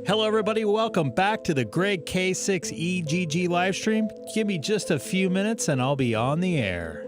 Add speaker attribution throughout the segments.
Speaker 1: Hello, everybody. Welcome back to the Greg K6EGG live stream. Give me just a few minutes and I'll be on the air.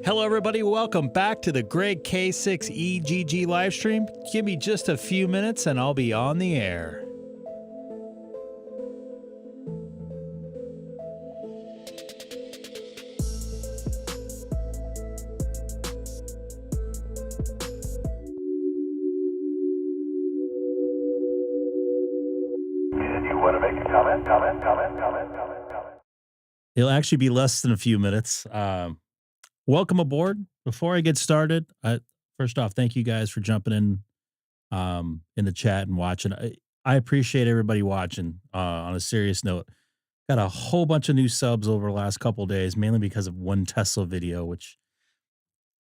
Speaker 1: Hello, everybody. Welcome back to the Greg K6EGG live stream. Give me just a few minutes and I'll be on the air.
Speaker 2: You want to make a comment?
Speaker 1: It'll actually be less than a few minutes. Welcome aboard. Before I get started, first off, thank you guys for jumping in the chat and watching. I appreciate everybody watching. On a serious note, got a whole bunch of new subs over the last couple of days, mainly because of one Tesla video, which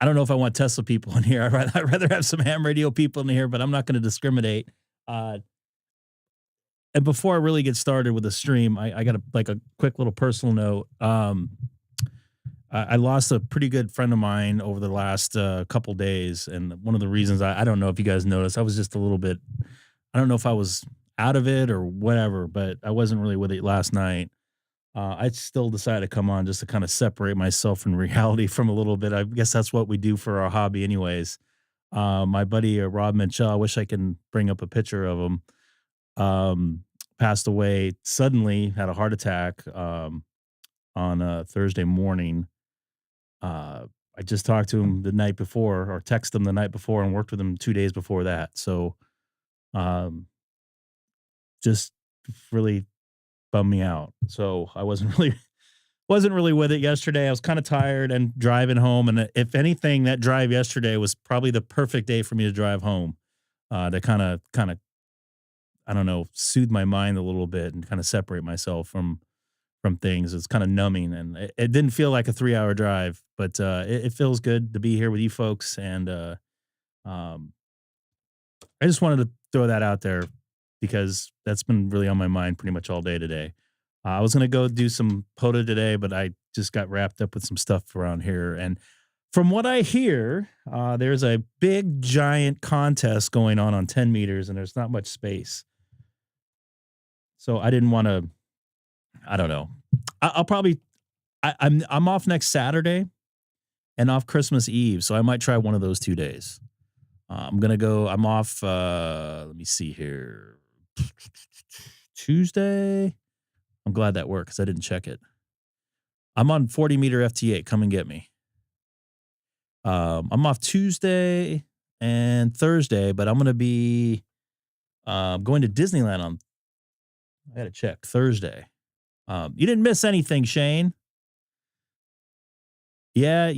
Speaker 1: I don't know if I want Tesla people in here. I'd rather have some ham radio people in here, but I'm not going to discriminate. And before I really get started with the stream, I got a quick little personal note. I lost a pretty good friend of mine over the last couple days, and one of the reasons I don't know if you guys noticed, I was just a little bit, I don't know if I was out of it or whatever, but I wasn't really with it last night. I still decided to come on just to kind of separate myself from reality from a little bit. I guess that's what we do for our hobby, anyways. My buddy Rob Menchel, I wish I can bring up a picture of him. Passed away suddenly, had a heart attack on Thursday morning. I just talked to him the night before, or texted him the night before, and worked with him 2 days before that. So, just really bummed me out. So I wasn't really with it yesterday. I was kind of tired and driving home. And if anything, that drive yesterday was probably the perfect day for me to drive home, to kind of, I don't know, soothe my mind a little bit and kind of separate myself from things. It's kind of numbing, and it didn't feel like a 3-hour drive, but it feels good to be here with you folks. And I just wanted to throw that out there because that's been really on my mind pretty much all day today. I was going to go do some POTA today, but I just got wrapped up with some stuff around here. And from what I hear, there's a big giant contest going on 10 meters, and there's not much space. So I didn't want to, I don't know. I'll probably, I'm off next Saturday, and off Christmas Eve. So I might try one of those 2 days. I'm off, let me see here. Tuesday. I'm glad that worked because I didn't check it. I'm on 40 meter FT8. Come and get me. I'm off Tuesday and Thursday, but I'm going to be going to Disneyland on, I got to check, Thursday. You didn't miss anything, Shane. Yeah,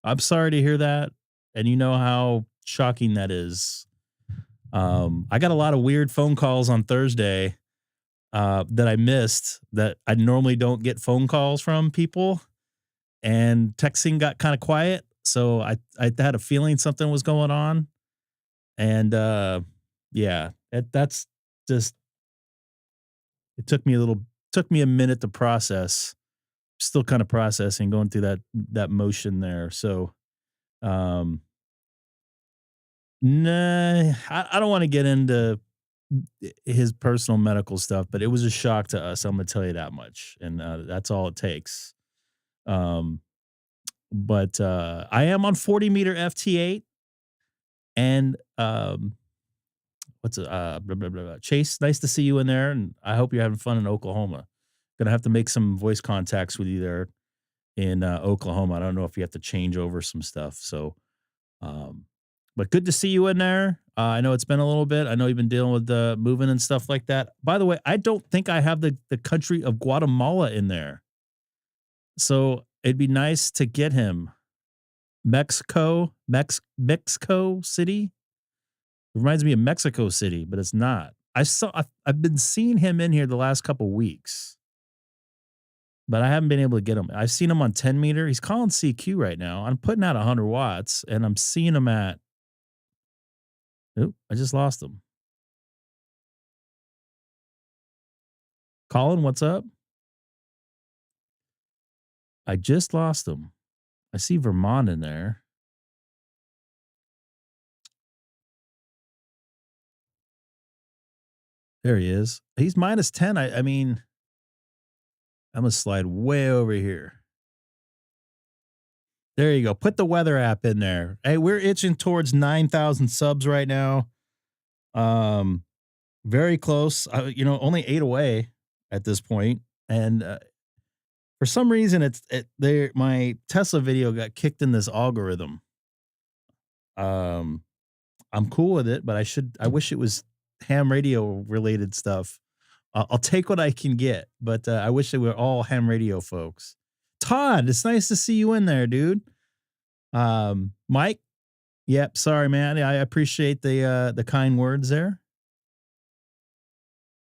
Speaker 1: I'm sorry to hear that. And you know how shocking that is. I got a lot of weird phone calls on Thursday that I missed that I normally don't get phone calls from people. And texting got kind of quiet. So I had a feeling something was going on. And yeah, that's just, it took me a minute to process. Still kind of processing, going through that motion there. So nah, I don't want to get into his personal medical stuff, but it was a shock to us. I'm gonna tell you that much. And that's all it takes. But I am on 40 meter FT8 and what's it? Blah, blah, blah, blah. Chase, nice to see you in there, and I hope you're having fun in Oklahoma. Gonna have to make some voice contacts with you there in Oklahoma. I don't know if you have to change over some stuff. So, but good to see you in there. I know it's been a little bit. I know you've been dealing with moving and stuff like that. By the way, I don't think I have the country of Guatemala in there. So it'd be nice to get him. Mexico City. It reminds me of Mexico City, but it's not. I've been seeing him in here the last couple weeks, but I haven't been able to get him. I've seen him on 10 meter. He's calling CQ right now. I'm putting out 100 watts, and I'm seeing him at. Oop, I just lost him. Colin, what's up? I just lost him. I see Vermont in there. There he is. He's minus 10. I mean, I'm going to slide way over here. There you go. Put the weather app in there. Hey, we're itching towards 9,000 subs right now. Very close. Only 8 away at this point. And for some reason, my Tesla video got kicked in this algorithm. I'm cool with it, but I wish it was ham radio related stuff. I'll take what I can get, but I wish they were all ham radio folks. Todd, it's nice to see you in there, dude. Mike, yep, sorry, man. I appreciate the kind words there.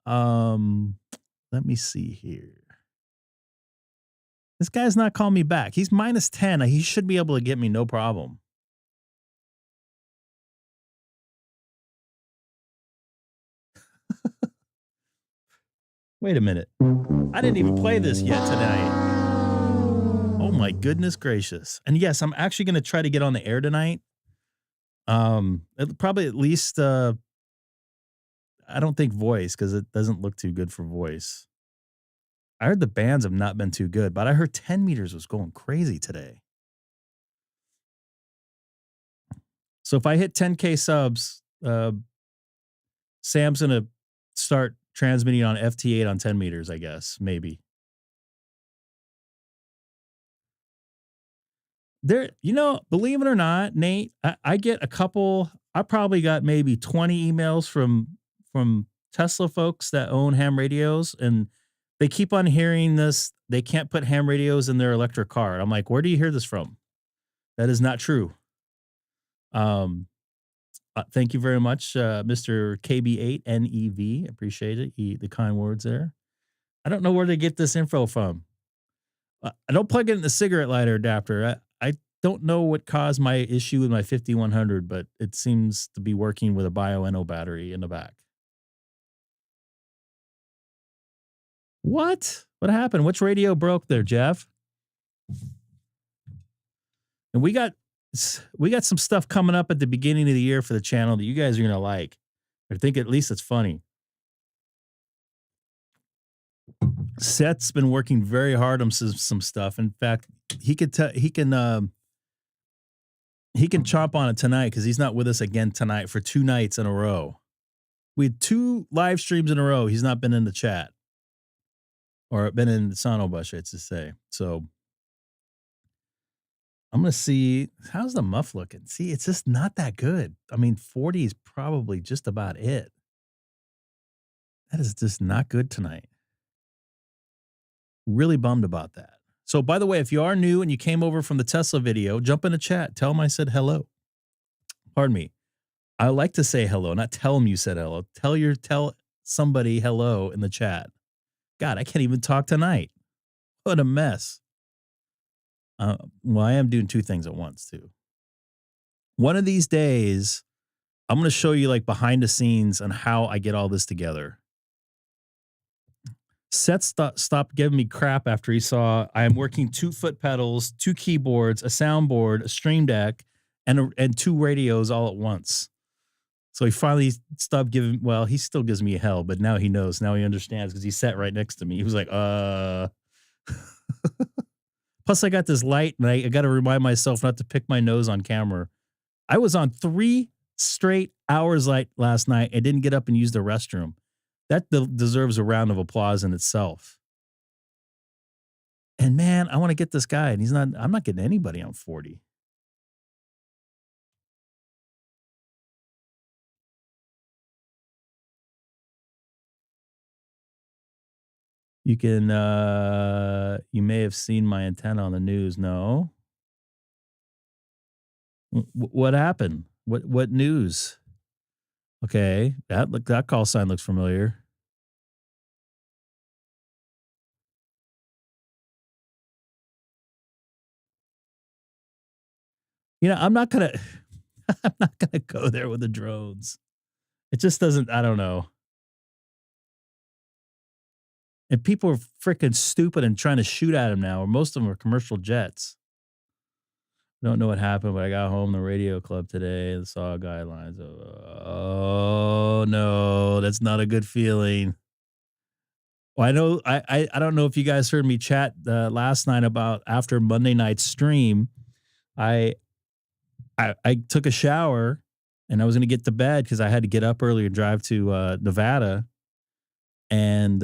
Speaker 1: Let me see here. This guy's not calling me back. He's minus 10. He should be able to get me no problem. Wait a minute. I didn't even play this yet tonight. Oh my goodness gracious. And yes, I'm actually going to try to get on the air tonight. Probably at least, I don't think voice, because it doesn't look too good for voice. I heard the bands have not been too good, but I heard 10 meters was going crazy today. So if I hit 10K subs, Sam's going to start transmitting on FT8 on 10 meters, I guess, maybe. There, believe it or not, Nate, I get a couple. I probably got maybe 20 emails from Tesla folks that own ham radios, and they keep on hearing this. They can't put ham radios in their electric car. I'm like, where do you hear this from? That is not true. Thank you very much, Mr. KB8 NEV. Appreciate it. The kind words there. I don't know where they get this info from. I don't plug it in the cigarette lighter adapter. I don't know what caused my issue with my 5100, but it seems to be working with a Bio-NO battery in the back. What? What happened? Which radio broke there, Jeff? And we got some stuff coming up at the beginning of the year for the channel that you guys are going to like. I think at least it's funny. Seth's been working very hard on some stuff. In fact, he can chomp on it tonight because he's not with us again tonight for 2 nights in a row. We had 2 live streams in a row. He's not been in the chat or been in Sonobush, I should say. So I'm gonna see how's the muff looking. See, it's just not that good. I mean, 40 is probably just about it. That is just not good tonight. Really bummed about that. So, by the way, if you are new and you came over from the Tesla video, jump in the chat. Tell them I said hello. Pardon me. I like to say hello, not tell them you said hello. Tell somebody hello in the chat. God, I can't even talk tonight. What a mess. Well, I am doing 2 things at once too. One of these days, I'm going to show you like behind the scenes on how I get all this together. Seth stopped giving me crap after he saw I am working 2 foot pedals, 2 keyboards, a soundboard, a stream deck, and 2 radios all at once. So he finally stopped giving. Well, he still gives me hell, but now he knows. Now he understands because he sat right next to me. He was like, Plus, I got this light, and I got to remind myself not to pick my nose on camera. I was on 3 straight hours last night and didn't get up and use the restroom. That deserves a round of applause in itself. And man, I want to get this guy, and I'm not getting anybody on 40. You can, you may have seen my antenna on the news. No. What happened? What news? Okay. That call sign looks familiar. I'm not gonna go there with the drones. It just doesn't, I don't know. And people are freaking stupid and trying to shoot at him now. Or most of them are commercial jets. Don't know what happened, but I got home the radio club today and saw guidelines. Oh no, that's not a good feeling. Well, I know I don't know if you guys heard me chat last night about after Monday night's stream. I took a shower and I was going to get to bed because I had to get up early and drive to Nevada. And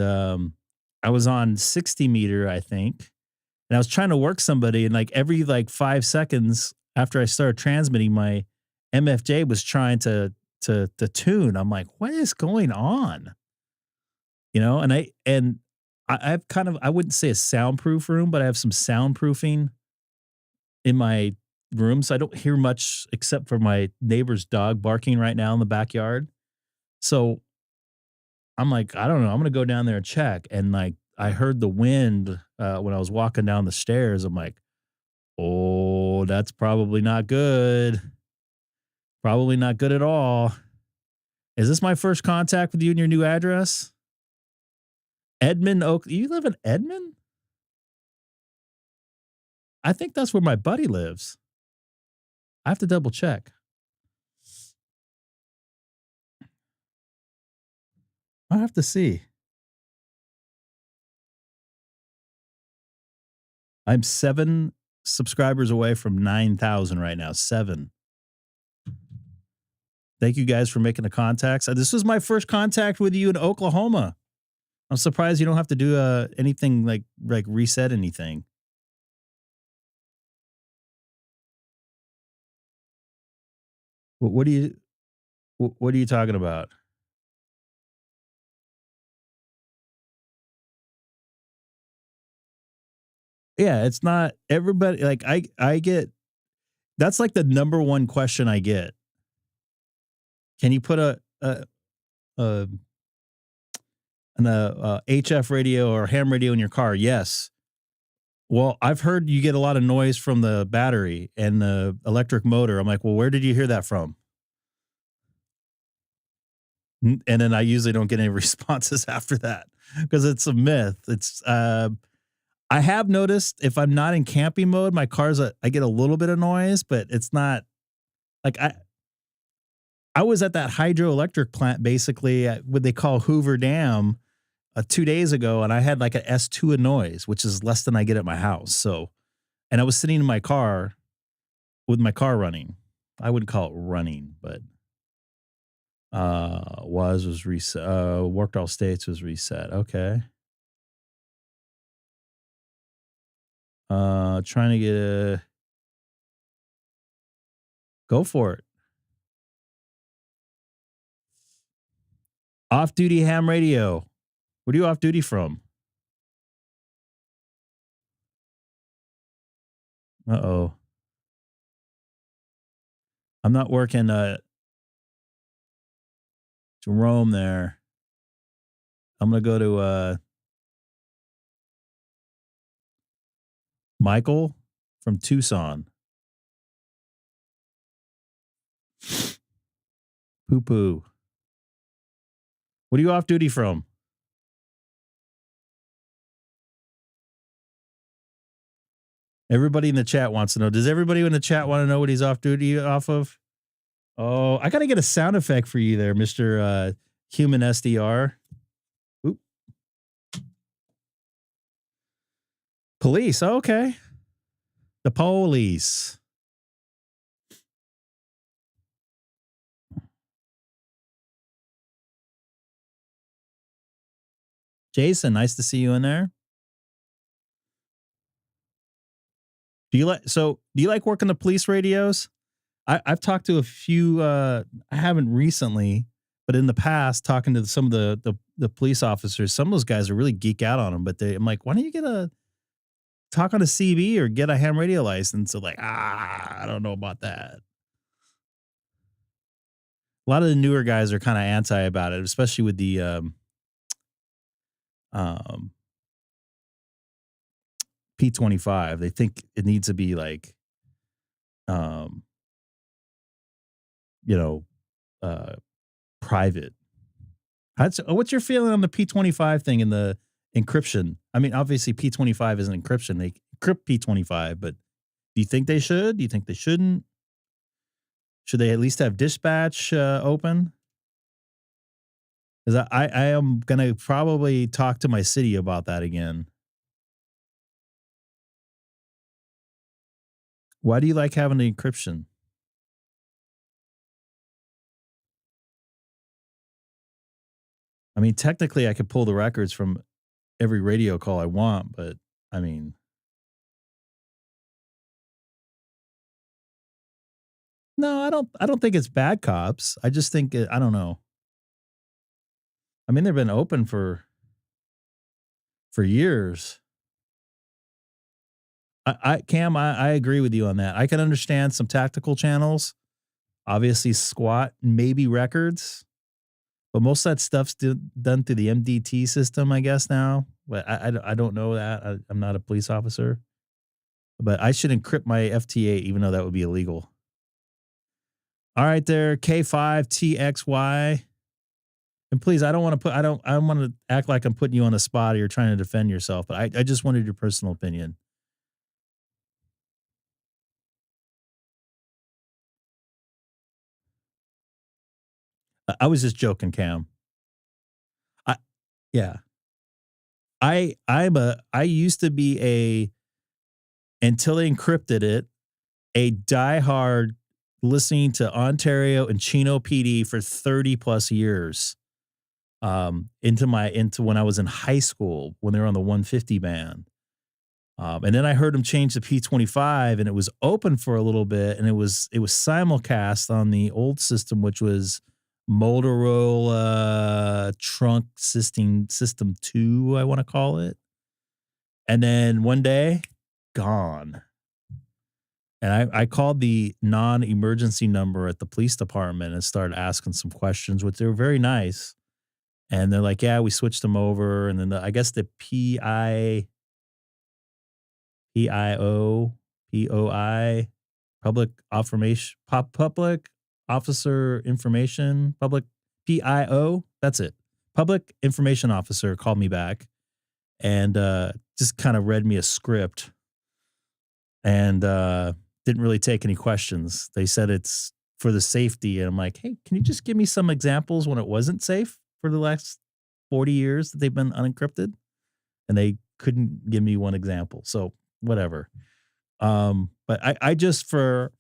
Speaker 1: I was on 60 meter, I think. And I was trying to work somebody, and like every 5 seconds after I started transmitting, my MFJ was trying to tune. I'm like, what is going on? And I've kind of, I wouldn't say a soundproof room, but I have some soundproofing in my room, so I don't hear much except for my neighbor's dog barking right now in the backyard. So I'm like, I don't know. I'm gonna go down there and check. And I heard the wind when I was walking down the stairs. I'm like, oh, that's probably not good. Probably not good at all. Is this my first contact with you and your new address? Edmond, you live in Edmond? I think that's where my buddy lives. I have to double check. I have to see. I'm 7 subscribers away from 9,000 right now. 7. Thank you guys for making the contacts. This was my first contact with you in Oklahoma. I'm surprised you don't have to do anything like reset anything. What are you talking about? Yeah, it's not everybody. Like I get, that's like the number one question I get. Can you put an HF radio or ham radio in your car? Yes. Well, I've heard you get a lot of noise from the battery and the electric motor. I'm like, well, where did you hear that from? And then I usually don't get any responses after that because it's a myth. It's I have noticed if I'm not in camping mode, my car's I get a little bit of noise, but it's not like I was at that hydroelectric plant basically at what they call Hoover Dam 2 days ago, and I had like an S2 of noise, which is less than I get at my house. So, and I was sitting in my car with my car running. I wouldn't call it running, but was reset. Worked all states was reset. Okay. Trying to get a go for it. Off duty ham radio. What are you off duty from? Uh-oh. I'm not working Jerome there. I'm gonna go to Michael from Tucson. Poo poo. What are you off duty from? Everybody in the chat wants to know. Does everybody in the chat want to know what he's off duty off of? Oh, I gotta get a sound effect for you there, Mr. Human SDR. Oop. Police. Okay. The police. Jason, nice to see you in there. Do you like working the police radios? I've talked to a few. I haven't recently, but in the past, talking to some of the police officers, some of those guys are really geek out on them. But I'm like, why don't you talk on a CB or get a ham radio license? So like, I don't know about that. A lot of the newer guys are kind of anti about it, especially with the P25. They think it needs to be like, private. What's your feeling on the P25 thing and the encryption? I mean, obviously P25 isn't encryption. They encrypt P25, but do you think they should? Do you think they shouldn't? Should they at least have dispatch open? Because I am going to probably talk to my city about that again. Why do you like having the encryption? I mean, technically, I could pull the records from every radio call I want, but I mean, no, I don't think it's bad cops. I just think I don't know. I mean, they've been open for years. Cam, I agree with you on that. I can understand some tactical channels, obviously SWAT, maybe records, but most of that stuff's done through the MDT system, I guess now. But I don't know that. I'm not a police officer, but I should encrypt my FT8, even though that would be illegal. All right, there, K6EGG. And please, I don't want to act like I'm putting you on the spot or you're trying to defend yourself, but I just wanted your personal opinion. I was just joking, Cam. Yeah. I used to be until they encrypted it, a diehard listening to Ontario and Chino PD for 30 plus years. Into when I was in high school when they were on the 150 band. And then I heard them change the P25 and it was open for a little bit and it was simulcast on the old system, which was Motorola Trunk System 2, I want to call it. And then one day, gone. And I called the non-emergency number at the police department and started asking some questions, which they were very nice. And they're like, yeah, we switched them over. And then I guess the POI, public officer information, public PIO. That's it. Public information officer called me back and just kind of read me a script and didn't really take any questions. They said it's for the safety. And I'm like, hey, can you just give me some examples when it wasn't safe for the last 40 years that they've been unencrypted, and they couldn't give me one example. So whatever. But I just for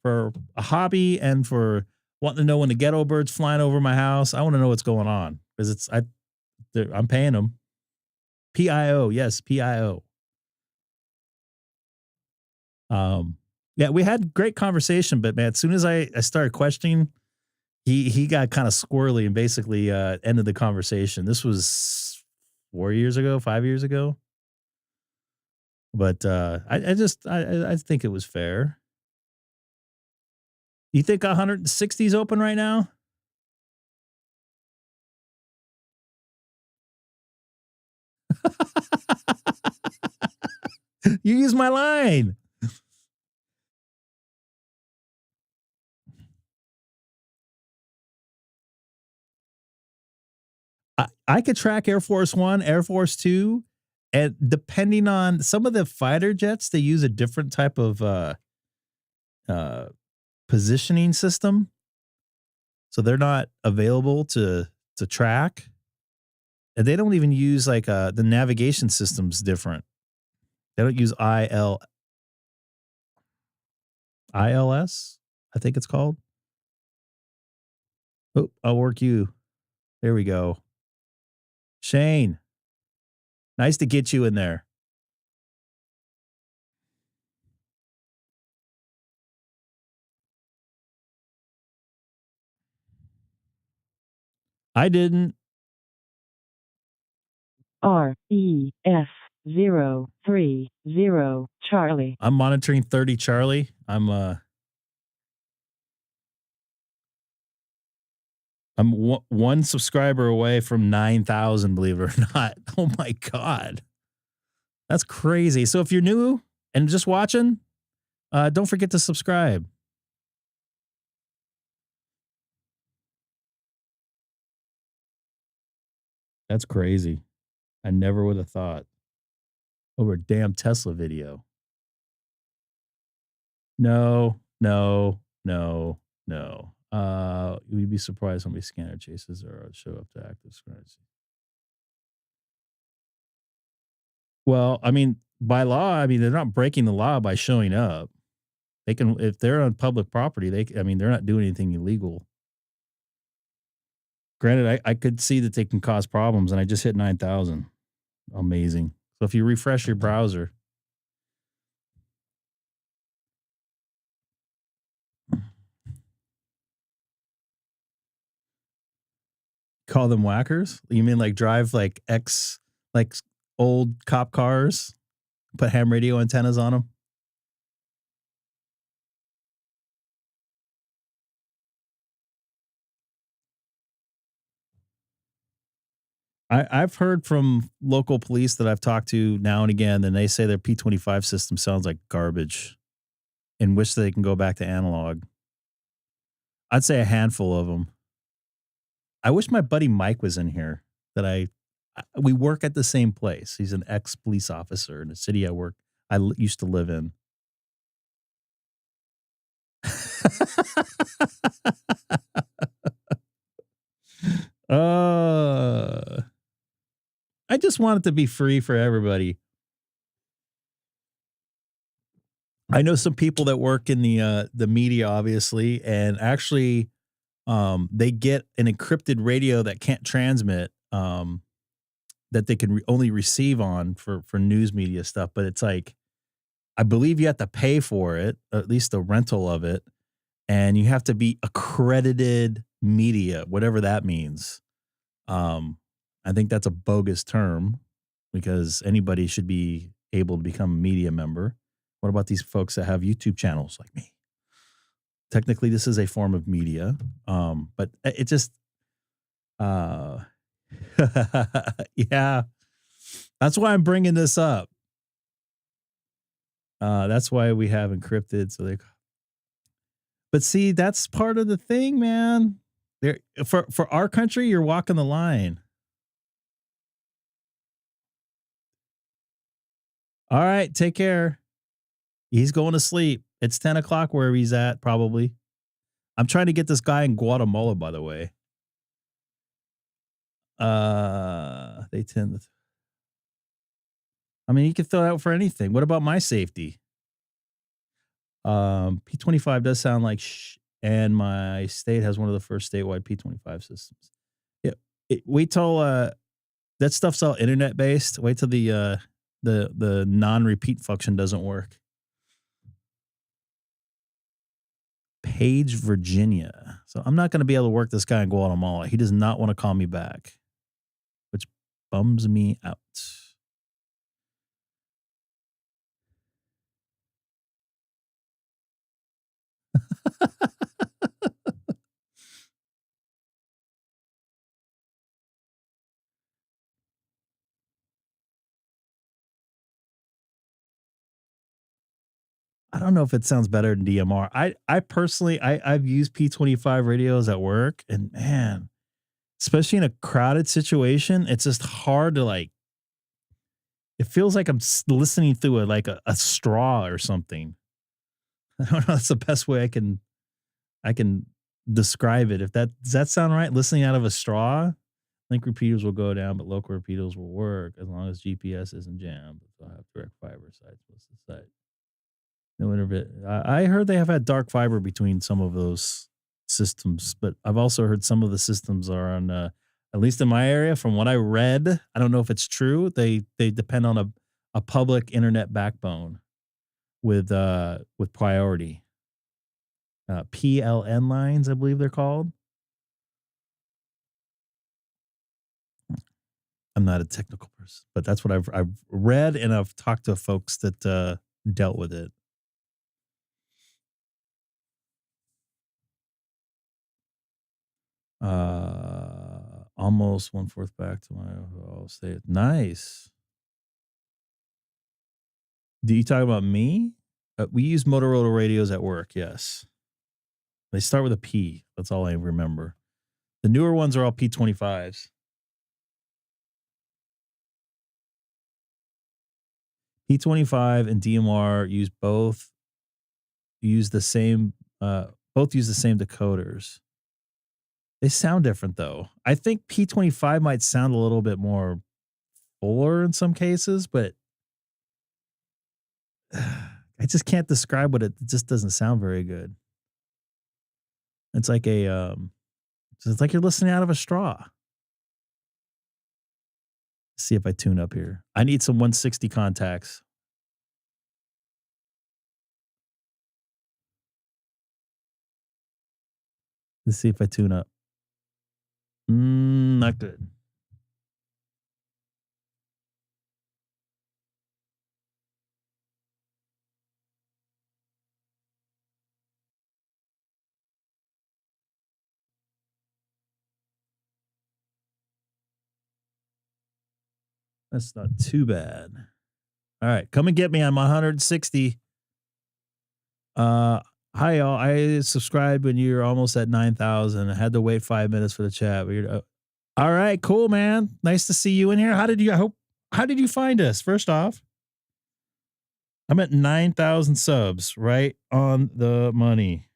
Speaker 1: a hobby and for wanting to know when the ghetto bird's flying over my house, I want to know what's going on because I'm paying them. PIO, yes, PIO. Yeah, we had great conversation, but man, as soon as I started questioning, he got kind of squirrely and basically ended the conversation. This was 4 years ago, 5 years ago. But I think it was fair. You think 160 is open right now? You use my line. I could track Air Force One, Air Force Two, and depending on some of the fighter jets, they use a different type of uh, positioning system, so they're not available to track, and they don't even use like the navigation system's different. They don't use ILS, I think it's called. Oh, I'll work you. There we go. Shane, nice to get you in there. I didn't.
Speaker 2: REF030 Charlie.
Speaker 1: I'm monitoring 30 Charlie. I'm one subscriber away from 9,000, believe it or not. Oh my God. That's crazy. So if you're new and just watching, don't forget to subscribe. That's crazy. I never would have thought. Over a damn Tesla video. No. You'd be surprised how many scanner chases there are to show up to active scanners. Well, I mean, by law, I mean, they're not breaking the law by showing up. They can, if they're on public property, they're not doing anything illegal. Granted, I could see that they can cause problems, and I just hit 9,000. Amazing. So if you refresh your browser, call them whackers? You mean like drive like old cop cars, put ham radio antennas on them? I've heard from local police that I've talked to now and again, and they say their P25 system sounds like garbage and wish they can go back to analog. I'd say a handful of them. I wish my buddy Mike was in here. We work at the same place. He's an ex-police officer in the city I used to live in. I just want it to be free for everybody. I know some people that work in the media, obviously, and actually, they get an encrypted radio that can't transmit, that they can only receive on for news media stuff. But it's like, I believe you have to pay for it, or at least the rental of it, and you have to be accredited media, whatever that means. I think that's a bogus term because anybody should be able to become a media member. What about these folks that have YouTube channels like me? Technically, this is a form of media, but it just, yeah, that's why I'm bringing this up. That's why we have encrypted. But see, that's part of the thing, man. For our country, you're walking the line. All right, take care. He's going to sleep. It's 10 o'clock where he's at, probably. I'm trying to get this guy in Guatemala, by the way. They tend to. I mean, you can throw it out for anything. What about my safety? P25 does sound like and my state has one of the first statewide P25 systems. Yeah. Wait till that stuff's all internet based. Wait till the non-repeat function doesn't work. Page, Virginia. So I'm not going to be able to work this guy in Guatemala. He does not want to call me back, which bums me out. I don't know if it sounds better than DMR. I personally I've used P25 radios at work, and man, especially in a crowded situation, it's just hard to like. It feels like I'm listening through a straw or something. I don't know. That's the best way I can describe it. If that does that sound right? Listening out of a straw. Link repeaters will go down, but local repeaters will work as long as GPS isn't jammed. They'll have direct fiber sites. What's the site? No internet. I heard they have had dark fiber between some of those systems, but I've also heard some of the systems are on, at least in my area, from what I read. I don't know if it's true. They depend on a public internet backbone with priority. PLN lines, I believe they're called. I'm not a technical person, but that's what I've read, and I've talked to folks that dealt with it. Almost 1/4 back to my overall state. Nice. Do you talk about me? We use Motorola radios at work. Yes. They start with a P. That's all I remember. The newer ones are all P25s. P25 and DMR use the same decoders. They sound different though. I think P25 might sound a little bit more fuller in some cases, but I just can't describe what it just doesn't sound very good. It's like it's like you're listening out of a straw. Let's see if I tune up here. I need some 160 contacts. Let's see if I tune up. Not good. That's not too bad. All right, come and get me. I'm 160. Hi y'all. I subscribed when you're almost at 9,000. I had to wait 5 minutes for the chat. All right, cool, man. Nice to see you in here. How did you find us? First off, I'm at 9,000 subs, right on the money.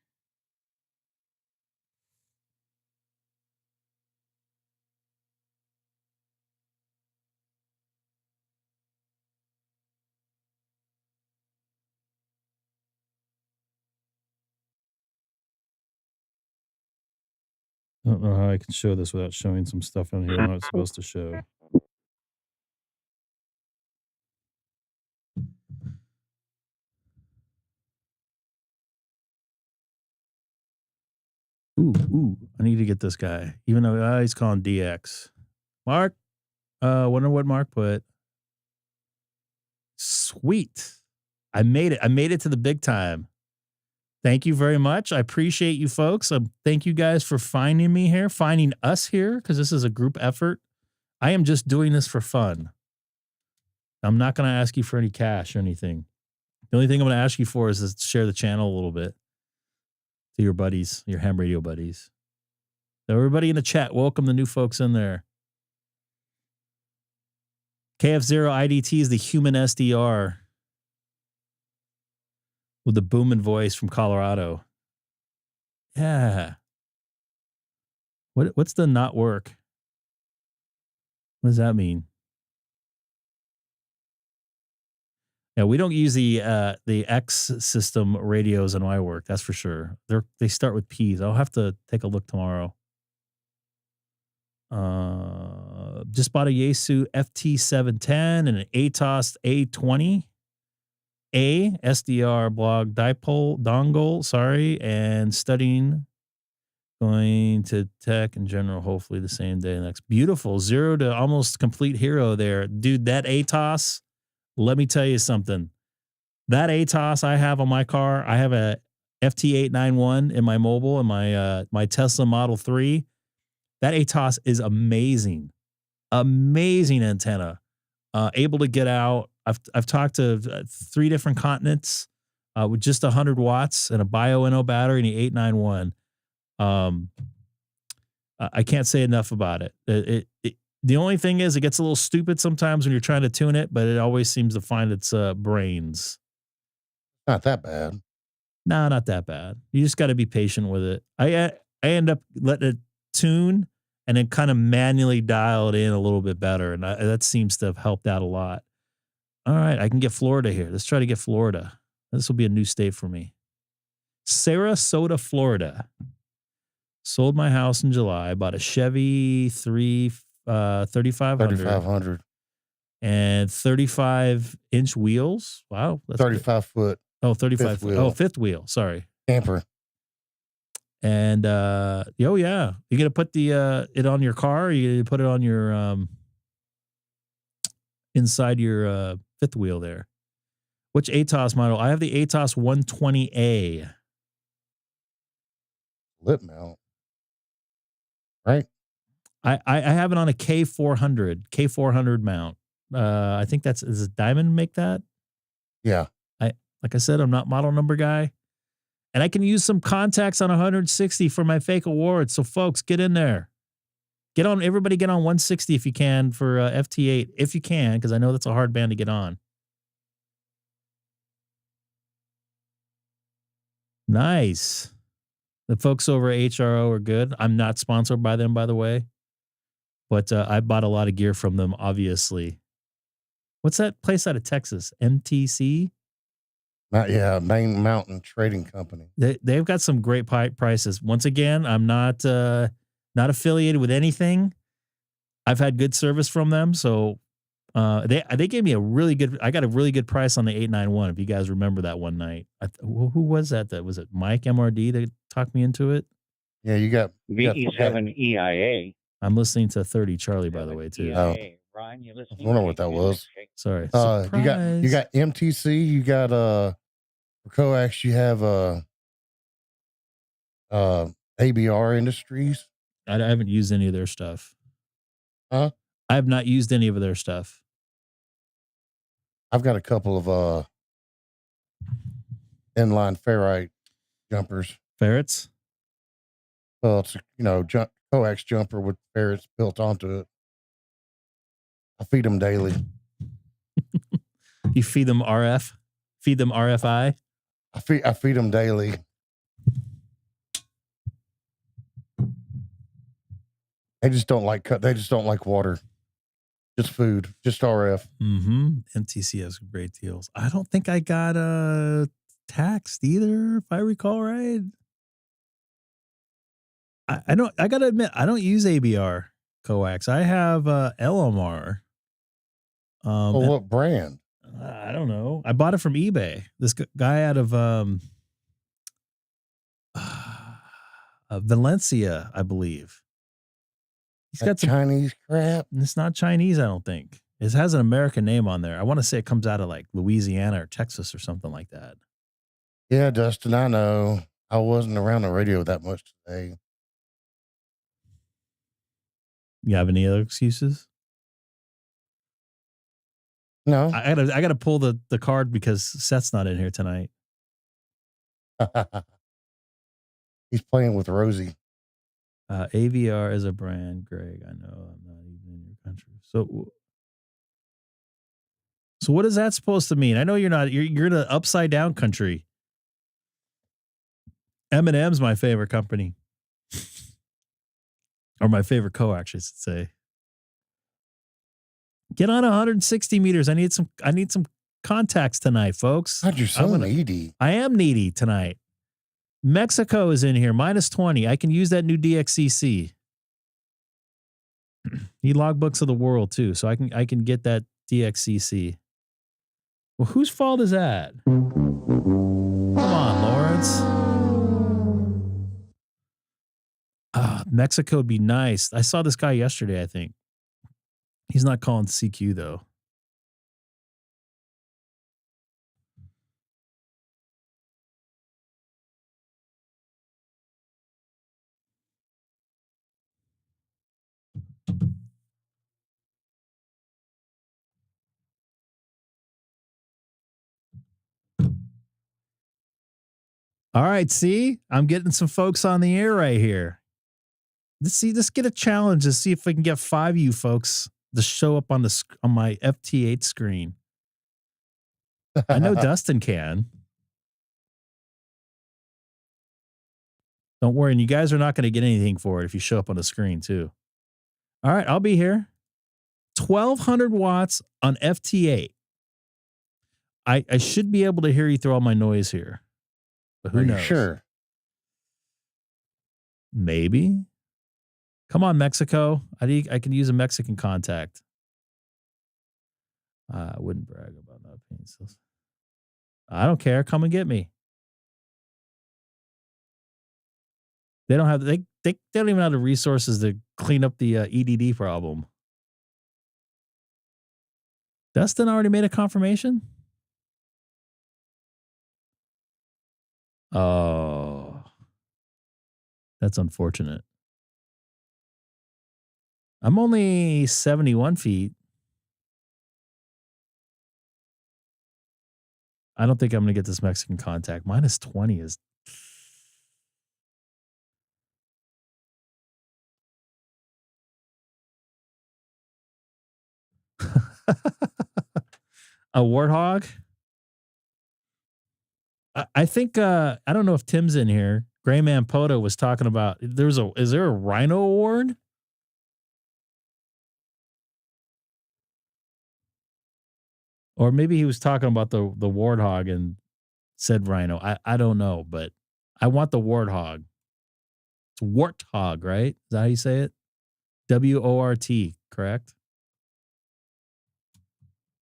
Speaker 1: I don't know how I can show this without showing some stuff on here I'm not supposed to show. Ooh, I need to get this guy. Even though he's calling DX. Mark, wonder what Mark put. Sweet. I made it. I made it to the big time. Thank you very much. I appreciate you folks. Thank you guys for finding me here, finding us here, because this is a group effort. I am just doing this for fun. I'm not going to ask you for any cash or anything. The only thing I'm going to ask you for is to share the channel a little bit to your buddies, your ham radio buddies. So everybody in the chat, welcome the new folks in there. KF0 IDT is the human SDR with the booming voice from Colorado. Yeah. What's the not work? What does that mean? Yeah, we don't use the X system radios in my work. That's for sure. They start with P's. I'll have to take a look tomorrow. Just bought a Yaesu FT8 and an ATOS A20 SDR blog dipole dongle. Sorry, and studying. Going to tech in general, hopefully the same day next. Beautiful. 0 to almost complete hero there. Dude, that ATOS, let me tell you something. That ATOS I have on my car, I have a FT891 in my mobile and my Tesla Model 3. That ATOS is amazing. Amazing antenna. Able to get out. I've talked to 3 different continents with just 100 watts and a Bio-NO battery and the 891. I can't say enough about it. The only thing is it gets a little stupid sometimes when you're trying to tune it, but it always seems to find its brains.
Speaker 2: Not that bad.
Speaker 1: No, not that bad. You just got to be patient with it. I end up letting it tune and then kind of manually dial it in a little bit better, and that seems to have helped out a lot. All right, I can get Florida here. Let's try to get Florida. This will be a new state for me. Sarasota, Florida. Sold my house in July. Bought a Chevy 3500 and 35-inch wheels. Wow, that's
Speaker 2: 35 foot.
Speaker 1: Oh, 35 foot. Oh, fifth wheel. Sorry,
Speaker 2: camper.
Speaker 1: And oh yeah, you gonna put the it on your car? Or you gonna put it on your inside your fifth wheel there? Which ATOS model? I have the ATOS 120A.
Speaker 2: Lip mount. Right.
Speaker 1: I have it on a K400 mount. I think does a Diamond make that?
Speaker 2: Yeah.
Speaker 1: Like I said, I'm not model number guy. And I can use some contacts on 160 for my fake awards. So folks, get in there. Everybody get on 160 if you can for FT8, if you can, because I know that's a hard band to get on. Nice. The folks over at HRO are good. I'm not sponsored by them, by the way. But I bought a lot of gear from them, obviously. What's that place out of Texas? MTC?
Speaker 2: Main Mountain Trading Company.
Speaker 1: They've got some great prices. Once again, I'm not affiliated with anything. I've had good service from them, so they gave me I got a really good price on the 891. If you guys remember that one night, who was that? Was it Mike MRD that talked me into it?
Speaker 2: Yeah, you got
Speaker 3: VE7EIA.
Speaker 1: I'm listening to 30 Charlie, by the way, too.
Speaker 3: Ryan, you listening?
Speaker 2: I don't know what that was.
Speaker 1: Sorry.
Speaker 2: You got MTC. You got for coax. You have ABR Industries.
Speaker 1: I haven't used any of their stuff.
Speaker 2: Huh?
Speaker 1: I have not used any of their stuff.
Speaker 2: I've got a couple of inline ferrite jumpers.
Speaker 1: Ferrets?
Speaker 2: Well, it's coax jumper with ferrets built onto it. I feed them daily.
Speaker 1: You feed them RF? Feed them RFI?
Speaker 2: I feed them daily. They just don't like water. Just food. Just RF.
Speaker 1: Mm-hmm. MTC has great deals. I don't think I got taxed either, if I recall right. I gotta admit, I don't use ABR coax. I have LMR.
Speaker 2: What brand?
Speaker 1: I don't know. I bought it from eBay. This guy out of Valencia, I believe. He's got some
Speaker 2: Chinese crap.
Speaker 1: It's not Chinese, I don't think. It has an American name on there. I want to say it comes out of like Louisiana or Texas or something like that.
Speaker 2: Yeah, Dustin, I know. I wasn't around the radio that much today.
Speaker 1: You have any other excuses?
Speaker 2: No.
Speaker 1: I gotta pull the card because Seth's not in here tonight.
Speaker 2: He's playing with Rosie.
Speaker 1: AVR is a brand, Greg. I know I'm not even in your country. So what is that supposed to mean? I know you're not. You're in an upside down country. M&M's my favorite company, or my favorite coax, I should say. Get on 160 meters. I need some contacts tonight, folks.
Speaker 2: God, you're so needy.
Speaker 1: I am needy tonight. Mexico is in here, -20. I can use that new DXCC. Need logbooks of the world too, so I can get that DXCC. Well, whose fault is that? Come on, Lawrence. Mexico would be nice. I saw this guy yesterday, I think. He's not calling CQ though. All right, see? I'm getting some folks on the air right here. Let's get a challenge to see if I can get 5 of you folks to show up on my FT8 screen. I know Dustin can. Don't worry, and you guys are not going to get anything for it if you show up on the screen too. All right, I'll be here. 1200 watts on FT8. I should be able to hear you through all my noise here. But who knows?
Speaker 2: Sure.
Speaker 1: Maybe. Come on, Mexico. I can use a Mexican contact. I wouldn't brag about not paying sales. I don't care. Come and get me. They don't have they don't even have the resources to clean up the EDD problem. Dustin already made a confirmation? Oh. That's unfortunate. I'm only 71 feet. I don't think I'm going to get this Mexican contact. -20 is... A warthog? I think, I don't know if Tim's in here. Grayman Poto was talking about, is there a Rhino award? Or maybe he was talking about the warthog and said Rhino. I don't know, but I want the warthog. It's warthog, right? Is that how you say it? WORT, correct?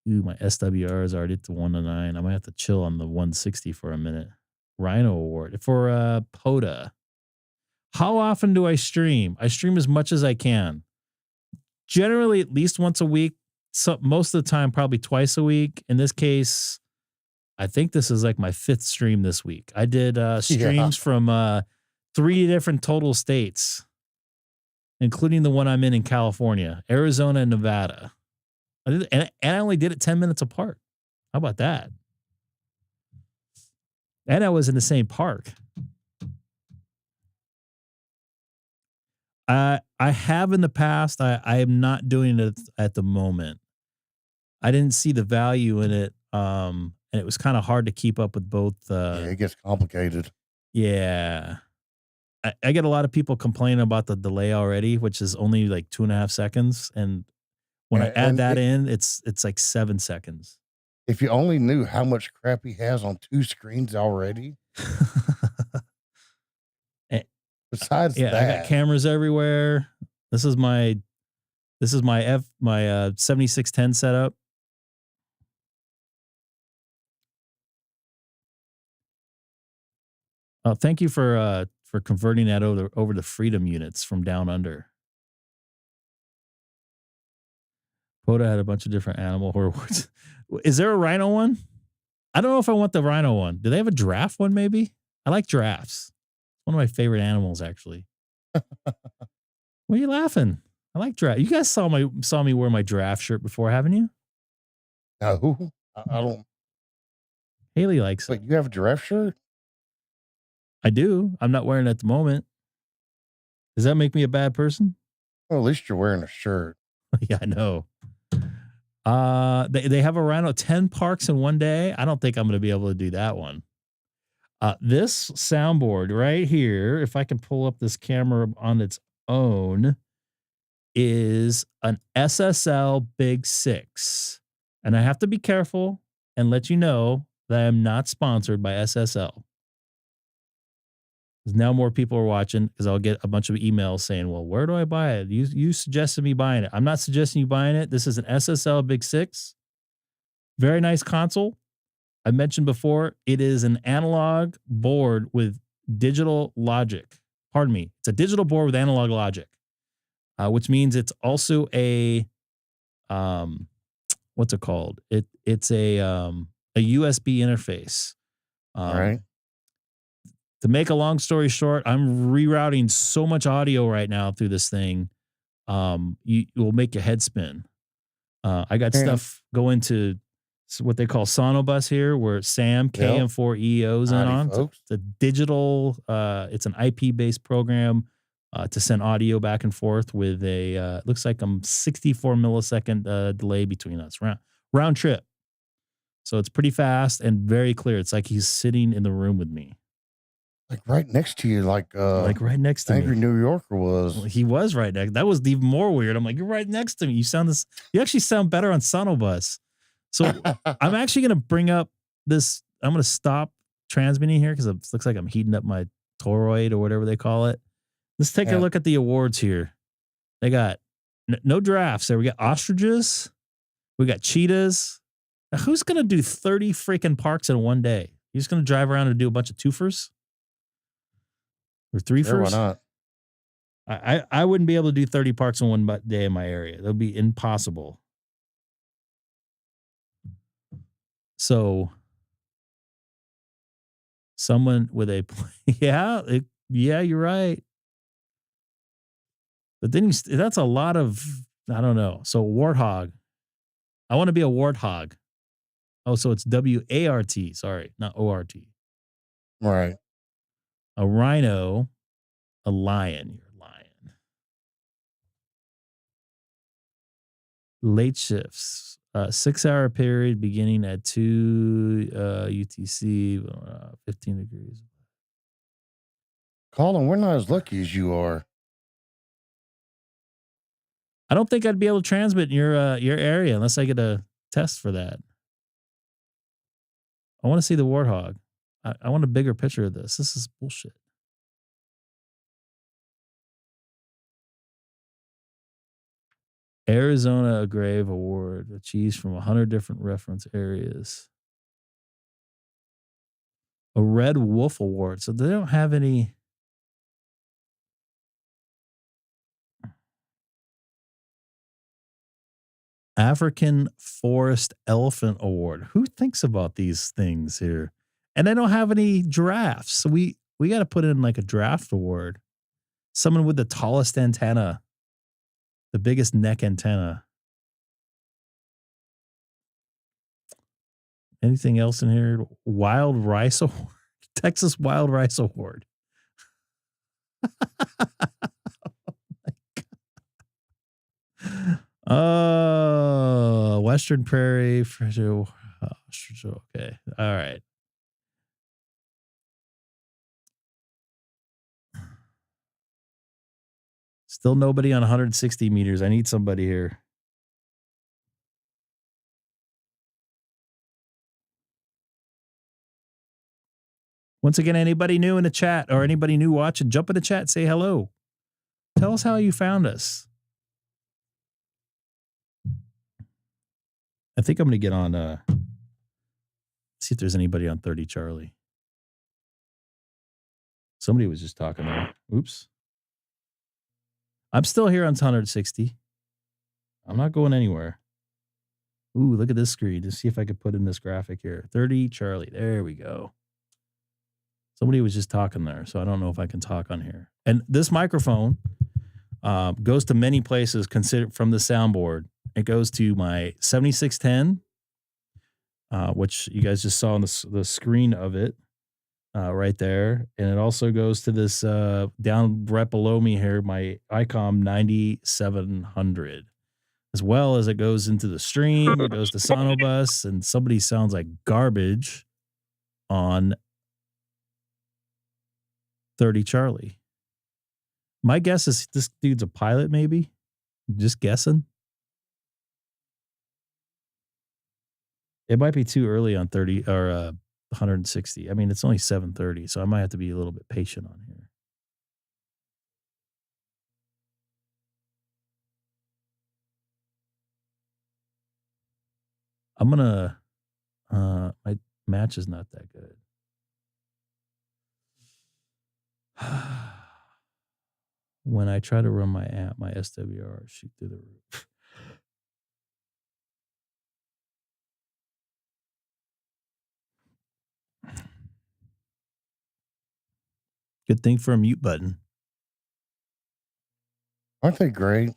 Speaker 1: Ooh, my SWR is already at the 1 to 9. I might have to chill on the 160 for a minute. Rhino award for POTA. How often do I stream? I stream as much as I can. Generally, at least once a week. So most of the time, probably twice a week. In this case, I think this is like my 5th stream this week. I did streams from 3 different total states, including the one I'm in California, Arizona, and Nevada. And I only did it 10 minutes apart. How about that? And I was in the same park. I have in the past. I am not doing it at the moment. I didn't see the value in it. And it was kind of hard to keep up with both.
Speaker 2: Yeah, it gets complicated.
Speaker 1: Yeah. I get a lot of people complaining about the delay already, which is only like 2.5 seconds. And when I add that in, it's like 7 seconds.
Speaker 2: If you only knew how much crap he has on 2 screens already. Besides that,
Speaker 1: I got cameras everywhere. This is my 7610 setup. Oh, thank you for converting that over to Freedom units from down under. POTA had a bunch of different animal horror awards. Is there a Rhino one? I don't know if I want the Rhino one. Do they have a giraffe one maybe? I like giraffes. It's one of my favorite animals, actually. What are you laughing? I like giraffe. You guys saw me wear my giraffe shirt before, haven't you?
Speaker 2: No, I don't.
Speaker 1: Haley likes it.
Speaker 2: Wait, you have a giraffe shirt?
Speaker 1: I do. I'm not wearing it at the moment. Does that make me a bad person?
Speaker 2: Well, at least you're wearing a shirt.
Speaker 1: Yeah, I know. They have a Rhino 10 parks in one day. I don't think I'm going to be able to do that one. This soundboard right here, if I can pull up this camera on its own, is an SSL BiG SiX. And I have to be careful and let you know that I'm not sponsored by SSL. Because now more people are watching because I'll get a bunch of emails saying, well, where do I buy it? You suggested me buying it. I'm not suggesting you buying it. This is an SSL BiG SiX. Very nice console. I mentioned before, it is an analog board with digital logic. Pardon me. It's a digital board with analog logic, which means it's also a, what's it called? It's a USB interface.
Speaker 2: All right.
Speaker 1: To make a long story short, I'm rerouting so much audio right now through this thing. You will make your head spin. I got stuff going to what they call Sonobus here, where Sam KM4EO's in on. It's a digital, it's an IP-based program to send audio back and forth with a, looks like 64 millisecond delay between us, round trip. So it's pretty fast and very clear. It's like he's sitting in the room with me.
Speaker 2: Like right next to you, like
Speaker 1: right next to
Speaker 2: Angry
Speaker 1: me.
Speaker 2: New Yorker was.
Speaker 1: Well, he was right next. That was even more weird. I'm like, you're right next to me. You actually sound better on Sonobus. So I'm actually going to bring up this. I'm going to stop transmitting here because it looks like I'm heating up my toroid or whatever they call it. Let's take a look at the awards here. They got no giraffes there. We got ostriches. We got cheetahs. Now, who's going to do 30 freaking parks in one day? You're just going to drive around and do a bunch of twofers? Or threefers?
Speaker 2: Sure, why
Speaker 1: not? I wouldn't be able to do 30 parks in one day in my area. That would be impossible. So someone with a yeah, you're right. But then that's a lot of, I don't know. So warthog. I want to be a warthog. Oh, so it's W-A-R-T. Sorry, not O-R-T.
Speaker 2: Right.
Speaker 1: A rhino, a lion. You're a lion. Late shifts. 6-hour period beginning at 2 UTC, 15 degrees.
Speaker 2: Colin, we're not as lucky as you are.
Speaker 1: I don't think I'd be able to transmit in your area unless I get a test for that. I want to see the warthog. I want a bigger picture of this. This is bullshit. Arizona Grave Award, achieved from 100 different reference areas. A Red Wolf Award. So they don't have any. African Forest Elephant Award. Who thinks about these things here? And they don't have any giraffes. So we got to put in like a giraffe award. Someone with the tallest antenna. The biggest neck antenna. Anything else in here? Wild Rice Award. Texas Wild Rice Award. Western Prairie. Okay. All right. Still nobody on 160 meters. I need somebody here. Once again, anybody new in the chat or anybody new watching, jump in the chat, say hello. Tell us how you found us. I think I'm going to get on, see if there's anybody on 30 Charlie. Somebody was just talking there. Oops. I'm still here on 160. I'm not going anywhere. Ooh, look at this screen. Just see if I could put in this graphic here. 30 Charlie. There we go. Somebody was just talking there, so I don't know if I can talk on here. And this microphone goes to many places considered from the soundboard. It goes to my 7610, which you guys just saw on the screen of it right there. And it also goes to this down right below me here, my Icom 9700, as well as it goes into the stream. It goes to Sonobus, and somebody sounds like garbage on 30 Charlie. My guess is this dude's a pilot, maybe. Just guessing. It might be too early on 30 or 160. I mean, it's only 7:30, so I might have to be a little bit patient on here. I'm gonna my match is not that good. When I try to run my app, my SWR shoot through the roof. Good thing for a mute button.
Speaker 2: Aren't they great?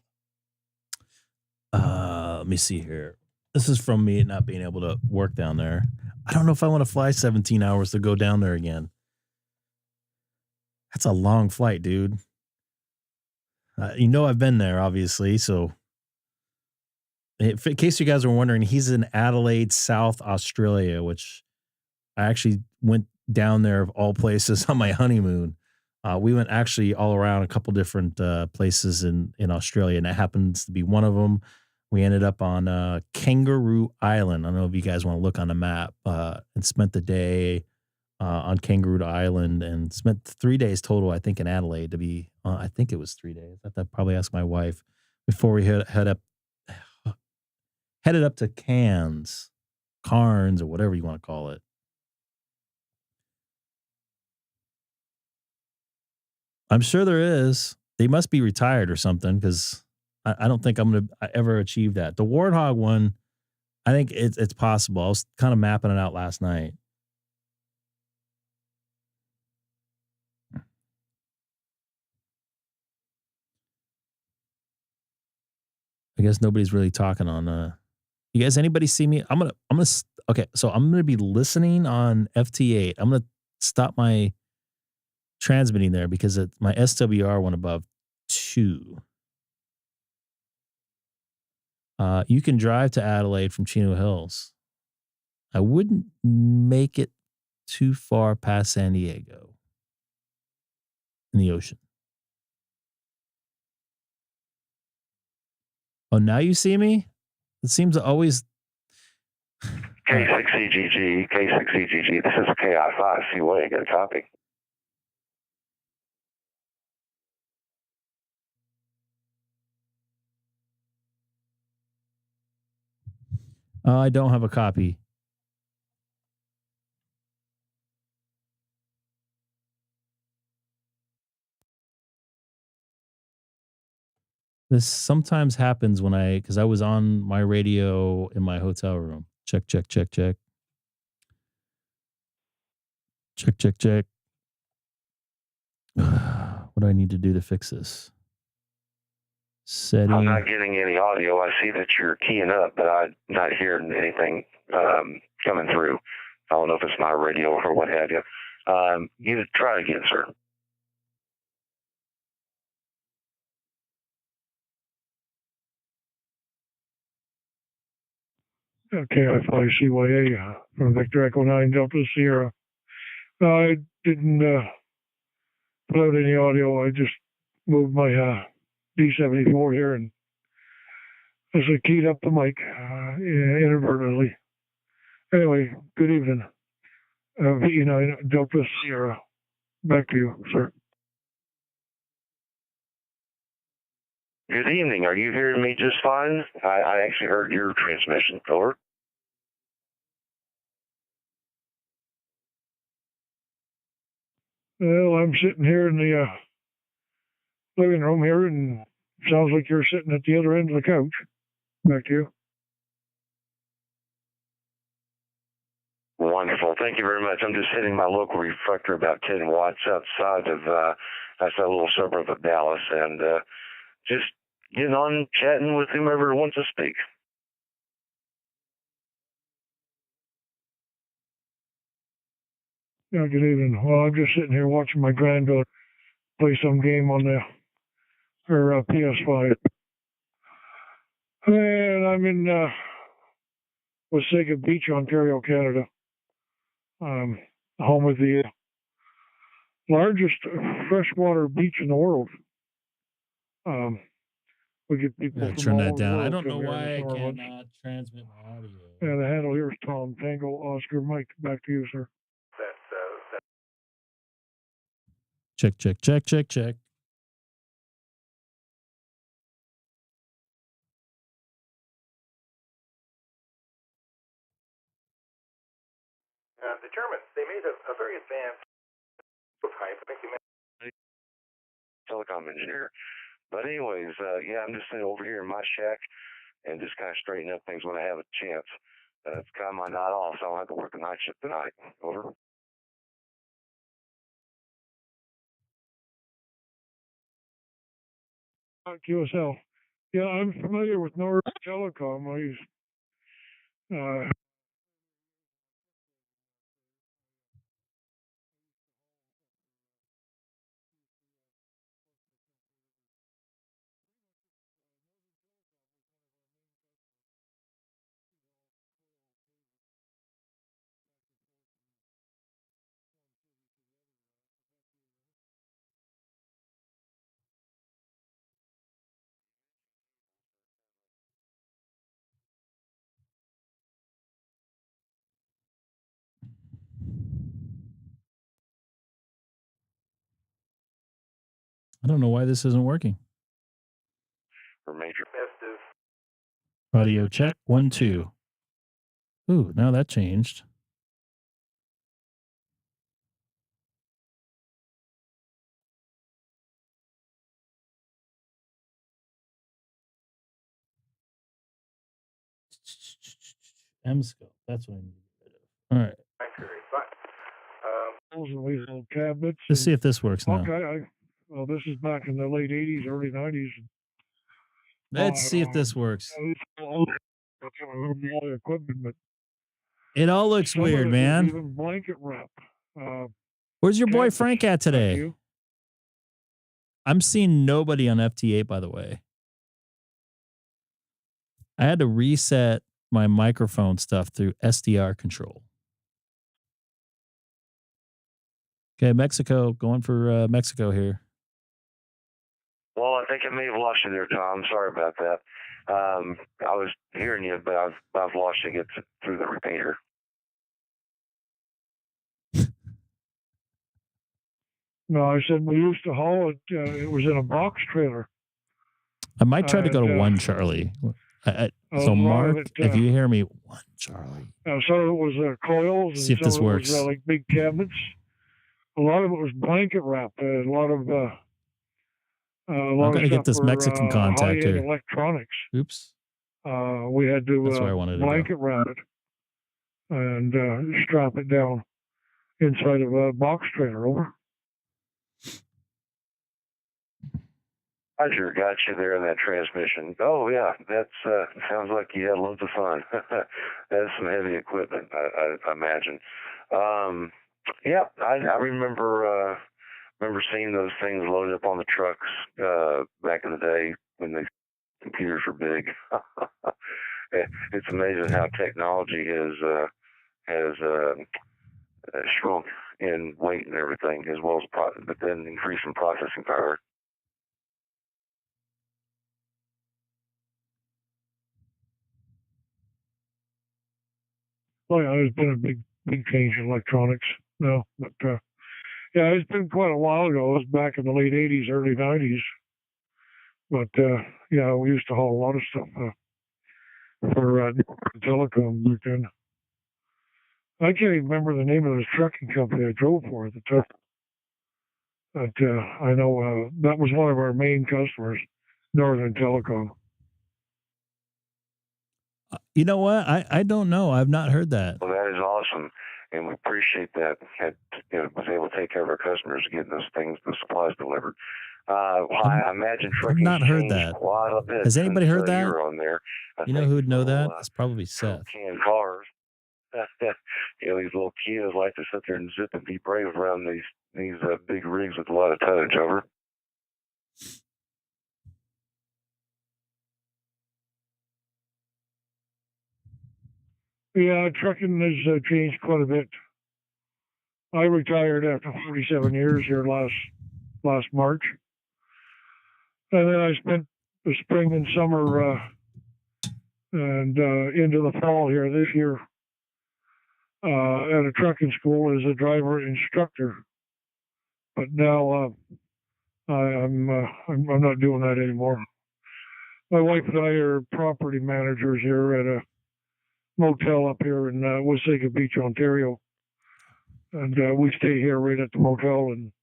Speaker 1: Let me see here. This is from me not being able to work down there. I don't know if I want to fly 17 hours to go down there again. That's a long flight, dude. I've been there, obviously. So, in case you guys were wondering, he's in Adelaide, South Australia, which I actually went down there of all places on my honeymoon. We went actually all around a couple different places in Australia, and that happens to be one of them. We ended up on Kangaroo Island. I don't know if you guys want to look on the map, and spent the day on Kangaroo Island and spent 3 days total, I think, in Adelaide to be, I think it was 3 days. I have to probably ask my wife before we headed up to Cairns, or whatever you want to call it. I'm sure there is. They must be retired or something because I don't think I'm going to ever achieve that. The Warthog one, I think it's possible. I was kind of mapping it out last night. I guess nobody's really talking on. You guys, anybody see me? Okay. So I'm gonna be listening on FT8. I'm gonna stop my transmitting there because my SWR went above 2. You can drive to Adelaide from Chino Hills. I wouldn't make it too far past San Diego in the ocean. Oh, now you see me? It seems to always.
Speaker 4: K6EGG, K6EGG. This is KI5. See what you got a copy.
Speaker 1: I don't have a copy. This sometimes happens because I was on my radio in my hotel room. Check, check, check, check. Check, check, check. What do I need to do to fix this? Setting.
Speaker 4: I'm not getting any audio. I see that you're keying up, but I'm not hearing anything coming through. I don't know if it's my radio or what have you. You try again, sir.
Speaker 5: KI5CYA from Victor Echo 9 Delta Sierra. I didn't put out any audio. I just moved my D74 here and as I keyed up the mic inadvertently. Anyway, good evening. VE9 Delta Sierra. Back to you, sir.
Speaker 4: Good evening. Are you hearing me just fine? I actually heard your transmission. Over.
Speaker 5: Well, I'm sitting here in the living room here, and sounds like you're sitting at the other end of the couch. Back to you.
Speaker 4: Wonderful. Thank you very much. I'm just hitting my local reflector about 10 watts outside of that's a little suburb of Dallas, and just getting on chatting with whomever wants to speak.
Speaker 5: Yeah, good evening. Well, I'm just sitting here watching my granddaughter play some game on her PS5. And I'm in Wasaga Beach, Ontario, Canada. Home of the largest freshwater beach in the world. We get people
Speaker 1: Yeah,
Speaker 5: from
Speaker 1: turn
Speaker 5: all
Speaker 1: that
Speaker 5: over the
Speaker 1: down. I
Speaker 5: world
Speaker 1: don't
Speaker 5: come
Speaker 1: know
Speaker 5: here in
Speaker 1: why
Speaker 5: the
Speaker 1: I
Speaker 5: summer months.
Speaker 1: cannot transmit my audio.
Speaker 5: And the handle here is Tom Tango Oscar Mike. Back to you, sir.
Speaker 1: Check, check, check, check, check.
Speaker 6: The Germans, they made a very advanced prototype. I think they made
Speaker 4: Telecom engineer. But anyways, yeah, I'm just sitting over here in my shack and just kind of straighten up things when I have a chance. It's kind of my night off, so I don't have to work the night shift tonight. Over.
Speaker 5: QSL. Yeah, I'm familiar with North Telecom. I used,
Speaker 1: I don't know why this isn't working.
Speaker 4: For major.
Speaker 1: Audio check 1, 2. Ooh, now that changed. M-scope. That's what I need to get rid of. All right.
Speaker 5: those are these little cabinets.
Speaker 1: Let's see if this works now.
Speaker 5: Okay, well, this is back in the late 80s, early 90s.
Speaker 1: Let's see if this works.
Speaker 5: All the equipment, but
Speaker 1: It all looks
Speaker 5: some of
Speaker 1: weird,
Speaker 5: it was
Speaker 1: man.
Speaker 5: even blanket wrap.
Speaker 1: Where's your boy
Speaker 5: cabinets.
Speaker 1: Frank at
Speaker 5: Back to
Speaker 1: today?
Speaker 5: you.
Speaker 1: I'm seeing nobody on FT8, by the way. I had to reset my microphone stuff through SDR control. Okay, Mexico, going for Mexico here.
Speaker 4: Well, I think I may have lost you there, Tom. Sorry about that. I was hearing you, but I've lost you through the repeater.
Speaker 5: No, I said we used to haul it. It was in a box trailer.
Speaker 1: I might try to go to
Speaker 5: And,
Speaker 1: 1 Charlie.
Speaker 5: a
Speaker 1: So,
Speaker 5: lot
Speaker 1: Mark,
Speaker 5: of it,
Speaker 1: if you hear me, 1 Charlie.
Speaker 5: some of it was coils,
Speaker 1: See
Speaker 5: and
Speaker 1: if this
Speaker 5: some of it
Speaker 1: works.
Speaker 5: was like big cabinets. A lot of it was blanket wrap. A lot of
Speaker 1: I'm going to get this Mexican contact
Speaker 5: high-end
Speaker 1: here.
Speaker 5: electronics.
Speaker 1: Oops.
Speaker 5: We had to
Speaker 1: That's where I wanted to
Speaker 5: blanket wrap it and strap it down inside of a box trailer. Over.
Speaker 4: I sure got you there in that transmission. Oh yeah, that's sounds like you had loads of fun. That's some heavy equipment, I imagine. Yeah, I remember seeing those things loaded up on the trucks back in the day when the computers were big. It's amazing how technology has shrunk in weight and everything, as well as but then increase in processing power.
Speaker 5: Oh yeah, there's been a big change in electronics now, but yeah, it's been quite a while ago. It was back in the late 80s, early 90s. But yeah, we used to haul a lot of stuff for telecom back then. I can't even remember the name of the trucking company I drove for at the time. But I know that was one of our main customers, Northern Telecom.
Speaker 1: You know what? I don't know. I've not heard that.
Speaker 4: Well, that is awesome, and we appreciate that. Was able to take care of our customers, getting those things, the supplies delivered. I imagine trucking
Speaker 1: not heard
Speaker 4: changed
Speaker 1: that.
Speaker 4: quite a bit.
Speaker 1: Has anybody
Speaker 4: since,
Speaker 1: heard that?
Speaker 4: You were on there.
Speaker 1: You know who would know that? It's probably Seth.
Speaker 4: Canned cars. These little kids like to sit there and zip and be brave around these big rigs with a lot of tonnage. Over.
Speaker 5: Yeah, trucking has changed quite a bit. I retired after 47 years here last March. And then I spent the spring and summer and into the fall here this year at a trucking school as a driver instructor. But now I'm not doing that anymore. My wife and I are property managers here at a motel up here in Wasaga Beach, Ontario. And we stay here right at the motel and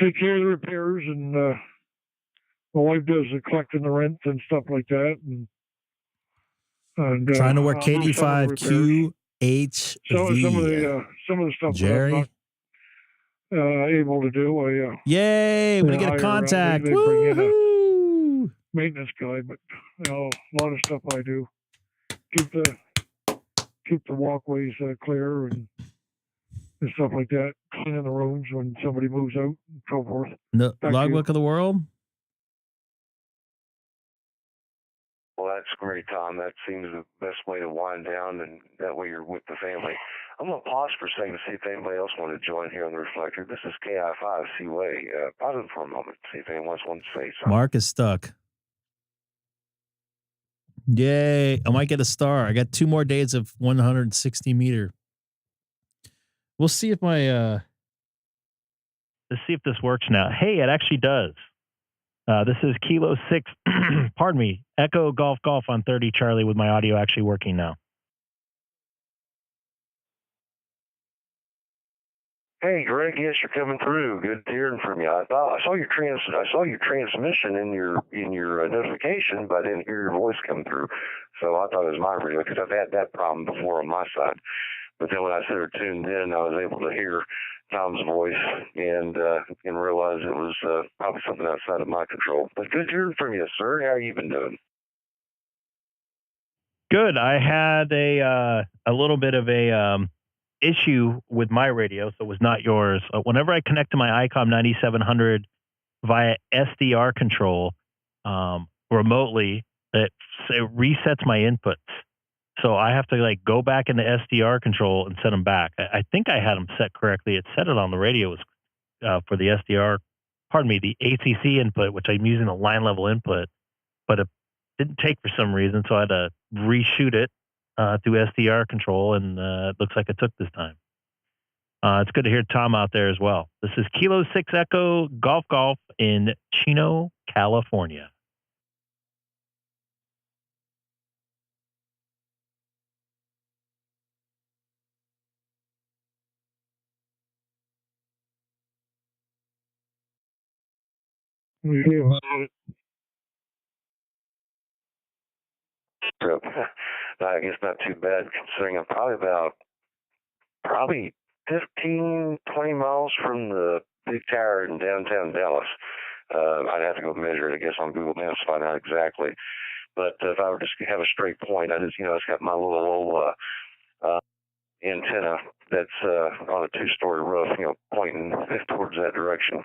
Speaker 5: take care of the repairs. And my wife does the collecting the rent and stuff like that. And
Speaker 1: Trying to work
Speaker 5: I'll do some of the repairs.
Speaker 1: KD5QHV.
Speaker 5: Some of the stuff
Speaker 1: Jerry?
Speaker 5: that I'm not able to do.
Speaker 1: Yay! We're going to get a contact.
Speaker 5: They bring in a
Speaker 1: Woo-hoo!
Speaker 5: maintenance guy, but a lot of stuff I do. Keep the walkways clear and stuff like that. Cleaning the rooms when somebody moves out and so forth.
Speaker 1: The logbook of the world?
Speaker 4: Well, that's great, Tom. That seems the best way to wind down, and that way you're with the family. I'm going to pause for a second to see if anybody else wanted to join here on the Reflector. This is KI5CWA. Pause it for a moment, see if anyone else wants to say something.
Speaker 1: Mark is stuck. Yay. I might get a star. I got 2 more days of 160 meter. We'll see if my
Speaker 7: let's see if this works now. Hey, it actually does. This is Kilo 6, pardon me, Echo Golf Golf on 30 Charlie with my audio actually working now.
Speaker 4: Hey, Greg, yes, you're coming through. Good hearing from you. I saw your transmission in your notification, but I didn't hear your voice come through. So I thought it was my radio because I've had that problem before on my side. But then when I started tuned in, I was able to hear Tom's voice and realize it was probably something outside of my control. But good hearing from you, sir. How you been doing?
Speaker 7: Good. I had a little bit of a issue with my radio, so it was not yours. Whenever I connect to my Icom 9700 via SDR control remotely, it resets my inputs. So I have to go back into SDR control and set them back. I think I had them set correctly. It said it on the radio for the SDR, pardon me, the ACC input, which I'm using the line level input, but it didn't take for some reason. So I had to reshoot it through SDR control, and it looks like it took this time. It's good to hear Tom out there as well. This is Kilo 6 Echo Golf Golf in Chino, California.
Speaker 4: So, I guess not too bad considering I'm probably 15, 20 miles from the big tower in downtown Dallas. I'd have to go measure it, I guess, on Google Maps to find out exactly. But if I were just to have a straight point, it's got my little antenna that's on a 2-story roof, pointing towards that direction.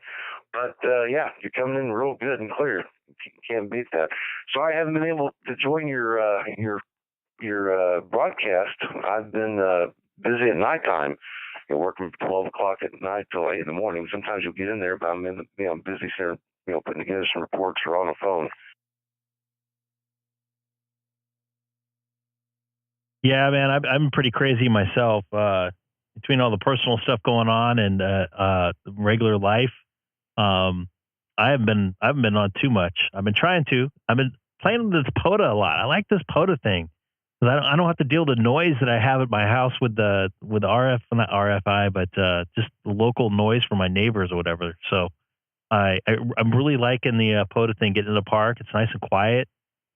Speaker 4: But yeah, you're coming in real good and clear. You can't beat that. So I haven't been able to join your broadcast. I've been busy at nighttime, working from 12 o'clock at night till 8 in the morning. Sometimes you'll get in there, but I'm busy here, putting together some reports or on the phone.
Speaker 7: Yeah, man, I'm pretty crazy myself. Between all the personal stuff going on and regular life, I haven't been on too much. I've been trying to. I've been playing with this POTA a lot. I like this POTA thing because I don't have to deal with the noise that I have at my house with the RF, not RFI, but just the local noise from my neighbors or whatever. So I'm really liking the POTA thing. Getting in the park, it's nice and quiet,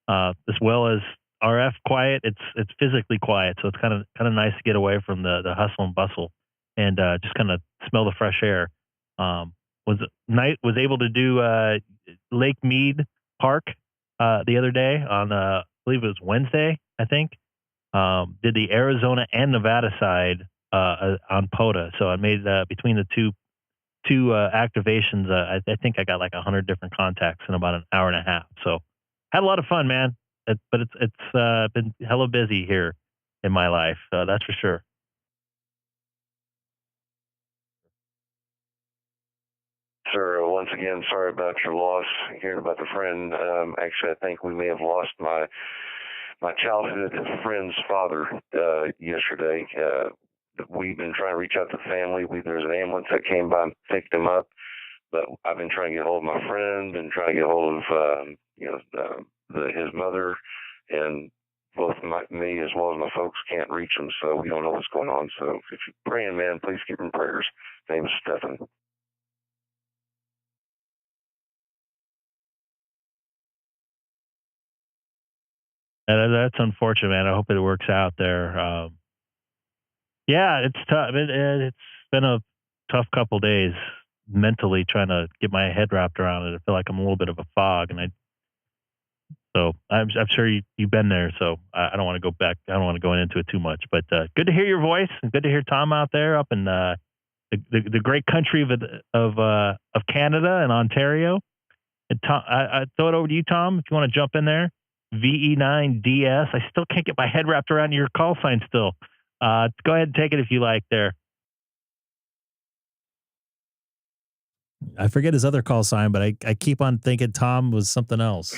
Speaker 7: as well as RF quiet. It's physically quiet, so it's kind of nice to get away from the hustle and bustle and just kind of smell the fresh air. Was able to do Lake Mead Park the other day on I believe it was Wednesday, I think. Did the Arizona and Nevada side on POTA. So I made between the two activations. I think I got like 100 different contacts in about an hour and a half. So had a lot of fun, man. But it's been hella busy here in my life. That's for sure.
Speaker 4: Sure. once again, sorry about your loss. Hearing about the friend. Actually, I think we may have lost my childhood friend's father yesterday. We've been trying to reach out to the family. There's an ambulance that came by and picked him up, but I've been trying to get hold of my friend and trying to get hold of his mother, and both me as well as my folks can't reach him, so we don't know what's going on. So if you're praying, man, please keep in prayers. His name is Stephen.
Speaker 7: That's unfortunate, man. I hope it works out there. Yeah, it's tough. It's been a tough couple days mentally trying to get my head wrapped around it. I feel like I'm a little bit of a fog, and so I'm sure you've been there. So I don't want to go back. I don't want to go into it too much. But good to hear your voice, and good to hear Tom out there up in the great country of Canada and Ontario. And Tom, I throw it over to you, Tom, if you want to jump in there. VE9DS. I still can't get my head wrapped around your call sign still. Go ahead and take it if you like there.
Speaker 1: I forget his other call sign, but I keep on thinking Tom was something else.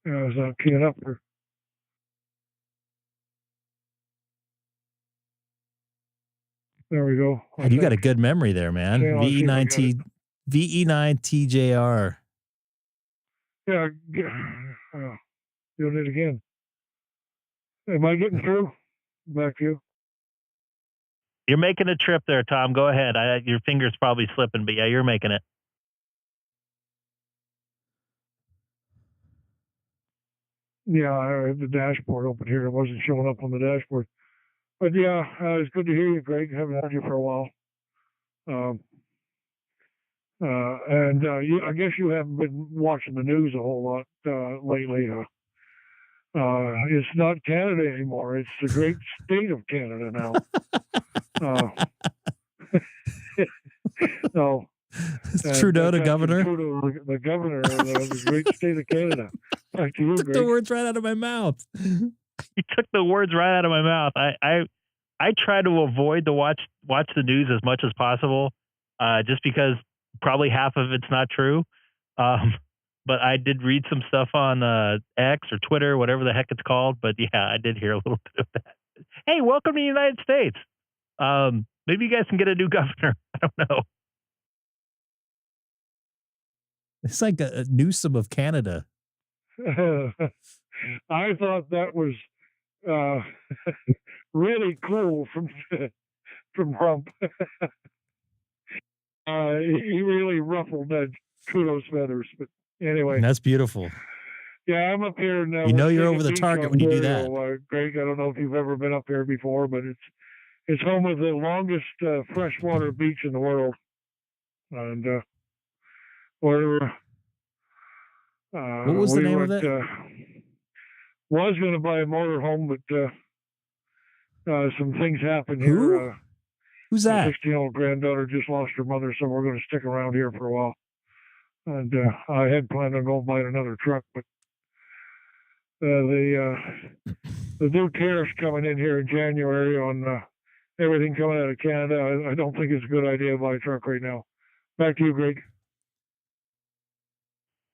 Speaker 5: Yeah, I was keying up here. There we go.
Speaker 1: God, you got a good memory there, man. VE9TJR.
Speaker 5: Yeah, doing it again. Am I getting through? Back to you.
Speaker 7: You're making a trip there, Tom. Go ahead. Your finger's probably slipping, but yeah, you're making it.
Speaker 5: Yeah, I have the dashboard open here. It wasn't showing up on the dashboard. But yeah, it's good to hear you, Greg. Haven't heard you for a while. I guess you haven't been watching the news a whole lot lately. It's not Canada anymore. It's the great state of Canada now. So,
Speaker 1: it's Trudeau the governor.
Speaker 5: Trudeau, the governor of the great state of Canada. Back to you,
Speaker 1: Took
Speaker 5: Greg.
Speaker 1: the words right out of my mouth.
Speaker 7: You took the words right out of my mouth. I try to avoid to watch the news as much as possible, just because probably half of it's not true. But I did read some stuff on X or Twitter, whatever the heck it's called. But yeah, I did hear a little bit of that. Hey, welcome to the United States. Maybe you guys can get a new governor. I don't know.
Speaker 1: It's like a Newsom of Canada.
Speaker 5: I thought that was really cool from Trump. He really ruffled that Trudeau's feathers. But anyway,
Speaker 1: And that's beautiful.
Speaker 5: yeah, I'm up here now.
Speaker 1: You know you're over the target when you do that.
Speaker 5: Greg, I don't know if you've ever been up here before, but it's home of the longest freshwater beach in the world, and what
Speaker 1: was the name of it?
Speaker 5: Was going to buy a motorhome, but some things happened here.
Speaker 1: Who's that?
Speaker 5: My 16-year-old granddaughter just lost her mother, so we're going to stick around here for a while. And I had planned on going buy another truck, but the new tariffs coming in here in January on everything coming out of Canada, I don't think it's a good idea to buy a truck right now. Back to you, Greg.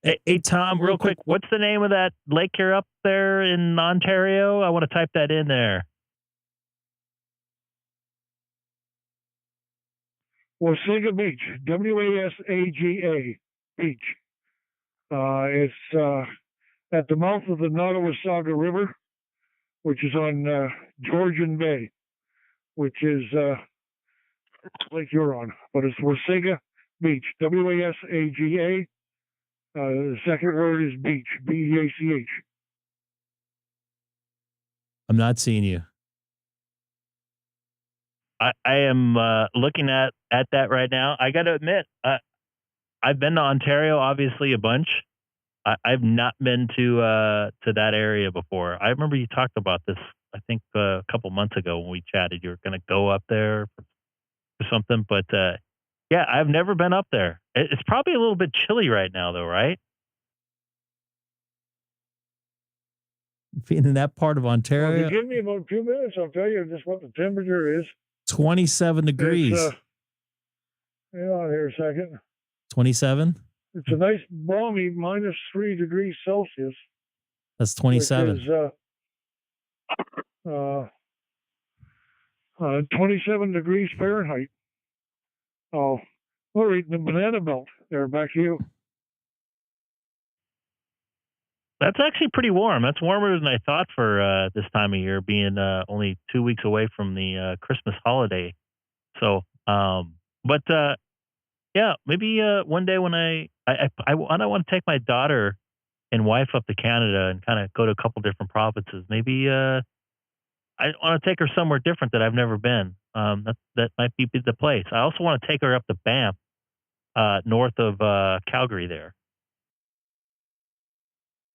Speaker 7: Hey, Tom, real quick, what's the name of that lake you're up there in Ontario? I want to type that in there.
Speaker 5: Wasaga Beach, W-A-S-A-G-A Beach. It's at the mouth of the Nottawasaga River, which is on Georgian Bay, which is Lake Huron, but it's Wasaga Beach, W-A-S-A-G-A. The second word is beach, B-E-A-C-H.
Speaker 1: I'm not seeing you.
Speaker 7: I am looking at that right now. I got to admit, I've been to Ontario, obviously, a bunch. I've not been to that area before. I remember you talked about this, I think, a couple months ago when we chatted. You were going to go up there for something, but yeah, I've never been up there. It's probably a little bit chilly right now, though, right?
Speaker 1: Being in that part of
Speaker 5: Well,
Speaker 1: Ontario,
Speaker 5: if you give me about 2 minutes, I'll tell you just what the temperature is.
Speaker 1: 27 degrees.
Speaker 5: Hang on here a second.
Speaker 1: 27?
Speaker 5: It's a nice balmy -3 degrees Celsius.
Speaker 1: That's 27.
Speaker 5: Which is 27 degrees Fahrenheit. Oh, we're eating the banana belt. There, back to you.
Speaker 7: That's actually pretty warm. That's warmer than I thought for this time of year, being only 2 weeks away from the Christmas holiday. So, but yeah, maybe one day when I want to take my daughter and wife up to Canada and kind of go to a couple different provinces. Maybe I want to take her somewhere different that I've never been. That might be the place. I also want to take her up to Banff, north of Calgary there.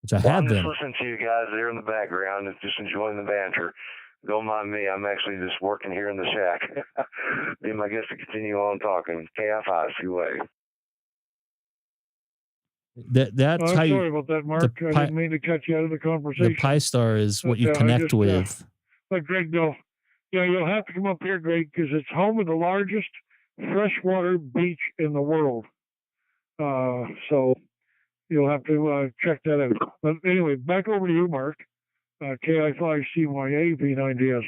Speaker 1: Which I
Speaker 4: Well,
Speaker 1: have
Speaker 4: I'm just
Speaker 1: been.
Speaker 4: listening to you guys there in the background and just enjoying the banter. Don't mind me. I'm actually just working here in the shack. Me and my guest to continue on talking. KFI, see you later.
Speaker 1: That's
Speaker 5: I'm
Speaker 1: how
Speaker 5: sorry
Speaker 1: you,
Speaker 5: about that, Mark. I didn't mean to cut you out of the conversation.
Speaker 1: the Pi Star is what
Speaker 5: But,
Speaker 1: you
Speaker 5: I
Speaker 1: connect
Speaker 5: just,
Speaker 1: with.
Speaker 5: Let Greg know. Yeah, you'll have to come up here, Greg, because it's home of the largest freshwater beach in the world. So you'll have to check that out. But anyway, back over to you, Mark. KI5CYA V9DS.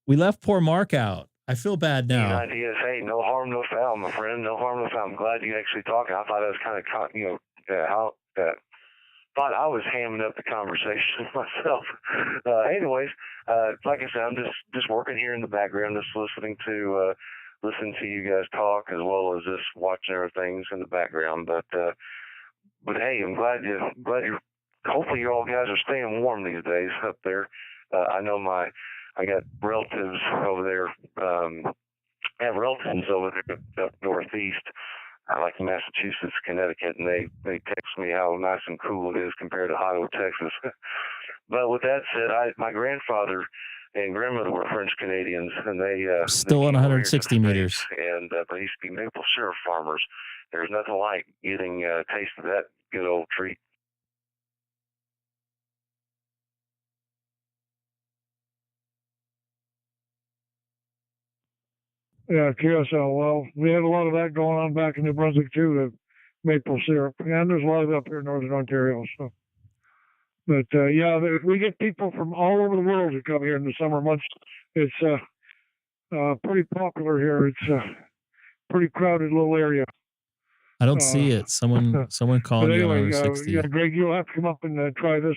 Speaker 1: We left poor Mark out. I feel bad now.
Speaker 4: Ideas, hey, no harm, no foul, my friend. No harm, no foul. I'm glad you actually talking. I thought it was kind of, thought I was hamming up the conversation myself. Anyways, like I said, I'm just working here in the background, just listening to you guys talk as well as just watching everything in the background. But hey, I'm glad you're. Hopefully, you all guys are staying warm these days up there. I know I got relatives over there. I have relatives over there up northeast, like Massachusetts, Connecticut, and they text me how nice and cool it is compared to Ohio, Texas. But with that said, my grandfather and grandmother were French Canadians, and they
Speaker 1: Still on 160 meters.
Speaker 4: And they used to be maple syrup farmers. There's nothing like getting a taste of that good old treat.
Speaker 5: Yeah, QSL. Well, we had a lot of that going on back in New Brunswick too, the maple syrup. And there's a lot of it up here in Northern Ontario. So, but yeah, we get people from all over the world who come here in the summer months. It's pretty popular here. It's a pretty crowded little area.
Speaker 1: I don't see it. Someone calling
Speaker 5: But
Speaker 1: you on
Speaker 5: anyway,
Speaker 1: 160.
Speaker 5: yeah, Greg, you'll have to come up and try this.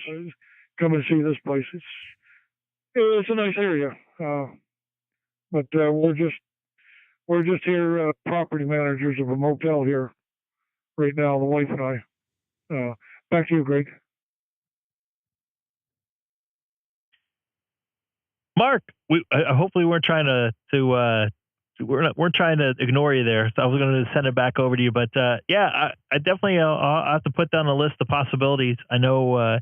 Speaker 5: Come and see this place. It's a nice area. But we're just here, property managers of a motel here right now, the wife and I. Back to you, Greg.
Speaker 7: Mark, hopefully we're trying we're trying to ignore you there. So I was going to send it back over to you, but yeah, I definitely I'll have to put down a list of possibilities. I know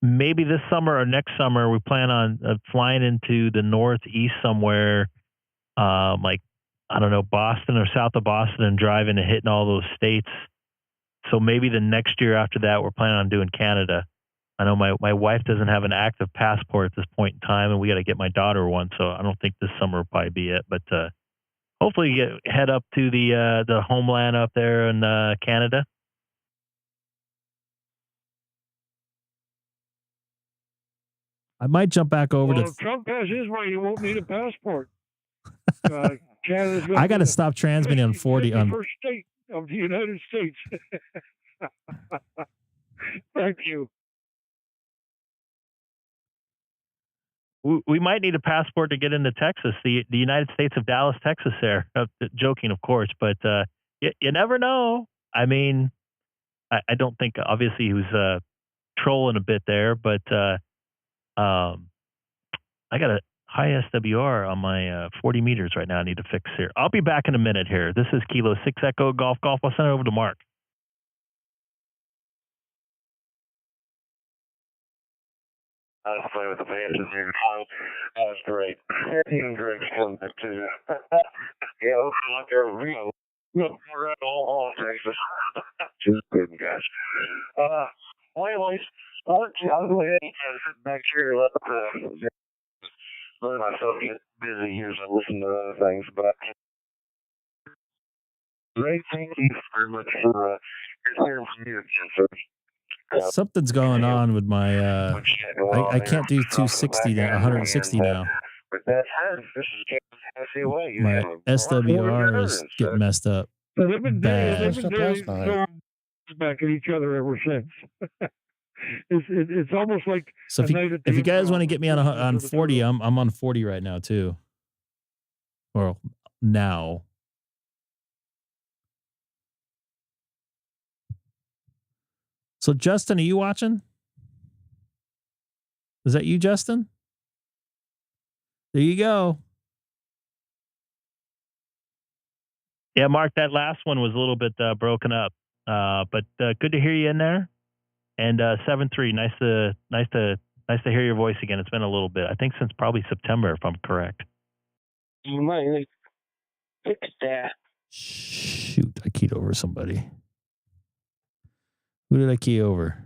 Speaker 7: maybe this summer or next summer we plan on flying into the Northeast somewhere, like I don't know, Boston or south of Boston, and driving and hitting all those states. So maybe the next year after that, we're planning on doing Canada. I know my wife doesn't have an active passport at this point in time, and we got to get my daughter one. So I don't think this summer will probably be it. But hopefully, head up to the homeland up there in Canada.
Speaker 1: I might jump back over
Speaker 5: Well,
Speaker 1: to.
Speaker 5: if Trump has his way, he won't need a passport. Canada's
Speaker 1: I got to stop transmitting on 40.
Speaker 5: 51st state of the United States. Thank you.
Speaker 7: We might need a passport to get into Texas, the United States of Dallas, Texas. There, joking, of course, but you never know. I mean, I don't think obviously he was trolling a bit there, but I got a high SWR on my 40 meters right now. I need to fix here. I'll be back in a minute here. This is Kilo 6 Echo Golf. I'll send it over to Mark.
Speaker 4: I was playing with the bands in here. That was great. Even Greg's fun there too. Yeah, hopefully like we're at all Texas. Just kidding, guys. Well, anyways, I'll go ahead and sit back here and let myself get busy here so I listen to other things. But great. Thank you very much for hearing from you again, sir.
Speaker 1: Something's going on with my
Speaker 4: What's going on
Speaker 1: I
Speaker 4: there?
Speaker 1: can't do
Speaker 4: Off in the
Speaker 1: 260 now,
Speaker 4: back end,
Speaker 1: 160
Speaker 4: and,
Speaker 1: now.
Speaker 4: with that said, this is K6EGG. You
Speaker 1: My
Speaker 4: have a wonderful
Speaker 1: SWR is
Speaker 4: return,
Speaker 1: getting
Speaker 4: sir.
Speaker 1: messed up.
Speaker 5: So they've been
Speaker 1: Bad.
Speaker 2: Last night.
Speaker 5: throwing back at each other ever since. It's almost like
Speaker 1: So
Speaker 5: a night at the
Speaker 1: if you guys
Speaker 5: improv
Speaker 1: want to get me on
Speaker 5: listening
Speaker 1: on
Speaker 5: to the
Speaker 1: 40,
Speaker 5: Turtles.
Speaker 1: I'm on 40 right now too. Or now. So Justin, are you watching? Is that you, Justin? There you go.
Speaker 7: Yeah, Mark, that last one was a little bit broken up, but good to hear you in there. And 7-3, nice to hear your voice again. It's been a little bit, I think, since probably September, if I'm correct.
Speaker 3: You might fix that.
Speaker 1: Shoot, I keyed over somebody. Who did I key over?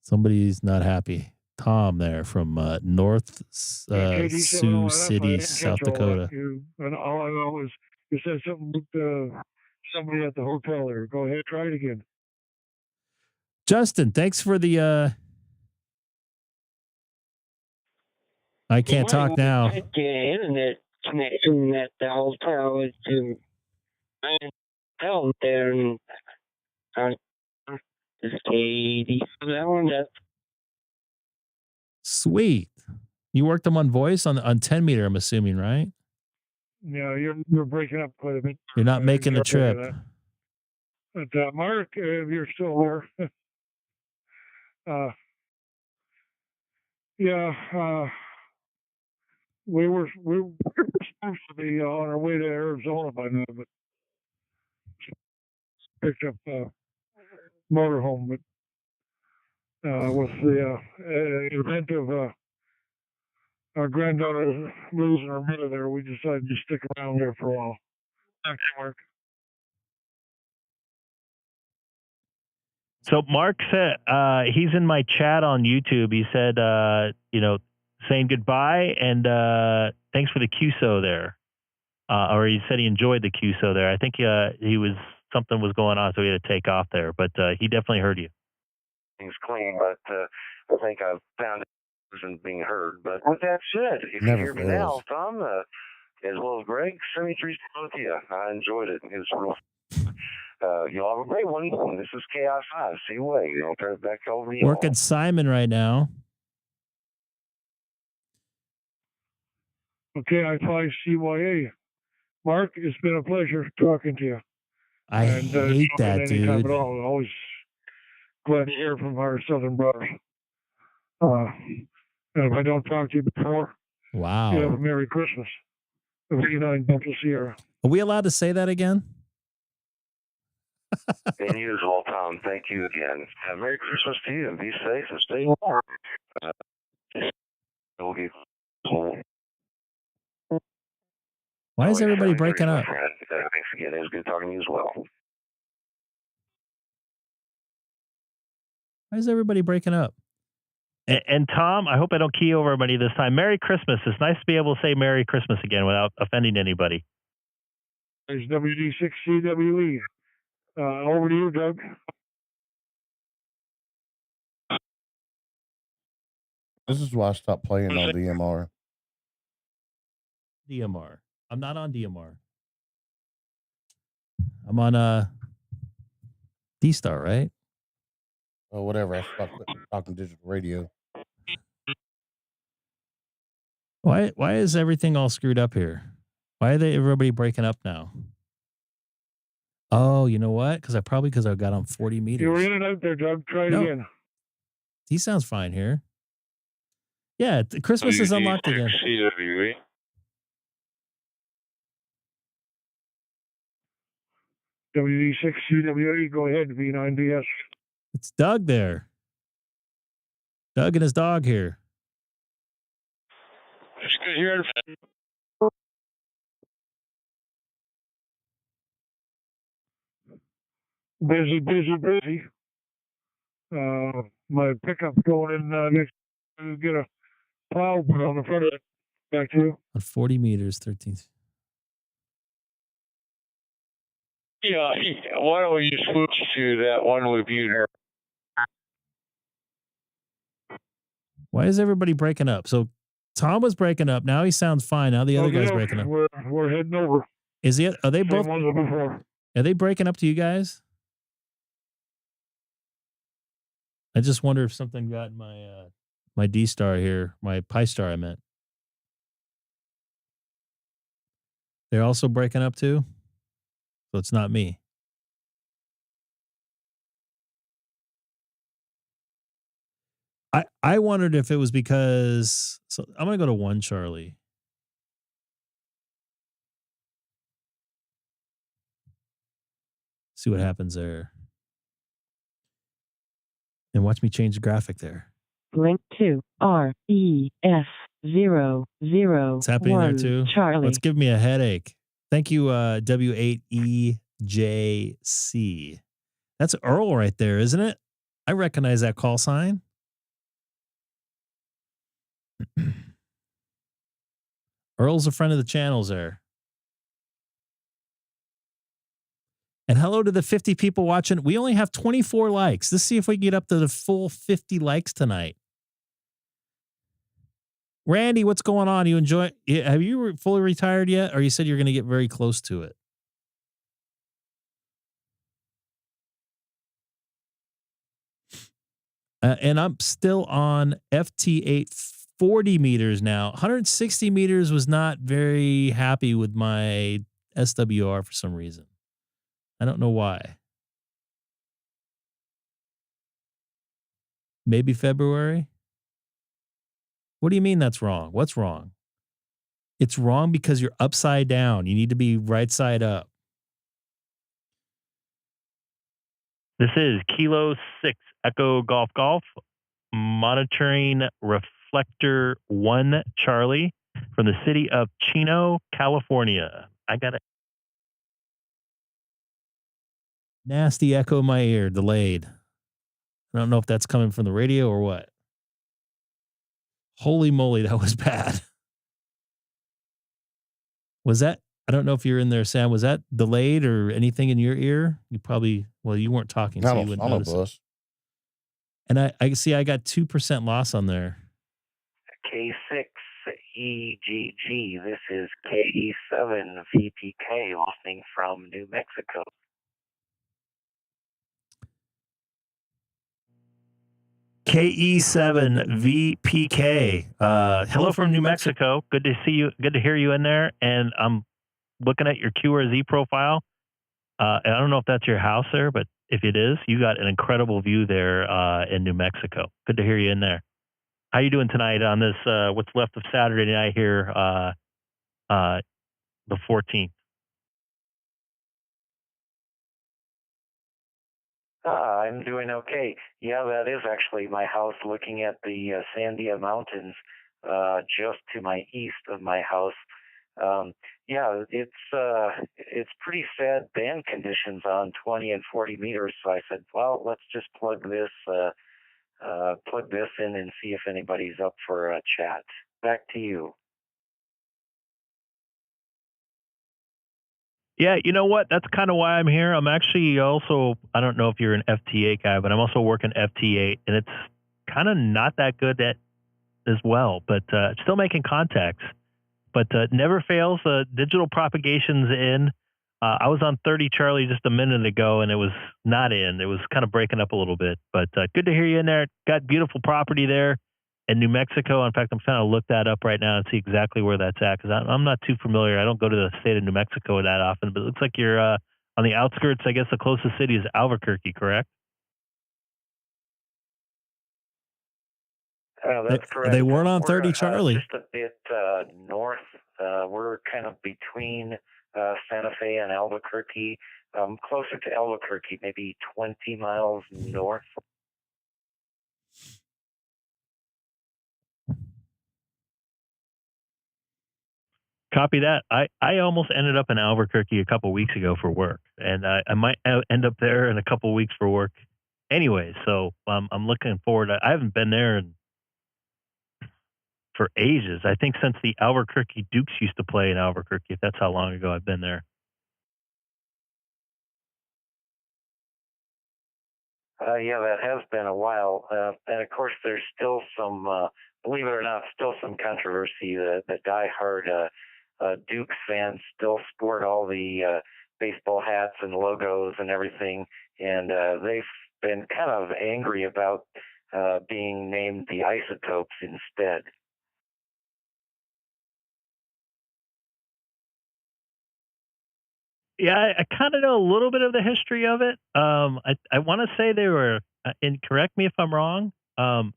Speaker 1: Somebody's not happy. Tom there from North Sioux City, South Dakota.
Speaker 5: And all I know is you said something with somebody at the hotel there. Go ahead, try it again.
Speaker 1: Justin, thanks for the I can't talk now.
Speaker 3: Check your internet connection at the hotel to out there and this K6EGG.
Speaker 1: Sweet. You worked them on voice on 10 meter, I'm assuming, right?
Speaker 5: Yeah, you're breaking up quite a bit.
Speaker 1: You're not making the
Speaker 5: Sorry
Speaker 1: trip.
Speaker 5: about that. But Mark, if you're still there, yeah, we were supposed to be on our way to Arizona by now, but picked up motorhome. But with the event of our granddaughter losing her mother there, we decided to stick around there for a while. Thanks, Mark.
Speaker 7: So Mark said he's in my chat on YouTube. He said, saying goodbye and thanks for the QSO there. Or he said he enjoyed the QSO there. I think something was going on, so he had to take off there. But he definitely heard you.
Speaker 4: Things clean, but I think I've found it wasn't being heard. But with that said, if
Speaker 2: Never
Speaker 4: you hear me now,
Speaker 2: fails.
Speaker 4: Tom, as well as Greg, 73 both of you. I enjoyed it. It was real. You all have a great one. This is KI5. See you later. I'll turn it back over to you.
Speaker 1: Working Simon right now.
Speaker 5: Okay, I5CYA. Mark, it's been a pleasure talking to you.
Speaker 1: I hate that,
Speaker 5: anytime
Speaker 1: dude.
Speaker 5: at all. Always glad to hear from our Southern brothers. And if I don't talk to you before,
Speaker 1: Wow.
Speaker 5: you have a Merry Christmas. The V9 Delta Sierra.
Speaker 1: Are we allowed to say that again?
Speaker 4: And you as well, Tom. Thank you again. Have Merry Christmas to you and be safe and stay warm. We'll be
Speaker 1: Why is everybody breaking up?
Speaker 4: Thanks again. It was good talking to you as well.
Speaker 1: Why is everybody breaking up?
Speaker 7: And Tom, I hope I don't key over everybody this time. Merry Christmas. It's nice to be able to say Merry Christmas again without offending anybody.
Speaker 5: There's WD6CWE. Over to you, Doug.
Speaker 2: This is why I stopped playing on DMR.
Speaker 1: DMR. I'm not on DMR. I'm on DStar, right?
Speaker 2: Or whatever. I stopped talking digital radio.
Speaker 1: Why is everything all screwed up here? Why are everybody breaking up now? Oh, you know what? Because I got on 40 meters.
Speaker 5: You were in and out there, Doug. Try it again.
Speaker 1: He sounds fine here. Yeah, Christmas is unlocked again.
Speaker 4: CWE.
Speaker 5: WD6CWE. Go ahead, V9DS.
Speaker 1: It's Doug there. Doug and his dog here.
Speaker 4: It's good here.
Speaker 5: Busy. My pickup's going in next to get a plow put on the front of it. Back to you.
Speaker 1: On 40 meters, 13.
Speaker 4: Yeah, why don't we switch to that one with you here?
Speaker 1: Why is everybody breaking up? So Tom was breaking up. Now he sounds fine. Now the other guy's
Speaker 5: Okay,
Speaker 1: breaking up.
Speaker 5: we're heading over.
Speaker 1: Is he? Are they
Speaker 5: Same
Speaker 1: both?
Speaker 5: ones as before.
Speaker 1: Are they breaking up to you guys? I just wonder if something got my my DStar here, my Pi Star. I meant. They're also breaking up too. So it's not me. I wondered if it was because. So I'm gonna go to 1 Charlie. See what happens there. And watch me change the graphic there.
Speaker 8: Link to REF001
Speaker 1: It's happening there too.
Speaker 8: Charlie.
Speaker 1: Let's give me a headache. Thank you, W8EJC. That's Earl right there, isn't it? I recognize that call sign. Earl's a friend of the channels there. And hello to the 50 people watching. We only have 24 likes. Let's see if we can get up to the full 50 likes tonight. Randy, what's going on? You enjoy? Have you fully retired yet? Or you said you're going to get very close to it? And I'm still on FT8 40 meters now. 160 meters was not very happy with my SWR for some reason. I don't know why. Maybe February? What do you mean that's wrong? What's wrong? It's wrong because you're upside down. You need to be right side up.
Speaker 7: This is Kilo 6 Echo Golf Golf monitoring reflector 1 Charlie from the city of Chino, California. I got it.
Speaker 1: Nasty echo in my ear, delayed. I don't know if that's coming from the radio or what. Holy moly, that was bad. Was that, I don't know if you're in there, Sam, was that delayed or anything in your ear? You probably, well, you weren't talking, so you wouldn't notice it. And I see I got 2% loss on there.
Speaker 9: K6EGG, this is KE7VPK listening from New Mexico.
Speaker 7: KE7VPK. Hello from New Mexico. Good to see you. Good to hear you in there. And I'm looking at your QRZ profile. And I don't know if that's your house there, but if it is, you got an incredible view there in New Mexico. Good to hear you in there. How you doing tonight on this, what's left of Saturday night here, the 14th?
Speaker 9: I'm doing okay. Yeah, that is actually my house looking at the Sandia Mountains just to my east of my house. Yeah, it's pretty sad band conditions on 20 and 40 meters. So I said, well, let's just plug this in and see if anybody's up for a chat. Back to you.
Speaker 7: Yeah, you know what? That's kind of why I'm here. I'm actually also, I don't know if you're an FT8 guy, but I'm also working FT8, and it's kind of not that good at as well, but still making contacts. But never fails. Digital propagation's in. I was on 30 Charlie just a minute ago, and it was not in. It was kind of breaking up a little bit. But good to hear you in there. Got beautiful property there in New Mexico. In fact, I'm trying to look that up right now and see exactly where that's at, because I'm not too familiar. I don't go to the state of New Mexico that often, but it looks like you're on the outskirts. I guess the closest city is Albuquerque, correct?
Speaker 9: That's correct.
Speaker 1: They weren't on 30 Charlie.
Speaker 9: Just a bit north. We're kind of between Santa Fe and Albuquerque. Closer to Albuquerque, maybe 20 miles north.
Speaker 7: Copy that. I almost ended up in Albuquerque a couple weeks ago for work, and I might end up there in a couple weeks for work anyway. So I'm looking forward. I haven't been there for ages. I think since the Albuquerque Dukes used to play in Albuquerque, if that's how long ago I've been there.
Speaker 9: Yeah, that has been a while. And of course, there's still some, believe it or not, still some controversy. The diehard Duke fans still sport all the baseball hats and logos and everything. And they've been kind of angry about being named the Isotopes instead.
Speaker 7: Yeah, I kind of know a little bit of the history of it. I want to say they were, and correct me if I'm wrong.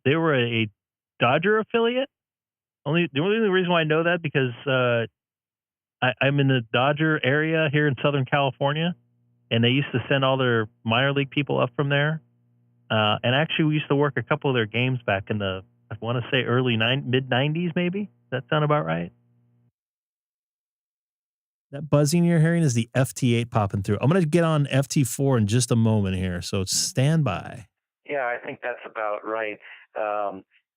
Speaker 7: They were a Dodger affiliate. The only reason why I know that because I'm in the Dodger area here in Southern California, and they used to send all their minor league people up from there. And actually, we used to work a couple of their games back in the, I want to say mid 90s, maybe. Does that sound about right?
Speaker 1: That buzzing you're hearing is the FT8 popping through. I'm going to get on FT4 in just a moment here, so stand by.
Speaker 9: Yeah, I think that's about right.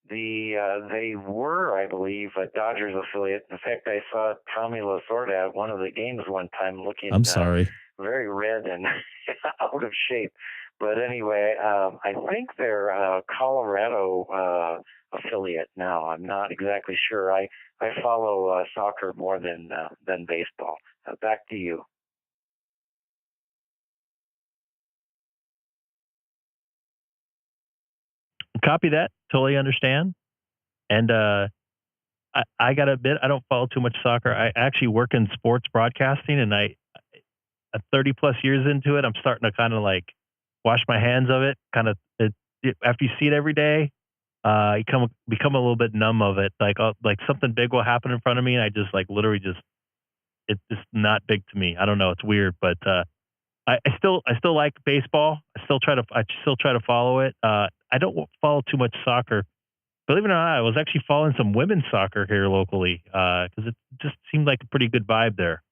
Speaker 9: They were, I believe, a Dodgers affiliate. In fact, I saw Tommy Lasorda at one of the games one time looking
Speaker 1: I'm sorry.
Speaker 9: very red and out of shape. But anyway, I think they're a Colorado affiliate now. I'm not exactly sure. I follow soccer more than baseball. Back to you.
Speaker 7: Copy that. Totally understand. And I got to admit, I don't follow too much soccer. I actually work in sports broadcasting, and I'm 30 plus years into it. I'm starting to kind of like wash my hands of it. Kind of after you see it every day, you become a little bit numb of it. Like something big will happen in front of me, and I just like literally it's just not big to me. I don't know. It's weird, but I still like baseball. I still try to follow it. I don't follow too much soccer. Believe it or not, I was actually following some women's soccer here locally because it just seemed like a pretty good vibe there.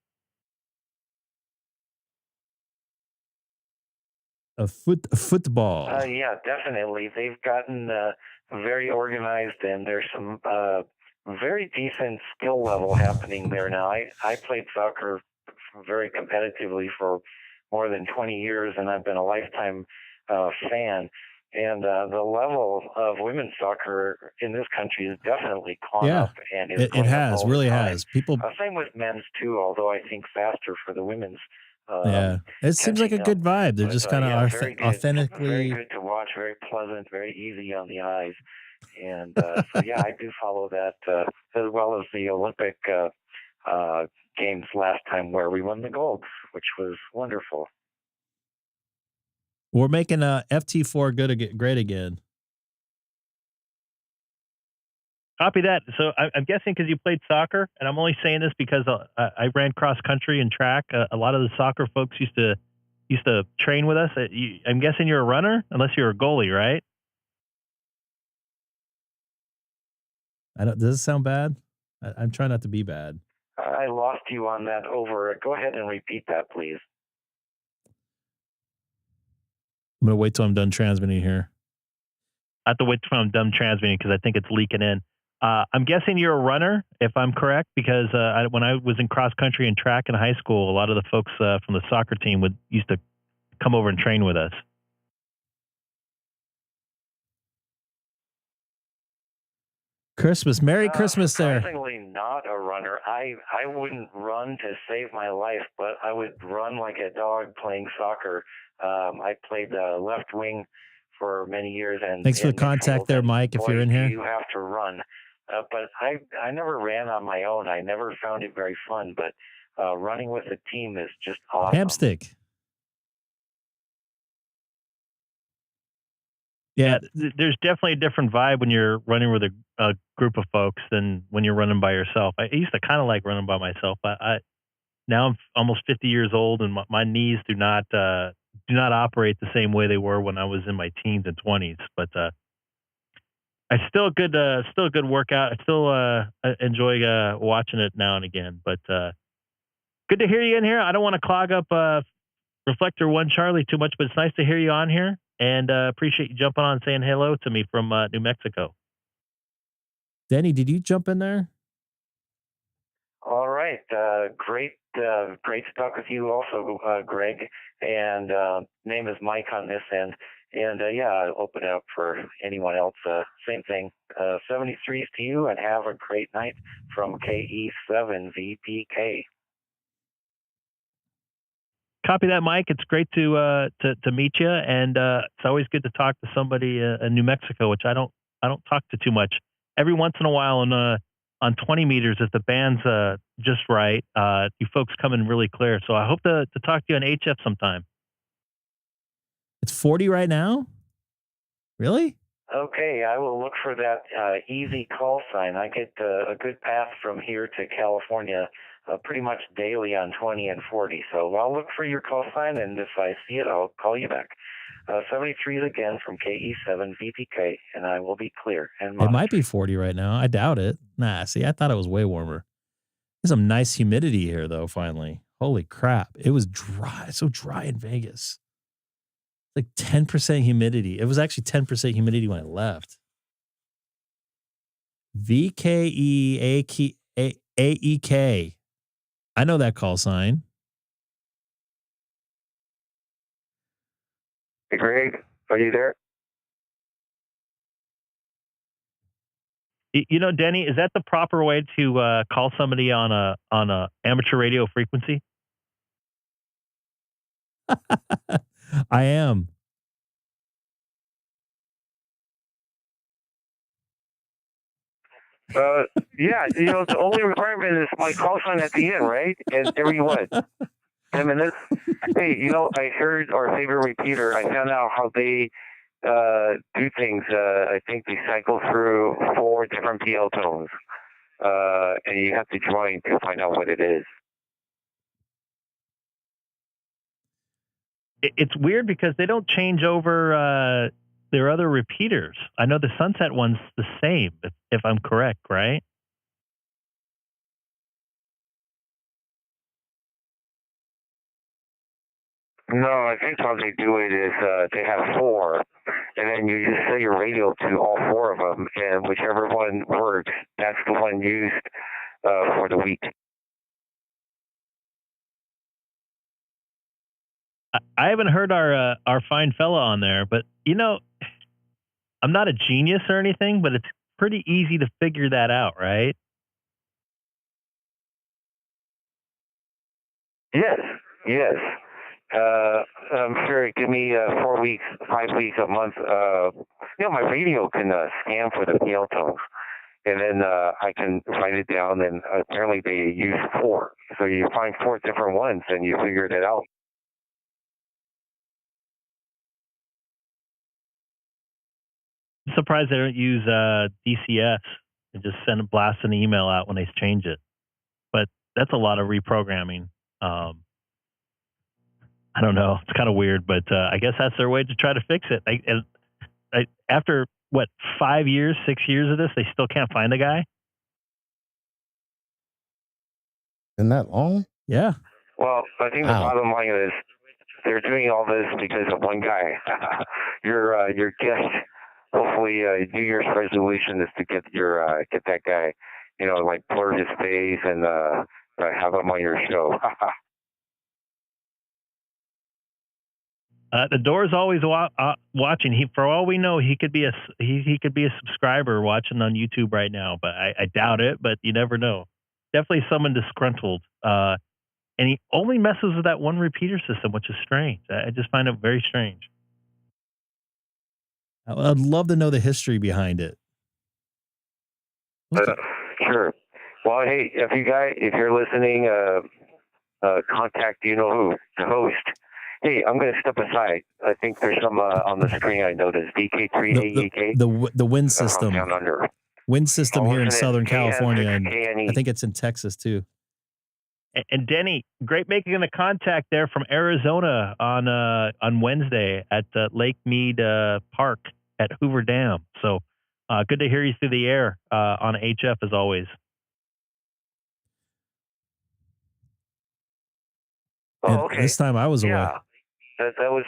Speaker 1: A football.
Speaker 9: Yeah, definitely. They've gotten very organized, and there's some very decent skill level happening there now. I played soccer very competitively for more than 20 years, and I've been a lifetime fan. And the level of women's soccer in this country has definitely gone up, and
Speaker 1: it has, really has. People.
Speaker 9: Same with men's too, although I think faster for the women's.
Speaker 1: It seems like a good vibe. They're just kind of authentically
Speaker 9: very good to watch, very pleasant, very easy on the eyes. And so yeah, I do follow that as well as the Olympic games last time where we won the gold, which was wonderful.
Speaker 1: We're making FT4 great again.
Speaker 7: Copy that. So I'm guessing because you played soccer, and I'm only saying this because I ran cross country and track. A lot of the soccer folks used to train with us. I'm guessing you're a runner, unless you're a goalie, right?
Speaker 1: Does it sound bad? I'm trying not to be bad.
Speaker 9: I lost you on that over. Go ahead and repeat that, please.
Speaker 1: I'm gonna wait till I'm done transmitting here.
Speaker 7: I have to wait till I'm done transmitting because I think it's leaking in. I'm guessing you're a runner, if I'm correct, because when I was in cross country and track in high school, a lot of the folks from the soccer team used to come over and train with us.
Speaker 1: Merry Christmas there.
Speaker 9: Surprisingly not a runner. I wouldn't run to save my life, but I would run like a dog playing soccer. I played left wing for many years. And
Speaker 1: thanks for the contact there, Mike, if you're in here.
Speaker 9: You have to run. But I never ran on my own. I never found it very fun, but running with a team is just awesome.
Speaker 1: Hamstick.
Speaker 7: Yeah, there's definitely a different vibe when you're running with a group of folks than when you're running by yourself. I used to kind of like running by myself. Now I'm almost 50 years old, and my knees do not operate the same way they were when I was in my teens and 20s. But it's still a good workout. I still enjoy watching it now and again. But good to hear you in here. I don't want to clog up Reflector 1 Charlie too much, but it's nice to hear you on here, and appreciate you jumping on and saying hello to me from New Mexico.
Speaker 1: Danny, did you jump in there?
Speaker 9: All right. Great to talk with you also, Greg. And name is Mike on this end. And yeah, I'll open it up for anyone else. Same thing. 73s to you, and have a great night from KE7VPK.
Speaker 7: Copy that, Mike. It's great to meet you, and it's always good to talk to somebody in New Mexico, which I don't talk to too much. Every once in a while, on 20 meters, if the band's just right, you folks come in really clear. So I hope to talk to you on HF sometime.
Speaker 1: It's 40 right now? Really?
Speaker 9: Okay, I will look for that easy call sign. I get a good path from here to California pretty much daily on 20 and 40. So I'll look for your call sign, and if I see it, I'll call you back. 73 again from KE7VPK, and I will be clear and
Speaker 1: It might be 40 right now. I doubt it. Nah, see, I thought it was way warmer. There's some nice humidity here, though, finally. Holy crap. It was dry. So dry in Vegas. Like 10% humidity. It was actually 10% humidity when I left. VKEAEK. I know that call sign.
Speaker 4: Hey, Greg, are you there?
Speaker 7: You know, Denny, is that the proper way to call somebody on a amateur radio frequency?
Speaker 1: I am.
Speaker 4: Yeah, the only requirement is my call sign at the end, right? And there you was. 10 minutes. Hey, I heard our favorite repeater. I found out how they do things. I think they cycle through 4 different PL tones. And you have to join to find out what it is.
Speaker 7: It's weird because they don't change over their other repeaters. I know the Sunset one's the same, if I'm correct, right?
Speaker 4: No, I think how they do it is they have 4, and then you just set your radio to all 4 of them, and whichever one works, that's the one used for the week.
Speaker 7: I haven't heard our fine fella on there, but I'm not a genius or anything, but it's pretty easy to figure that out, right?
Speaker 4: Yes. I'm sure give me 4 weeks, 5 weeks, a month. My radio can scan for the PL tones, and then I can write it down. And apparently they use 4, so you find 4 different ones, and you figured it out.
Speaker 7: I'm surprised they don't use DCS and just send a blast an email out when they change it. But that's a lot of reprogramming. I don't know. It's kind of weird, but I guess that's their way to try to fix it. After, 5 years, 6 years of this, they still can't find the guy?
Speaker 2: Isn't that long?
Speaker 1: Yeah.
Speaker 4: Well, I think the bottom line is they're doing all this because of one guy. Your guest, hopefully, New Year's resolution is to get that guy, blur his face and have him on your show.
Speaker 7: The door's always watching. For all we know, he could be a subscriber watching on YouTube right now, but I doubt it. But you never know. Definitely someone disgruntled. And he only messes with that one repeater system, which is strange. I just find it very strange.
Speaker 1: I'd love to know the history behind it.
Speaker 4: Sure. Well, hey, if you're listening, contact who, the host. Hey, I'm going to step aside. I think there's some on the screen I noticed. VK3AEK.
Speaker 1: The wind system.
Speaker 4: Down under.
Speaker 1: Wind system here in Southern California, and
Speaker 4: KNE.
Speaker 1: I think it's in Texas too.
Speaker 7: And Denny, great making the contact there from Arizona on Wednesday at Lake Mead Park at Hoover Dam. So good to hear you through the air on HF as always.
Speaker 4: Oh, okay.
Speaker 1: This time I was away.
Speaker 4: That was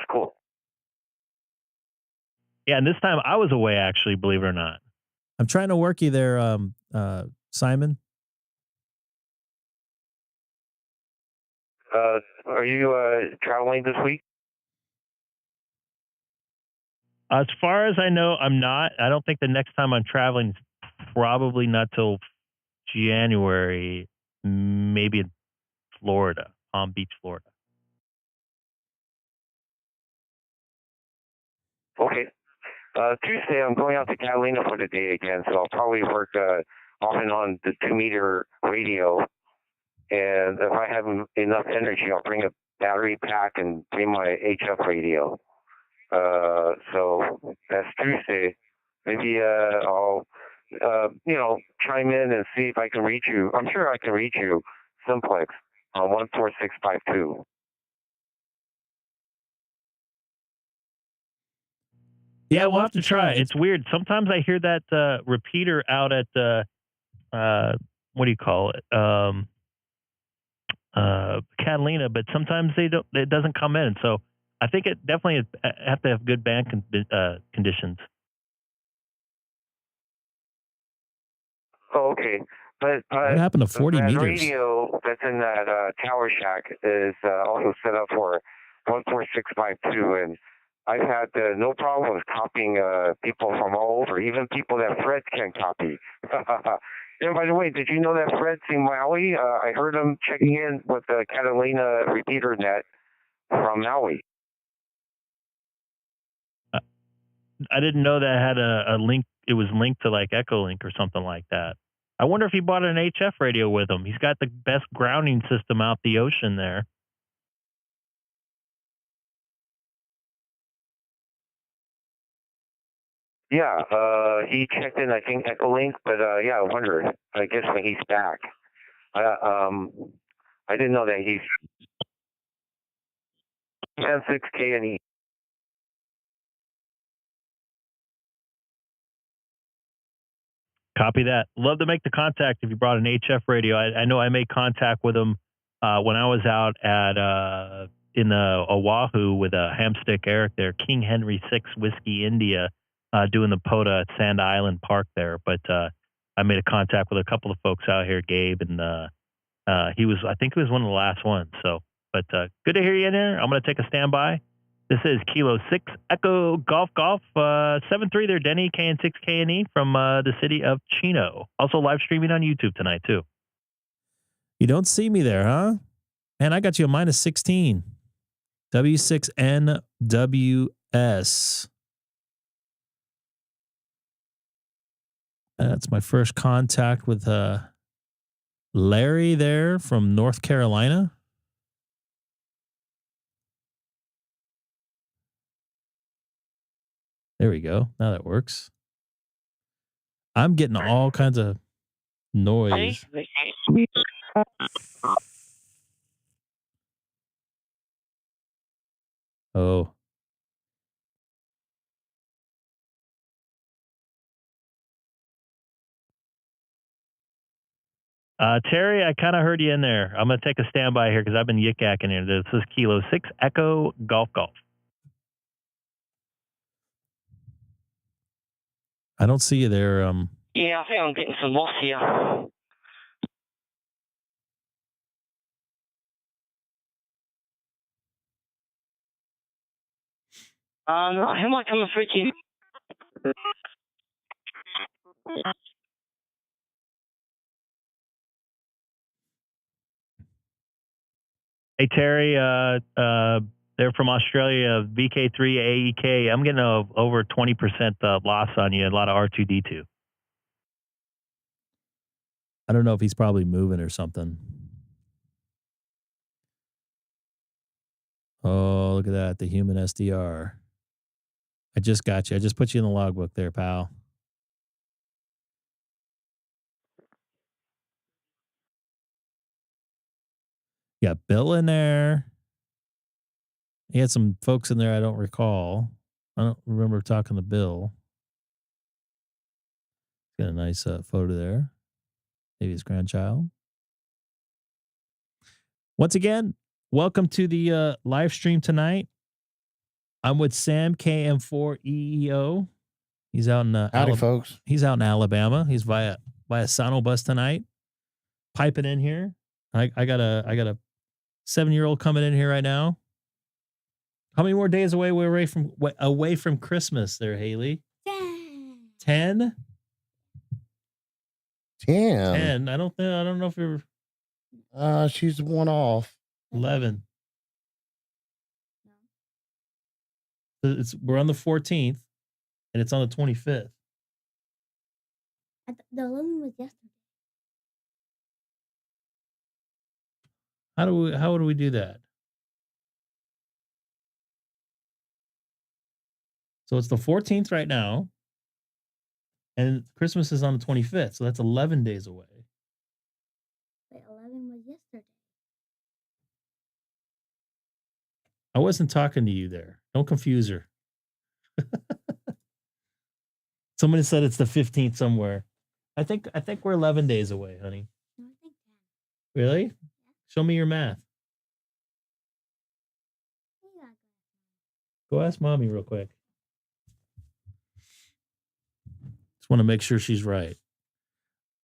Speaker 4: cool.
Speaker 7: Yeah, and this time I was away, actually, believe it or not.
Speaker 1: I'm trying to work you there, Simon.
Speaker 4: Are you traveling this week?
Speaker 7: As far as I know, I'm not. I don't think the next time I'm traveling is probably not till January, maybe in Florida, Palm Beach, Florida.
Speaker 4: Okay. Tuesday, I'm going out to Catalina for the day again, so I'll probably work off and on the 2-meter radio. And if I have enough energy, I'll bring a battery pack and bring my HF radio. So that's Tuesday. Maybe I'll, chime in and see if I can reach you. I'm sure I can reach you simplex on 14652.
Speaker 7: Yeah, we'll have to try. It's weird. Sometimes I hear that repeater out at what do you call it? Catalina, but sometimes it doesn't come in. So I think it definitely have to have good band conditions.
Speaker 4: Oh, okay. But
Speaker 1: What happened to 40
Speaker 4: that
Speaker 1: meters?
Speaker 4: radio that's in that tower shack is also set up for 14652, and I've had no problems copying people from all over, even people that Fred can copy. And by the way, did you know that Fred's in Maui? I heard him checking in with the Catalina repeater net from Maui.
Speaker 7: I didn't know that had a link. It was linked to like Echolink or something like that. I wonder if he bought an HF radio with him. He's got the best grounding system out the ocean there.
Speaker 4: Yeah, he checked in, I think, Echolink, but yeah, I wondered. I guess when he's back. I didn't know that he's 10-6K and E.
Speaker 7: Copy that. Love to make the contact if you brought an HF radio. I know I made contact with him when I was out at in Oahu with Hamstick Eric there, King Henry 6 Whiskey India, doing the POTA at Sand Island Park there. But I made a contact with a couple of folks out here, Gabe, and I think he was one of the last ones. So, but good to hear you in there. I'm going to take a standby. This is Kilo 6 Echo Golf 73 there, Denny, KN6KNE from the city of Chino. Also live streaming on YouTube tonight, too.
Speaker 1: You don't see me there, huh? Man, I got you a minus 16. W6NWS. That's my first contact with Larry there from North Carolina. There we go. Now that works. I'm getting all kinds of noise. Oh.
Speaker 7: Terry, I kind of heard you in there. I'm going to take a standby here because I've been yik-yakking here. This is Kilo 6 Echo Golf.
Speaker 1: I don't see you there.
Speaker 3: Yeah, I think I'm getting some loss here. How much am I switching?
Speaker 7: Hey, Terry, they're from Australia, VK3 AEK. I'm getting over 20% loss on you, a lot of R2D2.
Speaker 1: I don't know if he's probably moving or something. Oh, look at that. The human SDR. I just got you. I just put you in the logbook there, pal. You got Bill in there. He had some folks in there I don't recall. I don't remember talking to Bill. Got a nice photo there. Maybe his grandchild. Once again, welcome to the live stream tonight. I'm with Sam KM4EEO. He's out in
Speaker 2: folks.
Speaker 1: He's out in Alabama. He's via Sono bus tonight. Piping in here. I got a 7-year-old coming in here right now. How many more days away we're away from Christmas there, Haley?
Speaker 8: 10.
Speaker 1: 10?
Speaker 2: 10.
Speaker 1: 10. I don't know if you're
Speaker 2: She's one off.
Speaker 1: 11.
Speaker 8: No.
Speaker 1: We're on the 14th and it's on the 25th.
Speaker 8: The 11 was yesterday.
Speaker 1: How do we do that? So it's the 14th right now, and Christmas is on the 25th, so that's 11 days away.
Speaker 8: But 11 was yesterday.
Speaker 1: I wasn't talking to you there. Don't confuse her. Somebody said it's the 15th somewhere. I think we're 11 days away, honey.
Speaker 8: No, I think 10.
Speaker 1: Really?
Speaker 8: Yeah.
Speaker 1: Show me your math.
Speaker 8: Yeah.
Speaker 1: Go ask mommy real quick. Just want to make sure she's right.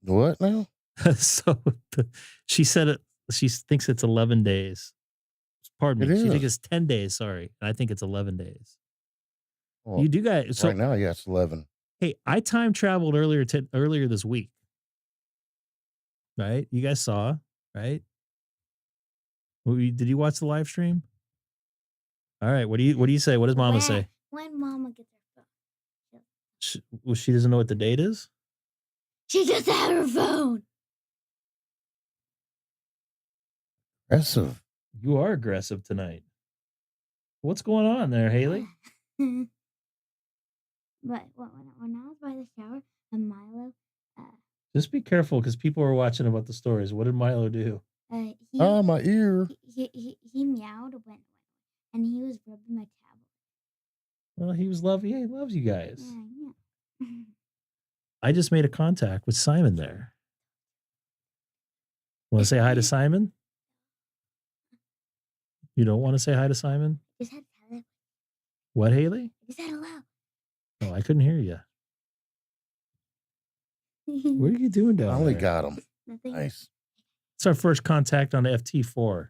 Speaker 2: What now?
Speaker 1: So she said it. She thinks it's 11 days. Pardon me.
Speaker 2: It
Speaker 1: She thinks
Speaker 2: is.
Speaker 1: it's 10 days. Sorry, I think it's 11 days.
Speaker 2: Well,
Speaker 1: You do guys. So
Speaker 2: right now, yeah, it's 11.
Speaker 1: hey, I time traveled earlier this week. Right? You guys saw, right? Did you watch the live stream? All right. What do you say? What does Mama say?
Speaker 8: When Mama gets her phone.
Speaker 1: She doesn't know what the date is.
Speaker 8: She just had her phone.
Speaker 2: Aggressive.
Speaker 1: You are aggressive tonight. What's going on there, Haley?
Speaker 8: But when I was by the shower, and Milo,
Speaker 1: Just be careful because people are watching about the stories. What did Milo do?
Speaker 2: My ear.
Speaker 8: he meowed and he was rubbing my tablet.
Speaker 1: Well, he was lovely. Yeah, he loves you guys.
Speaker 8: Yeah.
Speaker 1: I just made a contact with Simon there. Want to say hi to Simon? You don't want to say hi to Simon?
Speaker 8: Just had hello.
Speaker 1: What, Haley?
Speaker 8: Just had hello.
Speaker 1: Oh, I couldn't hear you. What are you doing down
Speaker 2: Finally
Speaker 1: there?
Speaker 2: got him.
Speaker 8: Nothing.
Speaker 2: Nice.
Speaker 1: It's our first contact on the FT4.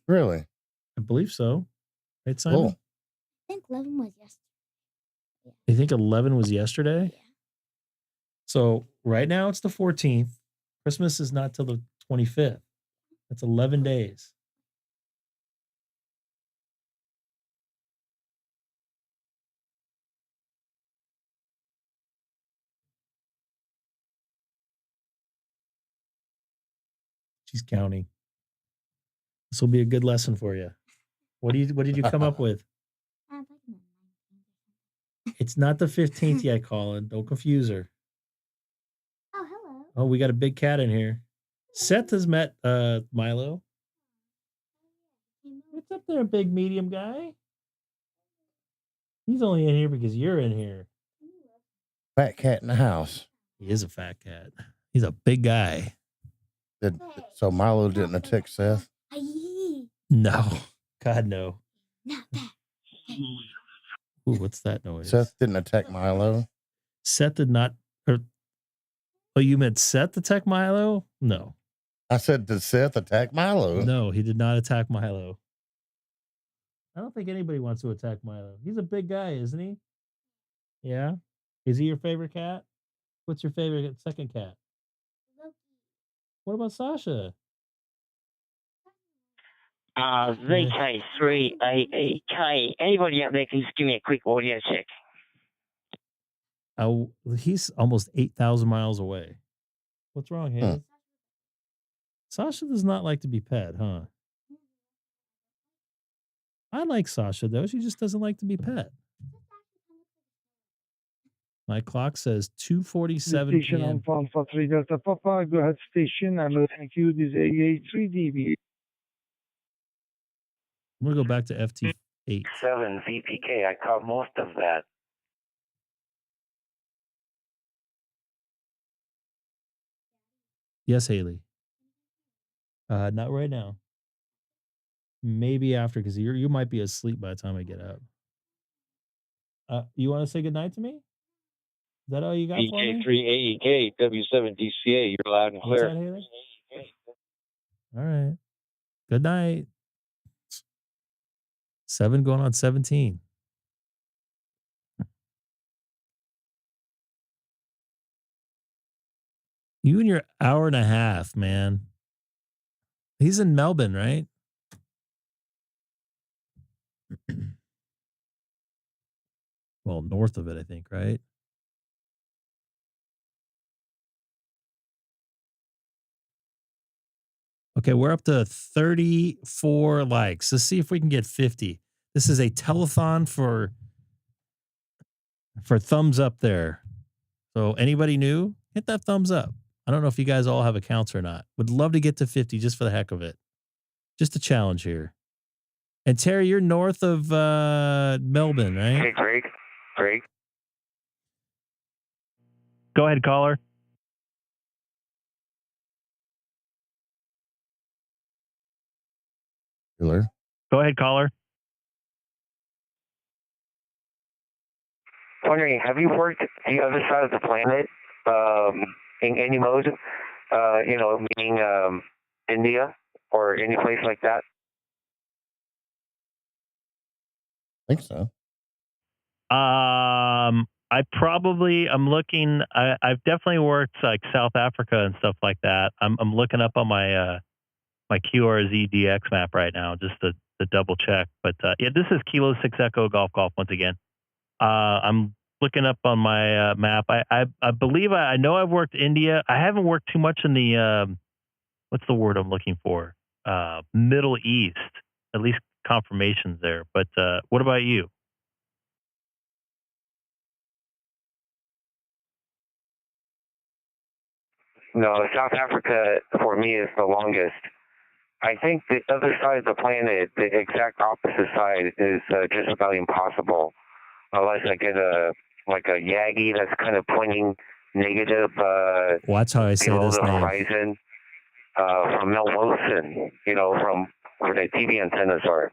Speaker 2: Really?
Speaker 1: I believe so. Right, Simon?
Speaker 2: Cool.
Speaker 8: I think 11 was yesterday.
Speaker 1: You think 11 was yesterday?
Speaker 8: Yeah.
Speaker 1: So right now it's the 14th. Christmas is not till the 25th. That's 11 days. She's counting. This will be a good lesson for you. What did you come up with?
Speaker 8: I was like, no, 19.
Speaker 1: It's not the 15th yet, Colin. Don't confuse her.
Speaker 8: Oh, hello.
Speaker 1: Oh, we got a big cat in here. Seth has met Milo. What's up there, big medium guy? He's only in here because you're in here.
Speaker 2: Fat cat in the house.
Speaker 1: He is a fat cat. He's a big guy.
Speaker 2: So Milo didn't attack Seth?
Speaker 8: Aye.
Speaker 1: No. God, no.
Speaker 8: Not that.
Speaker 1: Ooh, what's that noise?
Speaker 2: Seth didn't attack Milo?
Speaker 1: Seth did not. Oh, you meant Seth attack Milo? No.
Speaker 2: I said, did Seth attack Milo?
Speaker 1: No, he did not attack Milo. I don't think anybody wants to attack Milo. He's a big guy, isn't he? Yeah. Is he your favorite cat? What's your favorite second cat? What about Sasha?
Speaker 3: VK3AEK. Anybody out there can just give me a quick audio check.
Speaker 1: Oh, he's almost 8,000 miles away. What's wrong, Haley? Sasha does not like to be pet, huh? I like Sasha, though. She just doesn't like to be pet. My clock says 2:47
Speaker 5: Station
Speaker 1: p.m.
Speaker 5: on Alpha 3 Delta Papa. Go ahead, station. I'm listening to you. This is AA3DB.
Speaker 1: I'm going to go back to FT8.
Speaker 9: 7 VPK. I caught most of that.
Speaker 1: Yes, Haley. Not right now. Maybe after, because you might be asleep by the time I get up. You want to say goodnight to me? Is that all you got for me?
Speaker 10: VK3AEK W7DCA. You're loud and
Speaker 1: What's
Speaker 10: clear.
Speaker 1: that, Haley? All right. Good night. 7 going on 17. You and your hour and a half, man. He's in Melbourne, right? Well, north of it, I think, right? Okay, we're up to 34 likes. Let's see if we can get 50. This is a telethon for thumbs up there. So anybody new, hit that thumbs up. I don't know if you guys all have accounts or not. Would love to get to 50 just for the heck of it. Just a challenge here. And Terry, you're north of Melbourne, right?
Speaker 4: Hey, Greg.
Speaker 7: Go ahead, caller.
Speaker 2: Bueller.
Speaker 7: Go ahead, caller.
Speaker 4: Wondering, have you worked the other side of the planet in any mode? Meaning India or any place like that?
Speaker 2: I think so.
Speaker 7: I'm looking. I've definitely worked like South Africa and stuff like that. I'm looking up on my my QRZ DX map right now just to double check. But yeah, this is Kilo 6 Echo Golf once again. I'm looking up on my map. I believe I know I've worked India. I haven't worked too much in the what's the word I'm looking for? Middle East. At least confirmations there. But what about you?
Speaker 4: No, South Africa for me is the longest. I think the other side of the planet, the exact opposite side, is just about impossible. Unless I get a Yagi that's kind of pointing negative
Speaker 1: Watch how I say
Speaker 4: below
Speaker 1: this
Speaker 4: the
Speaker 1: name.
Speaker 4: horizon from Mel Wilson, from where the TV antennas are.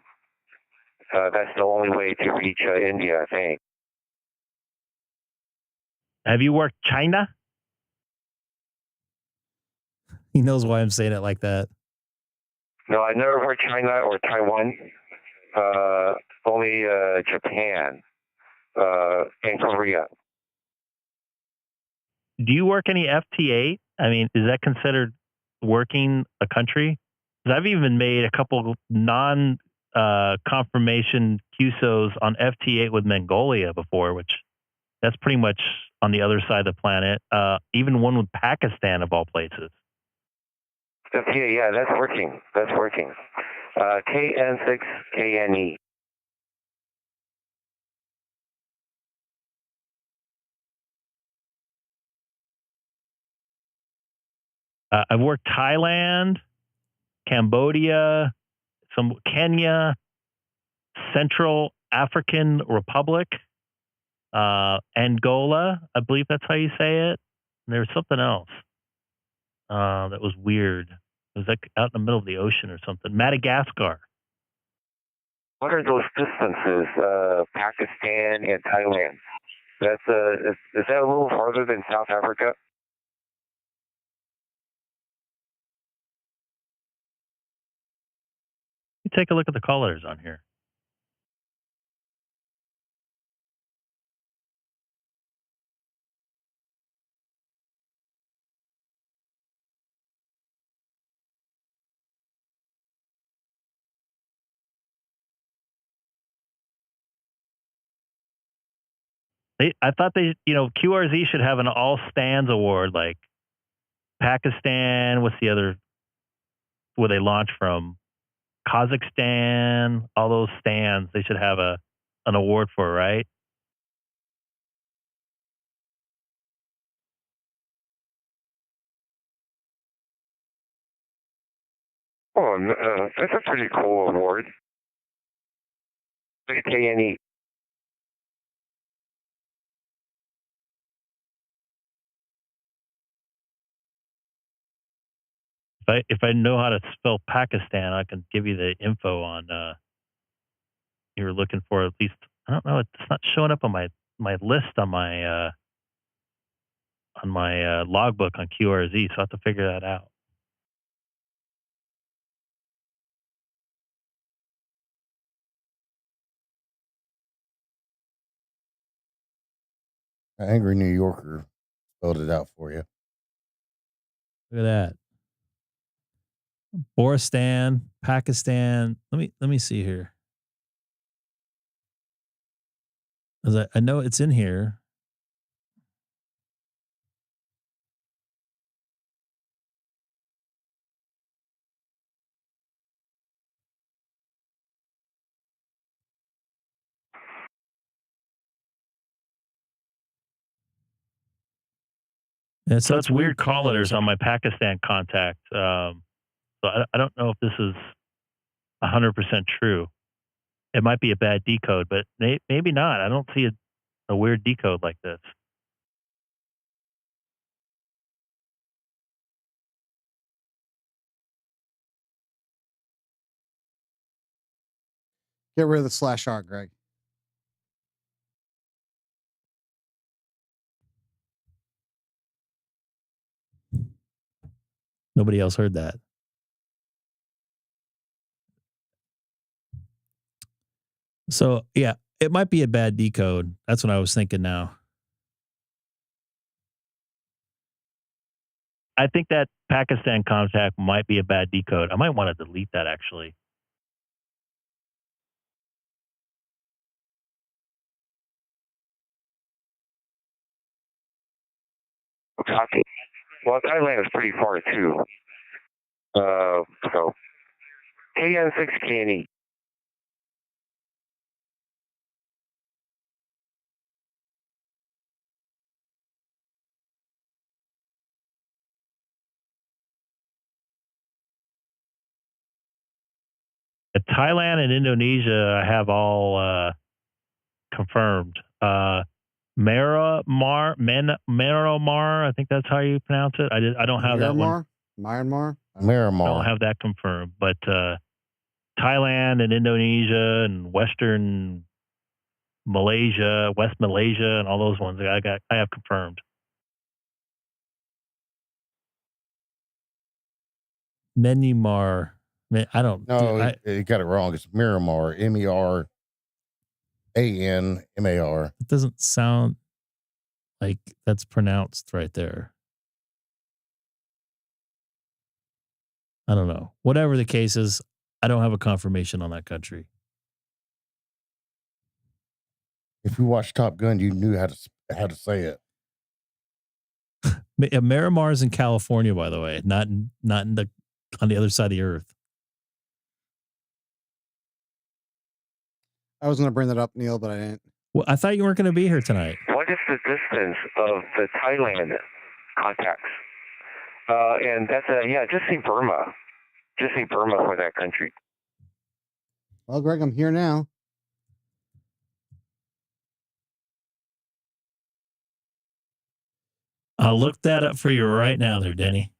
Speaker 4: That's the only way to reach India, I think.
Speaker 7: Have you worked China?
Speaker 1: He knows why I'm saying it like that.
Speaker 4: No, I never worked China or Taiwan. Only Japan and Korea.
Speaker 7: Do you work any FT8? I mean, is that considered working a country? Because I've even made a couple non-confirmation QSOs on FT8 with Mongolia before, which that's pretty much on the other side of the planet. Even one with Pakistan, of all places.
Speaker 4: Yeah, that's working. KN6KNE.
Speaker 7: I've worked Thailand, Cambodia, some Kenya, Central African Republic, Angola. I believe that's how you say it. And there was something else that was weird. It was like out in the middle of the ocean or something. Madagascar.
Speaker 4: What are those distances? Pakistan and Thailand. That's is that a little farther than South Africa?
Speaker 7: You take a look at the callers on here. I thought QRZ should have an all stands award, like Pakistan. What's the other where they launch from? Kazakhstan, all those stands. They should have an award for, right?
Speaker 4: Oh, that's a pretty cool award. KNE.
Speaker 7: If I know how to spell Pakistan, I can give you the info on you were looking for. At least I don't know. It's not showing up on my list on my logbook on QRZ, so I have to figure that out.
Speaker 2: An angry New Yorker spelled it out for you.
Speaker 1: Look at that. Boristan, Pakistan. Let me see here. 'Cause I know it's in here.
Speaker 7: So it's weird call letters on my Pakistan contact. So I don't know if this is 100% true. It might be a bad decode, but maybe not. I don't see a weird decode like this.
Speaker 11: Get rid of the /R, Greg.
Speaker 1: Nobody else heard that. So yeah, it might be a bad decode. That's what I was thinking now.
Speaker 7: I think that Pakistan contact might be a bad decode. I might want to delete that actually.
Speaker 4: Copy. Well, Thailand is pretty far too. So KN6KNE.
Speaker 7: Thailand and Indonesia, I have all confirmed. Myanmar, I think that's how you pronounce it. I don't have that one.
Speaker 11: Myanmar.
Speaker 7: I don't have that confirmed, but Thailand and Indonesia and Western Malaysia, West Malaysia, and all those ones I have confirmed.
Speaker 1: Myanmar. I don't
Speaker 2: know. You got it wrong. It's Miramar. MERANMAR.
Speaker 1: It doesn't sound like that's pronounced right there. I don't know. Whatever the case is, I don't have a confirmation on that country.
Speaker 2: If you watched Top Gun, you knew how to say it.
Speaker 1: Miramar's in California, by the way, not on the other side of the earth.
Speaker 11: I was going to bring that up, Neil, but I didn't.
Speaker 1: Well, I thought you weren't going to be here tonight.
Speaker 4: What is the distance of the Thailand contacts? And that's just see Burma. Just see Burma for that country.
Speaker 11: Well, Greg, I'm here now.
Speaker 1: I'll look that up for you right now there, Denny.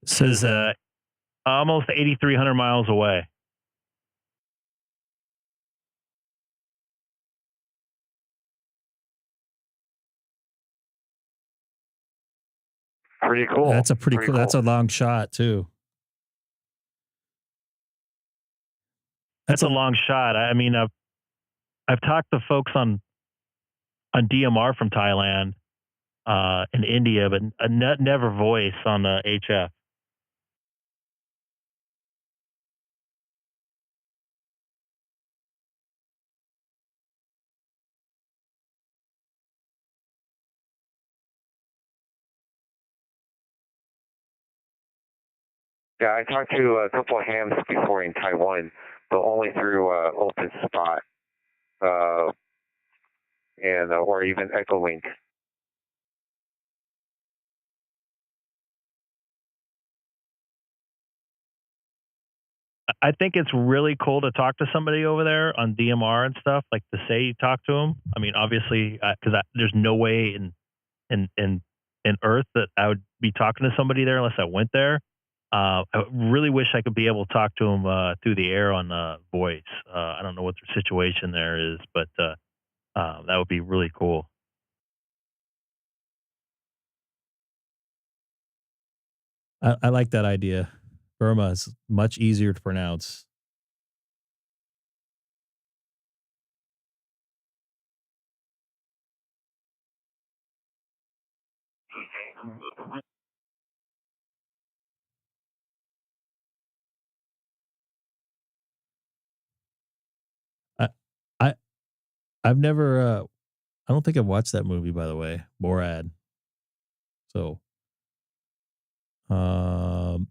Speaker 7: It says almost 8,300 miles away.
Speaker 4: Pretty cool.
Speaker 1: That's a pretty cool. That's a long shot too.
Speaker 7: That's a long shot. I mean, I've talked to folks on DMR from Thailand and India, but never voice on the HF.
Speaker 4: Yeah, I talked to a couple of hams before in Taiwan, but only through Openspot and or even Echolink.
Speaker 7: I think it's really cool to talk to somebody over there on DMR and stuff, like to say you talk to them. I mean, obviously, because there's no way in Earth that I would be talking to somebody there unless I went there. I really wish I could be able to talk to him through the air on voice. I don't know what their situation there is, but that would be really cool.
Speaker 1: I like that idea. Burma is much easier to pronounce. I I I've never I don't think I've watched that movie, by the way, Borat. So um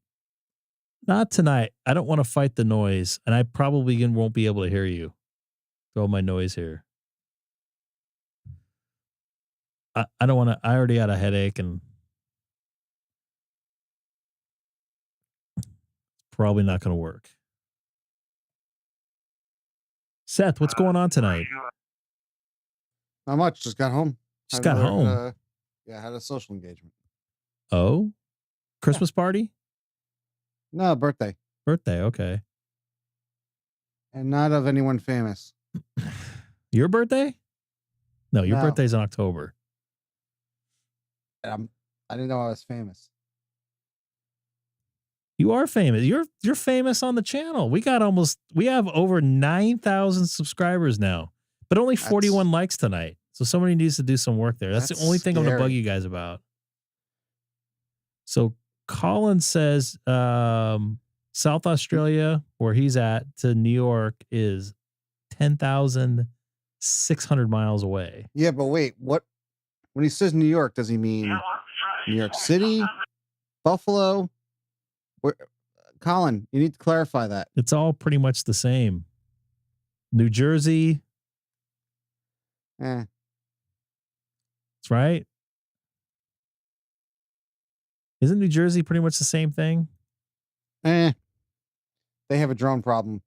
Speaker 1: not tonight. I don't want to fight the noise, and I probably won't be able to hear you. Throw my noise here. I don't want to. I already had a headache, and probably not going to work. Seth, what's going on tonight?
Speaker 11: Not much. Just got home.
Speaker 1: Just got home.
Speaker 11: Yeah, had a social engagement.
Speaker 1: Oh, Christmas party?
Speaker 11: No, birthday.
Speaker 1: Birthday. Okay.
Speaker 11: And not of anyone famous.
Speaker 1: Your birthday? No, your
Speaker 11: No.
Speaker 1: birthday's in October.
Speaker 11: I didn't know I was famous.
Speaker 1: You are famous. You're famous on the channel. We have over 9,000 subscribers now, but only 41 likes tonight. So somebody needs to do some work there. That's the only thing I'm going to bug you guys about. So Colin says South Australia, where he's at, to New York is 10,600 miles away.
Speaker 11: Yeah, but wait, what? When he says New York, does he mean New York City, Buffalo? Where, Colin, you need to clarify that.
Speaker 1: It's all pretty much the same. New Jersey.
Speaker 11: Eh.
Speaker 1: That's right. Isn't New Jersey pretty much the same thing?
Speaker 11: They have a drone problem.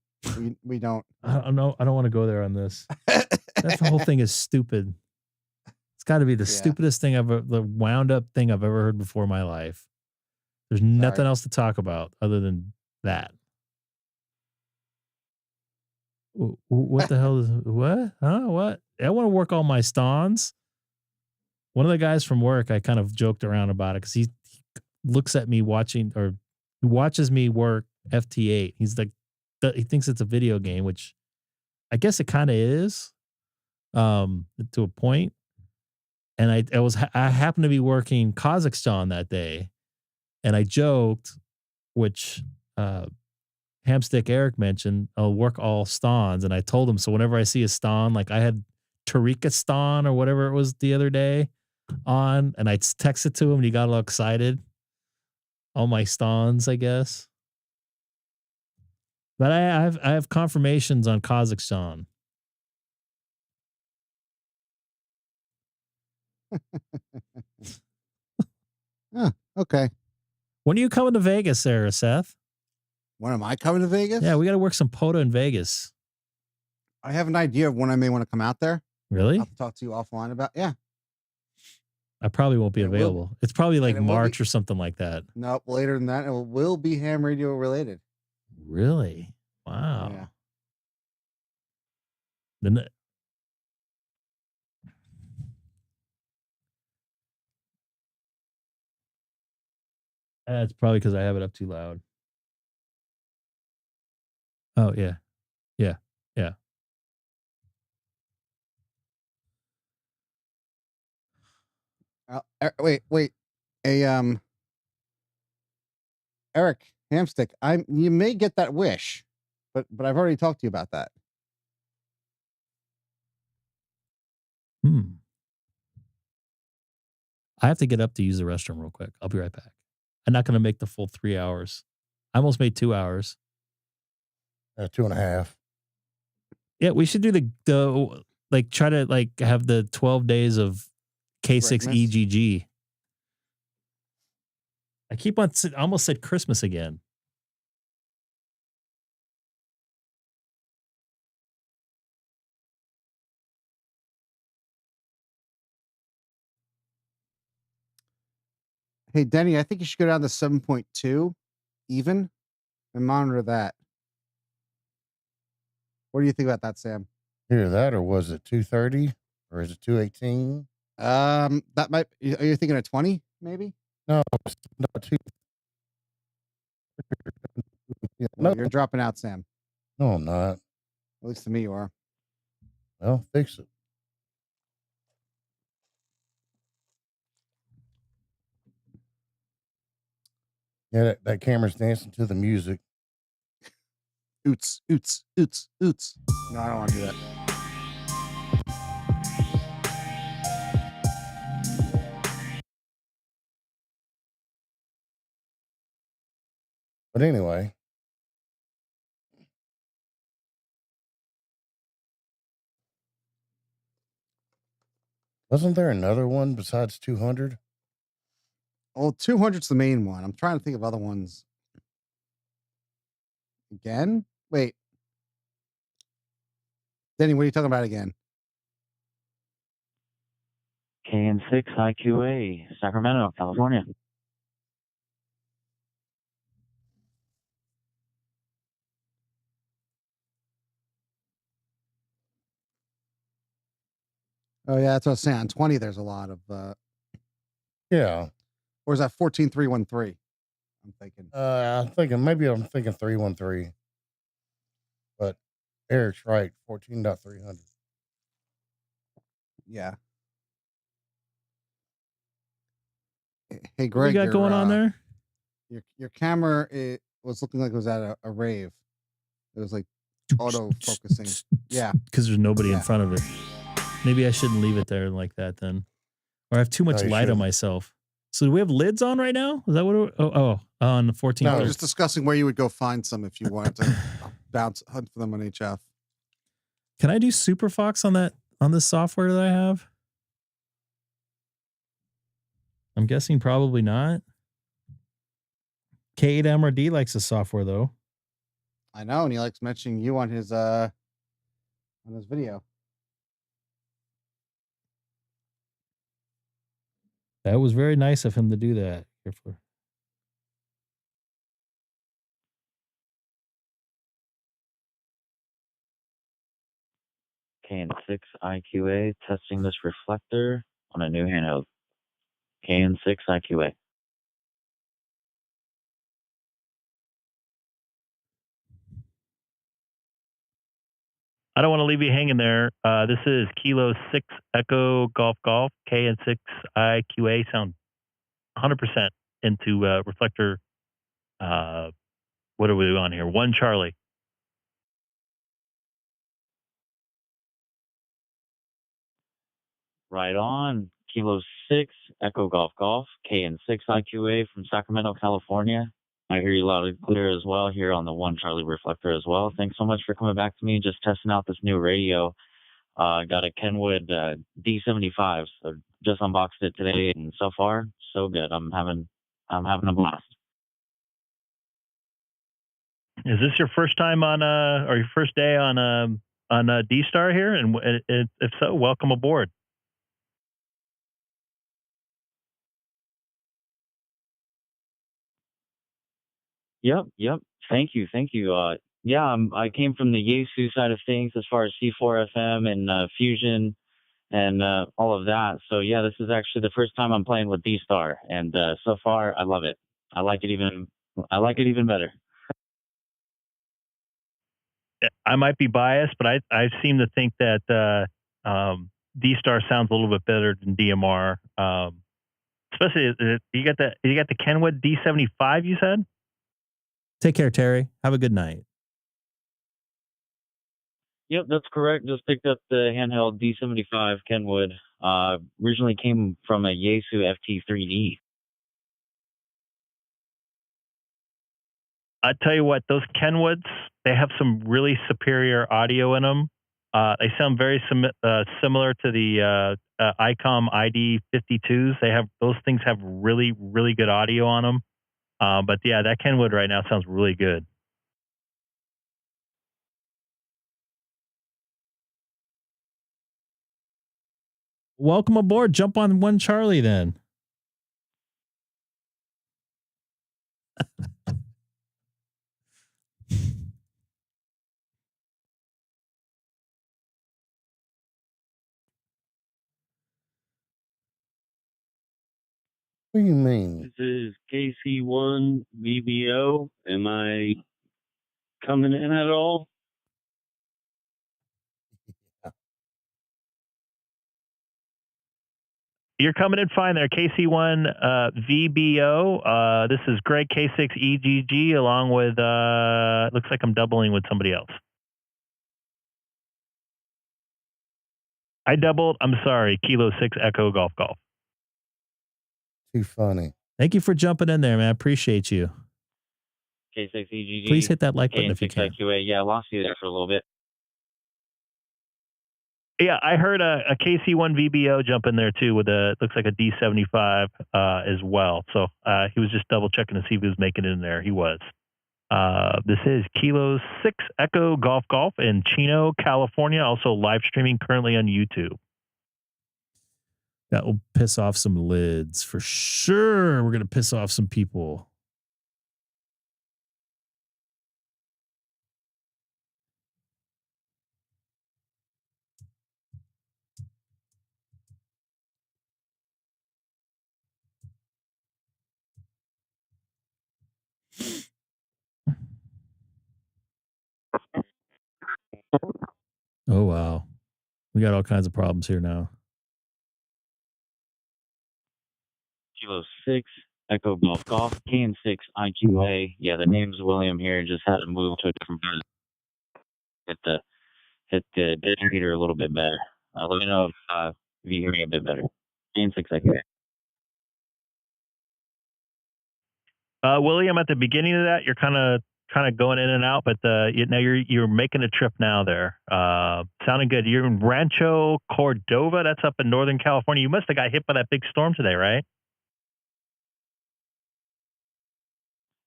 Speaker 11: We don't.
Speaker 1: I don't know. I don't want to go there on this. That whole thing is stupid. It's got to be the stupidest thing the wound up thing I've ever heard before in my life. There's nothing else to talk about other than that. What the hell is what? Huh? What? I want to work all my stawns. One of the guys from work, I kind of joked around about it because he looks at me watching, or he watches me work FT8. He's like, he thinks it's a video game, which I guess it kind of is, to a point. And I happened to be working Kazakhstan that day, and I joked, which Hamstick Eric mentioned, I'll work all stawns, and I told him, so whenever I see a stawn, like I had Tariqistan or whatever it was the other day on, and I texted to him, and he got all excited. All my stawns, I guess. But I have confirmations on Kazakhstan.
Speaker 11: Okay.
Speaker 1: When are you coming to Vegas, Sarah, Seth?
Speaker 11: When am I coming to Vegas?
Speaker 1: Yeah, we got to work some POTA in Vegas.
Speaker 11: I have an idea of when I may want to come out there.
Speaker 1: Really?
Speaker 11: I'll talk to you offline about. Yeah.
Speaker 1: I probably won't be available. It's probably like March or something like that.
Speaker 11: Nope, later than that. It will be ham radio related.
Speaker 1: Really? Wow.
Speaker 11: Yeah.
Speaker 1: Then it's probably because I have it up too loud. Oh yeah, yeah, yeah.
Speaker 11: Wait. Eric Hamstick, you may get that wish, but I've already talked to you about that.
Speaker 1: I have to get up to use the restroom real quick. I'll be right back. I'm not going to make the full 3 hours. I almost made 2 hours.
Speaker 2: 2.5.
Speaker 1: Yeah, we should do the like try to like have the 12 days of K6EGG. I keep on I almost said Christmas again.
Speaker 11: Hey, Denny, I think you should go down to 7.2 even and monitor that. What do you think about that, Sam?
Speaker 2: Hear that, or was it 230, or is it 218?
Speaker 11: That might. Are you thinking of 20? Maybe.
Speaker 2: No, no, two. Yeah,
Speaker 11: Well,
Speaker 2: no,
Speaker 11: you're dropping out, Sam.
Speaker 2: no, I'm not.
Speaker 11: At least to me, you are.
Speaker 2: Well, fix it. Yeah, that camera's dancing to the music.
Speaker 11: Oots, oots, oots, oots. No, I don't want to do that.
Speaker 2: But anyway, wasn't there another one besides 200?
Speaker 11: Well, 200's the main one. I'm trying to think of other ones. Again? Wait. Denny, what are you talking about again?
Speaker 9: KN6 IQA, Sacramento, California.
Speaker 11: Oh, yeah, that's what I was saying. On 20, there's a lot of.
Speaker 2: Yeah.
Speaker 11: Or is that 14313? I'm thinking.
Speaker 2: I'm thinking 313. But Eric's right, 14.300.
Speaker 11: Yeah. Hey, Greg.
Speaker 1: What you got going on there?
Speaker 11: Your camera, it was looking like it was at a rave. It was like auto focusing. Yeah.
Speaker 1: Because there's nobody in
Speaker 11: Yeah.
Speaker 1: front of it. Maybe I shouldn't leave it there like that then. Or I have too much
Speaker 2: No, you
Speaker 1: light on
Speaker 2: shouldn't.
Speaker 1: myself. So do we have lids on right now? Is that what? On the 14.
Speaker 11: No, we're just discussing where you would go find some if you wanted to hunt for them on HF.
Speaker 1: Can I do Super Fox on this software that I have? I'm guessing probably not. K8 MRD likes the software though.
Speaker 11: I know, and he likes mentioning you on his video.
Speaker 1: That was very nice of him to do that. Careful.
Speaker 9: KN6 IQA, testing this reflector on a new handheld. KN6 IQA.
Speaker 7: I don't want to leave you hanging there. This is Kilo 6 Echo Golf Golf, KN6 IQA. Sound 100% into reflector. What are we on here? 1 Charlie.
Speaker 9: Right on. Kilo 6 Echo Golf Golf, KN6 IQA from Sacramento, California. I hear you loud and clear as well here on the 1 Charlie reflector as well. Thanks so much for coming back to me. Just testing out this new radio. Got a Kenwood D75, so just unboxed it today, and so far so good. I'm having a blast.
Speaker 7: Is this your first time on or your first day on DStar here? And if so, welcome aboard.
Speaker 9: Yep. Thank you. Yeah, I came from the Yaesu side of things as far as C4 FM and Fusion and all of that. So yeah, this is actually the first time I'm playing with DStar, and so far I love it. I like it even better.
Speaker 7: I might be biased, but I seem to think that DStar sounds a little bit better than DMR. Especially you got the Kenwood D75. You said.
Speaker 1: Take care, Terry. Have a good night.
Speaker 9: Yep, that's correct. Just picked up the handheld D75 Kenwood. Originally came from a Yaesu FT8
Speaker 7: I tell you what, those Kenwoods, they have some really superior audio in them. They sound very similar to the Icom ID-52s. Those things have really, really good audio on them. But yeah, that Kenwood right now sounds really good.
Speaker 1: Welcome aboard. Jump on 1 Charlie then.
Speaker 2: What do you mean?
Speaker 12: This is KC1 VBO. Am I coming in at all?
Speaker 7: You're coming in fine there, KC1 VBO. This is Greg K6EGG along with, looks like I'm doubling with somebody else. I doubled. I'm sorry. Kilo 6 Echo Golf Golf.
Speaker 2: Too funny.
Speaker 1: Thank you for jumping in there, man. I appreciate you.
Speaker 10: K6EGG.
Speaker 1: Please hit that like button if you can.
Speaker 10: KN6IQA. Yeah, I lost you there for a little bit.
Speaker 7: Yeah, I heard a KC1 VBO jump in there too with a, looks like a D75 as well. So he was just double checking to see if he was making it in there. He was. This is Kilo 6 Echo Golf Golf in Chino, California. Also live streaming currently on YouTube.
Speaker 1: That will piss off some lids for sure. We're going to piss off some people. Oh, wow. We got all kinds of problems here now.
Speaker 10: Kilo 6 Echo Golf Golf. KN6IQA. Yeah, the name's William here. Just had to move to a different part. Hit the data meter a little bit better. Let me know if you hear me a bit better. KN6IQA.
Speaker 7: William, at the beginning of that, you're kind of going in and out, but now you're making a trip now there. Sounding good. You're in Rancho Cordova. That's up in Northern California. You must have got hit by that big storm today, right?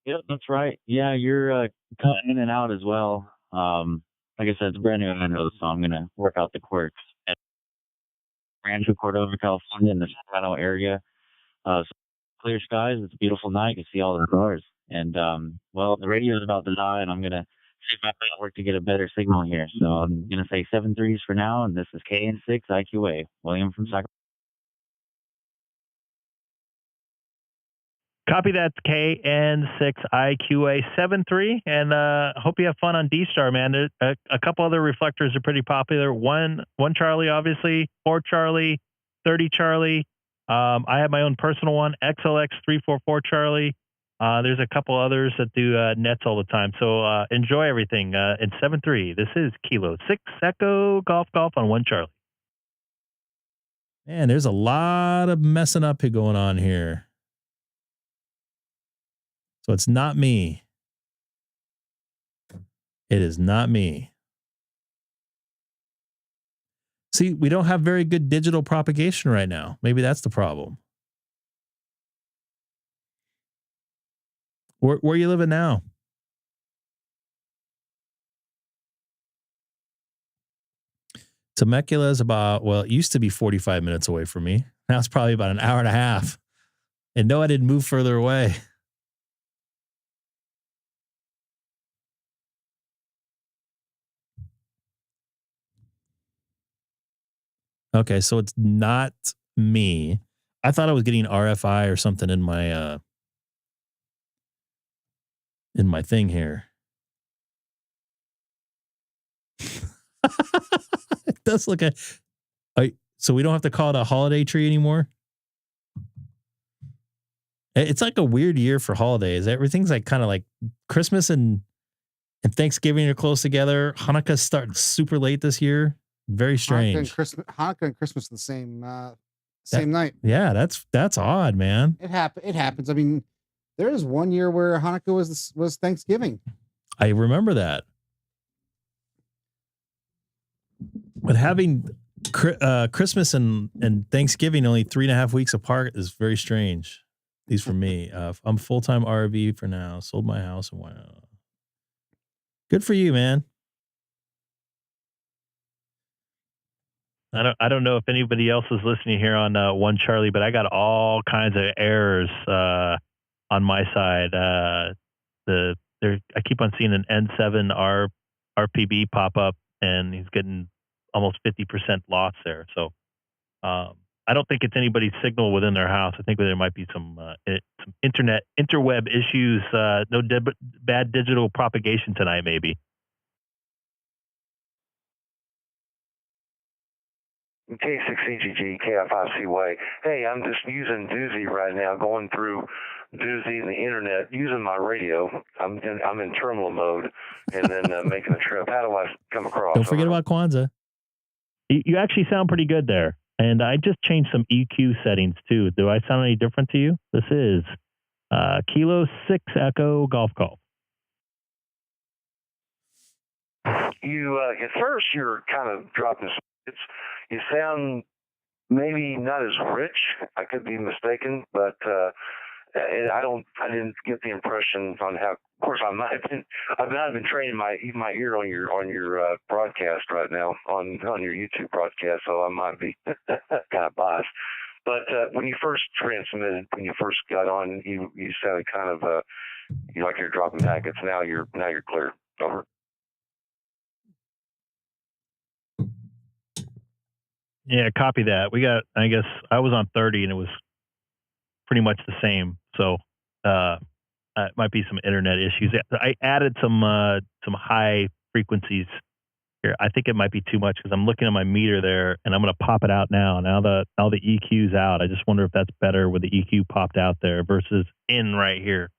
Speaker 10: Yep, that's right. Yeah, you're cutting in and out as well. Like I said, it's brand new, I know, so I'm gonna work out the quirks. At Rancho Cordova, California, in the Sacramento area. So clear skies. It's a beautiful night. You see all the stars. And well, the radio is about to die, and I'm gonna see if I can work to get a better signal here. So I'm gonna say 7-3s for now, and this is KN6IQA, William from Sacramento.
Speaker 7: Copy that, KN6IQA 73, and hope you have fun on DStar, man. There's a couple other reflectors are pretty popular. One Charlie, obviously, 4 Charlie, 30 Charlie. I have my own personal one, XLX344 Charlie. There's a couple others that do nets all the time. So enjoy everything. In 7-3, this is Kilo 6 Echo Golf Golf on 1 Charlie.
Speaker 1: Man, there's a lot of messing up here going on here. So it's not me. It is not me. See, we don't have very good digital propagation right now. Maybe that's the problem. Where are you living now? Temecula is about, well, it used to be 45 minutes away from me. Now it's probably about an hour and a half. And no, I didn't move further away. Okay, so it's not me. I thought I was getting RFI or something in my thing here. It does look so we don't have to call it a holiday tree anymore. It's like a weird year for holidays. Everything's like kind of like Christmas and Thanksgiving are close together. Hanukkah's starting super late this year. Very strange.
Speaker 11: Hanukkah and Christmas the same night.
Speaker 1: Yeah, that's odd, man.
Speaker 11: It happens. I mean, there is one year where Hanukkah was Thanksgiving.
Speaker 1: I remember that. But having Christmas and Thanksgiving only 3.5 weeks apart is very strange. At least for me. I'm full-time RV for now. Sold my house and wow. Good for you, man.
Speaker 7: I don't know if anybody else is listening here on 1 Charlie, but I got all kinds of errors on my side. I keep on seeing an N7 RPB pop up, and he's getting almost 50% loss there. So I I don't think it's anybody's signal within their house. I think there might be some interweb issues. No bad digital propagation tonight, maybe.
Speaker 4: K6EGG, KF5CY. Hey, I'm just using Doozy right now, going through Doozy and the internet, using my radio. I'm in terminal mode, and then making a trip. How do I come across?
Speaker 1: Don't forget about Kwanzaa.
Speaker 7: You actually sound pretty good there. And I just changed some EQ settings too. Do I sound any different to you? This is Kilo 6 Echo Golf Golf.
Speaker 4: You at first you're kind of dropping. You sound maybe not as rich. I could be mistaken, but I didn't get the impression on how. Of course, I've not been training my ear on your broadcast right now on your YouTube broadcast, so I might be kind of biased. But when you first transmitted, when you first got on, you sounded kind of like you're dropping packets. Now you're clear. Over.
Speaker 7: Yeah, copy that. I guess I was on 30 and it was pretty much the same. So it might be some internet issues. I added some high frequencies here. I think it might be too much because I'm looking at my meter there and I'm going to pop it out now. Now the EQ's out. I just wonder if that's better with the EQ popped out there versus in right here.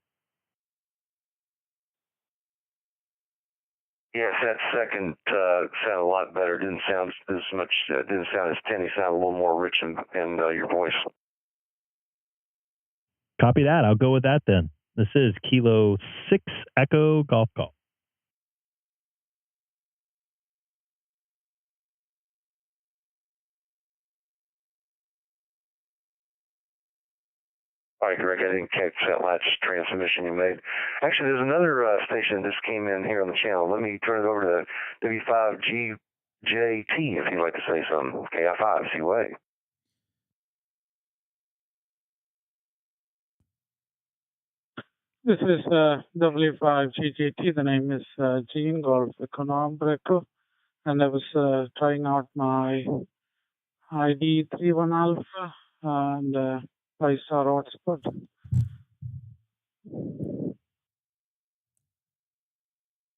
Speaker 4: Yes, that second sounded a lot better. Didn't sound as much. Didn't sound as tinny. Sounded a little more rich in your voice.
Speaker 7: Copy that. I'll go with that then. This is Kilo 6 Echo Golf Golf.
Speaker 4: All right, Greg, I didn't catch that last transmission you made. Actually, there's another station that just came in here on the channel. Let me turn it over to W5GJT if you'd like to say something. KF5CY.
Speaker 13: This is W5GJT. The name is Gene Golf Econombrico. And I was trying out my ID 31 Alpha and DStar hotspot.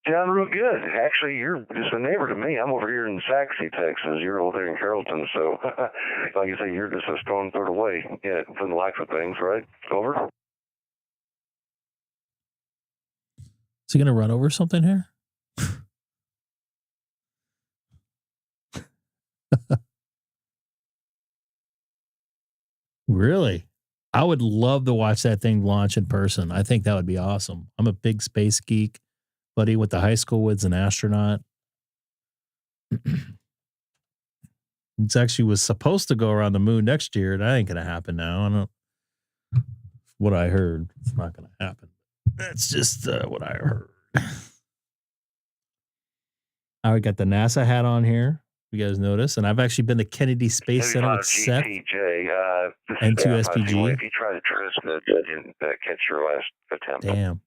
Speaker 4: Sound real good. Actually, you're just a neighbor to me. I'm over here in Saxe, Texas. You're over there in Carrollton. So, like you say, you're just a stone throw away. Yeah, from the life of things, right? Over.
Speaker 1: Is he going to run over something here? Really? I would love to watch that thing launch in person. I think that would be awesome. I'm a big space geek. Buddy went to high school with an astronaut. It actually was supposed to go around the moon next year. That ain't going to happen now. I don't. What I heard, it's not going to happen. That's just what I heard. I got the NASA hat on here. You guys notice, and I've actually been to Kennedy Space Center with Seth and 2SPG.
Speaker 4: If you try to transmit, I didn't catch your last attempt.
Speaker 1: Damn.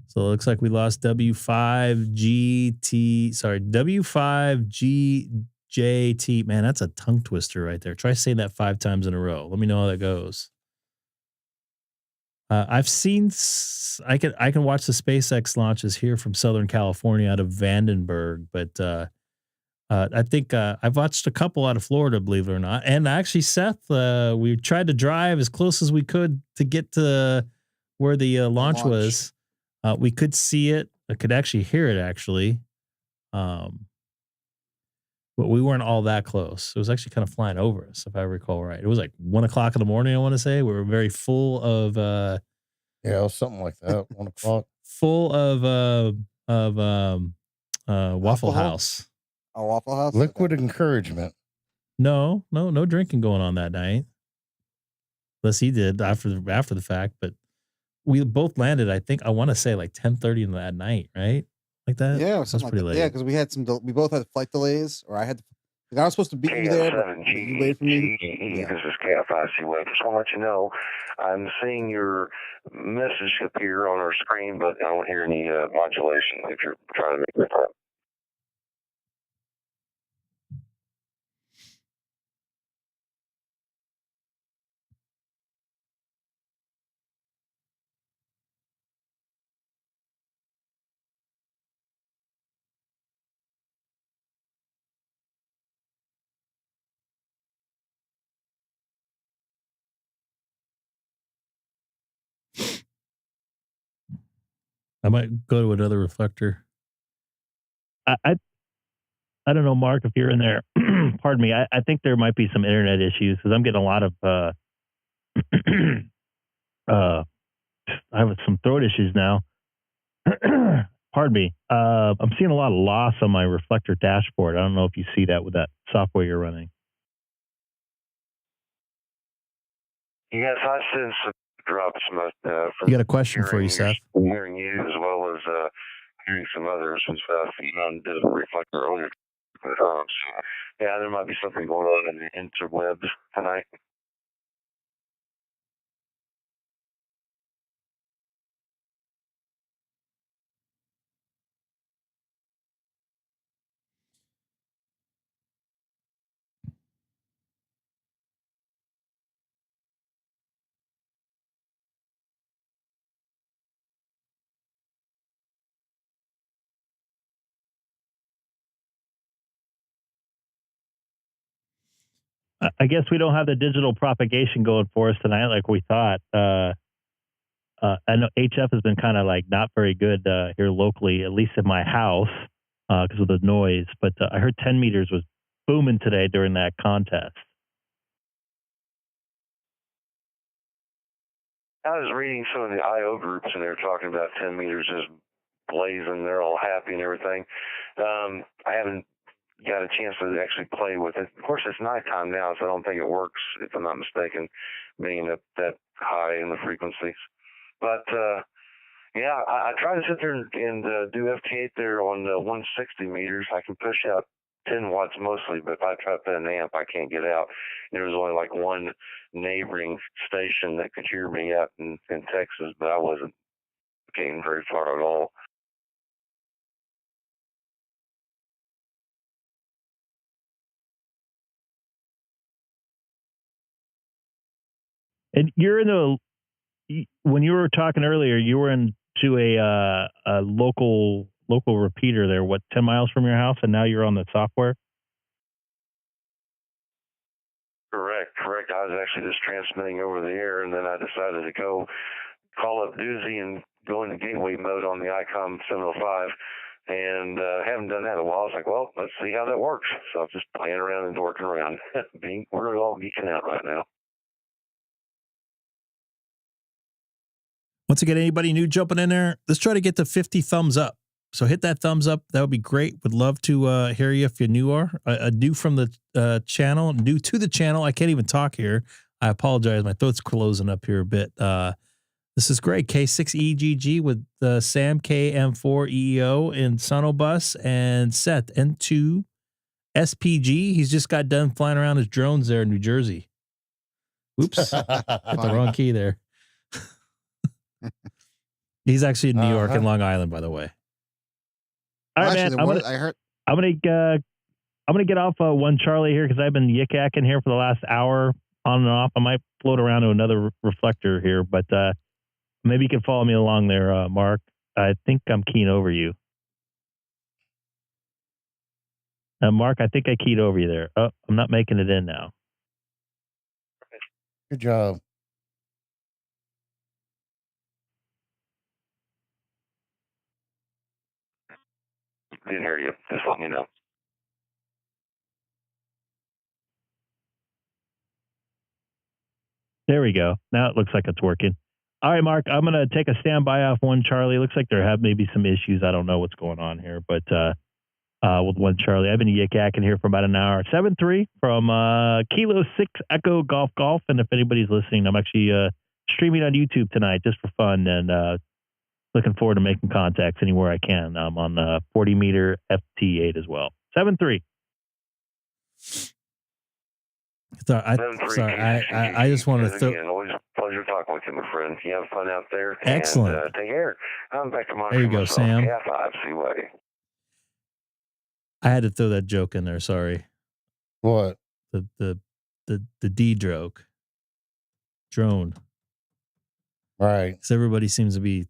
Speaker 1: So it looks like we lost W5GJT. Man, that's a tongue twister right there. Try saying that 5 times in a row. Let me know how that goes. I've seen. I can watch the SpaceX launches here from Southern California out of Vandenberg, but I think I've watched a couple out of Florida, believe it or not. And actually, Seth, we tried to drive as close as we could to get to where the launch was. We could see it. I could actually hear it, actually. But we weren't all that close. It was actually kind of flying over us, if I recall right. It was like 1 o'clock in the morning, I want to say. We were very full of...
Speaker 2: yeah, it was something like that, 1 o'clock.
Speaker 1: Full of Waffle House.
Speaker 11: A Waffle House?
Speaker 2: Liquid encouragement.
Speaker 1: No drinking going on that night. Unless he did after the fact, but we both landed, I think, I want to say like 10:30 in that night, right? Like that?
Speaker 11: Yeah,
Speaker 1: that's pretty late.
Speaker 11: Yeah, because we had we both had flight delays, or I was supposed to beat you there, but you waited for me.
Speaker 4: Yeah. This is KF5CY. Just want to let you know, I'm seeing your message appear on our screen, but I don't hear any modulation if you're trying to make it up.
Speaker 1: I might go to another reflector.
Speaker 7: I don't know, Mark, if you're in there. Pardon me. I think there might be some internet issues because I'm getting a lot of I have some throat issues now. Pardon me. I'm seeing a lot of loss on my reflector dashboard. I don't know if you see that with that software you're running.
Speaker 4: Yes, I sense some drops from
Speaker 1: You got a question for you, Seth?
Speaker 4: Hearing you as well as hearing some others and stuff. You know, did a reflector earlier. So, yeah, there might be something going on in the interwebs tonight.
Speaker 7: I guess we don't have the digital propagation going for us tonight like we thought. I know HF has been kind of like not very good here locally, at least in my house, because of the noise. But I heard 10 meters was booming today during that contest.
Speaker 4: I was reading some of the IO groups, and they're talking about 10 meters just blazing. They're all happy and everything. I haven't got a chance to actually play with it. Of course, it's nighttime now, so I don't think it works, if I'm not mistaken, being that high in the frequencies. But, yeah, I try to sit there and do FT8 there on 160 meters. I can push out 10 watts mostly, but if I try to put an amp, I can't get out. There was only like one neighboring station that could hear me out in Texas, but I wasn't getting very far at all.
Speaker 7: And you're in when you were talking earlier, you were into a local repeater there, 10 miles from your house, and now you're on the software?
Speaker 4: Correct. I was actually just transmitting over the air, and then I decided to go call up Doozy and go into gateway mode on the Icom 705, and haven't done that in a while. I was like, well, let's see how that works. So I'm just playing around and working around. We're all geeking out right now.
Speaker 1: Once again, anybody new jumping in there, let's try to get to 50 thumbs up. So hit that thumbs up. That would be great. Would love to hear you if you're new new from the channel, new to the channel. I can't even talk here. I apologize. My throat's closing up here a bit. This is great. K6EGG with Sam KM4 EEO in Sonobus and Seth N2 SPG. He's just got done flying around his drones there in New Jersey. Oops. Hit the wrong key there. He's actually in New York and Long Island, by the way.
Speaker 7: All right, man. I'm gonna get off one Charlie here because I've been yik-yakking here for the last hour on and off. I might float around to another reflector here, but maybe you can follow me along there, Mark. I think I'm keying over you. Mark, I think I keyed over you there. Oh, I'm not making it in now.
Speaker 2: Good job.
Speaker 4: Didn't hear you. Just let me know.
Speaker 7: There we go. Now it looks like it's working. All right, Mark, I'm going to take a standby off one Charlie. Looks like there have maybe some issues. I don't know what's going on here, but with one Charlie, I've been yik-yakking here for about an hour. 7-3 from Kilo 6 Echo Golf Golf. And if anybody's listening, I'm actually streaming on YouTube tonight just for fun and looking forward to making contacts anywhere I can. I'm on 40 meter FT8 as well. 7-3.
Speaker 1: I just wanted to
Speaker 4: again, always a pleasure talking with you, my friend. You have fun out there.
Speaker 1: Excellent.
Speaker 4: And, take care. I'm back to my
Speaker 1: There you go, Sam.
Speaker 4: K5, see you later.
Speaker 1: I had to throw that joke in there. Sorry.
Speaker 2: What?
Speaker 1: The D drone.
Speaker 2: Right.
Speaker 1: Because everybody seems to be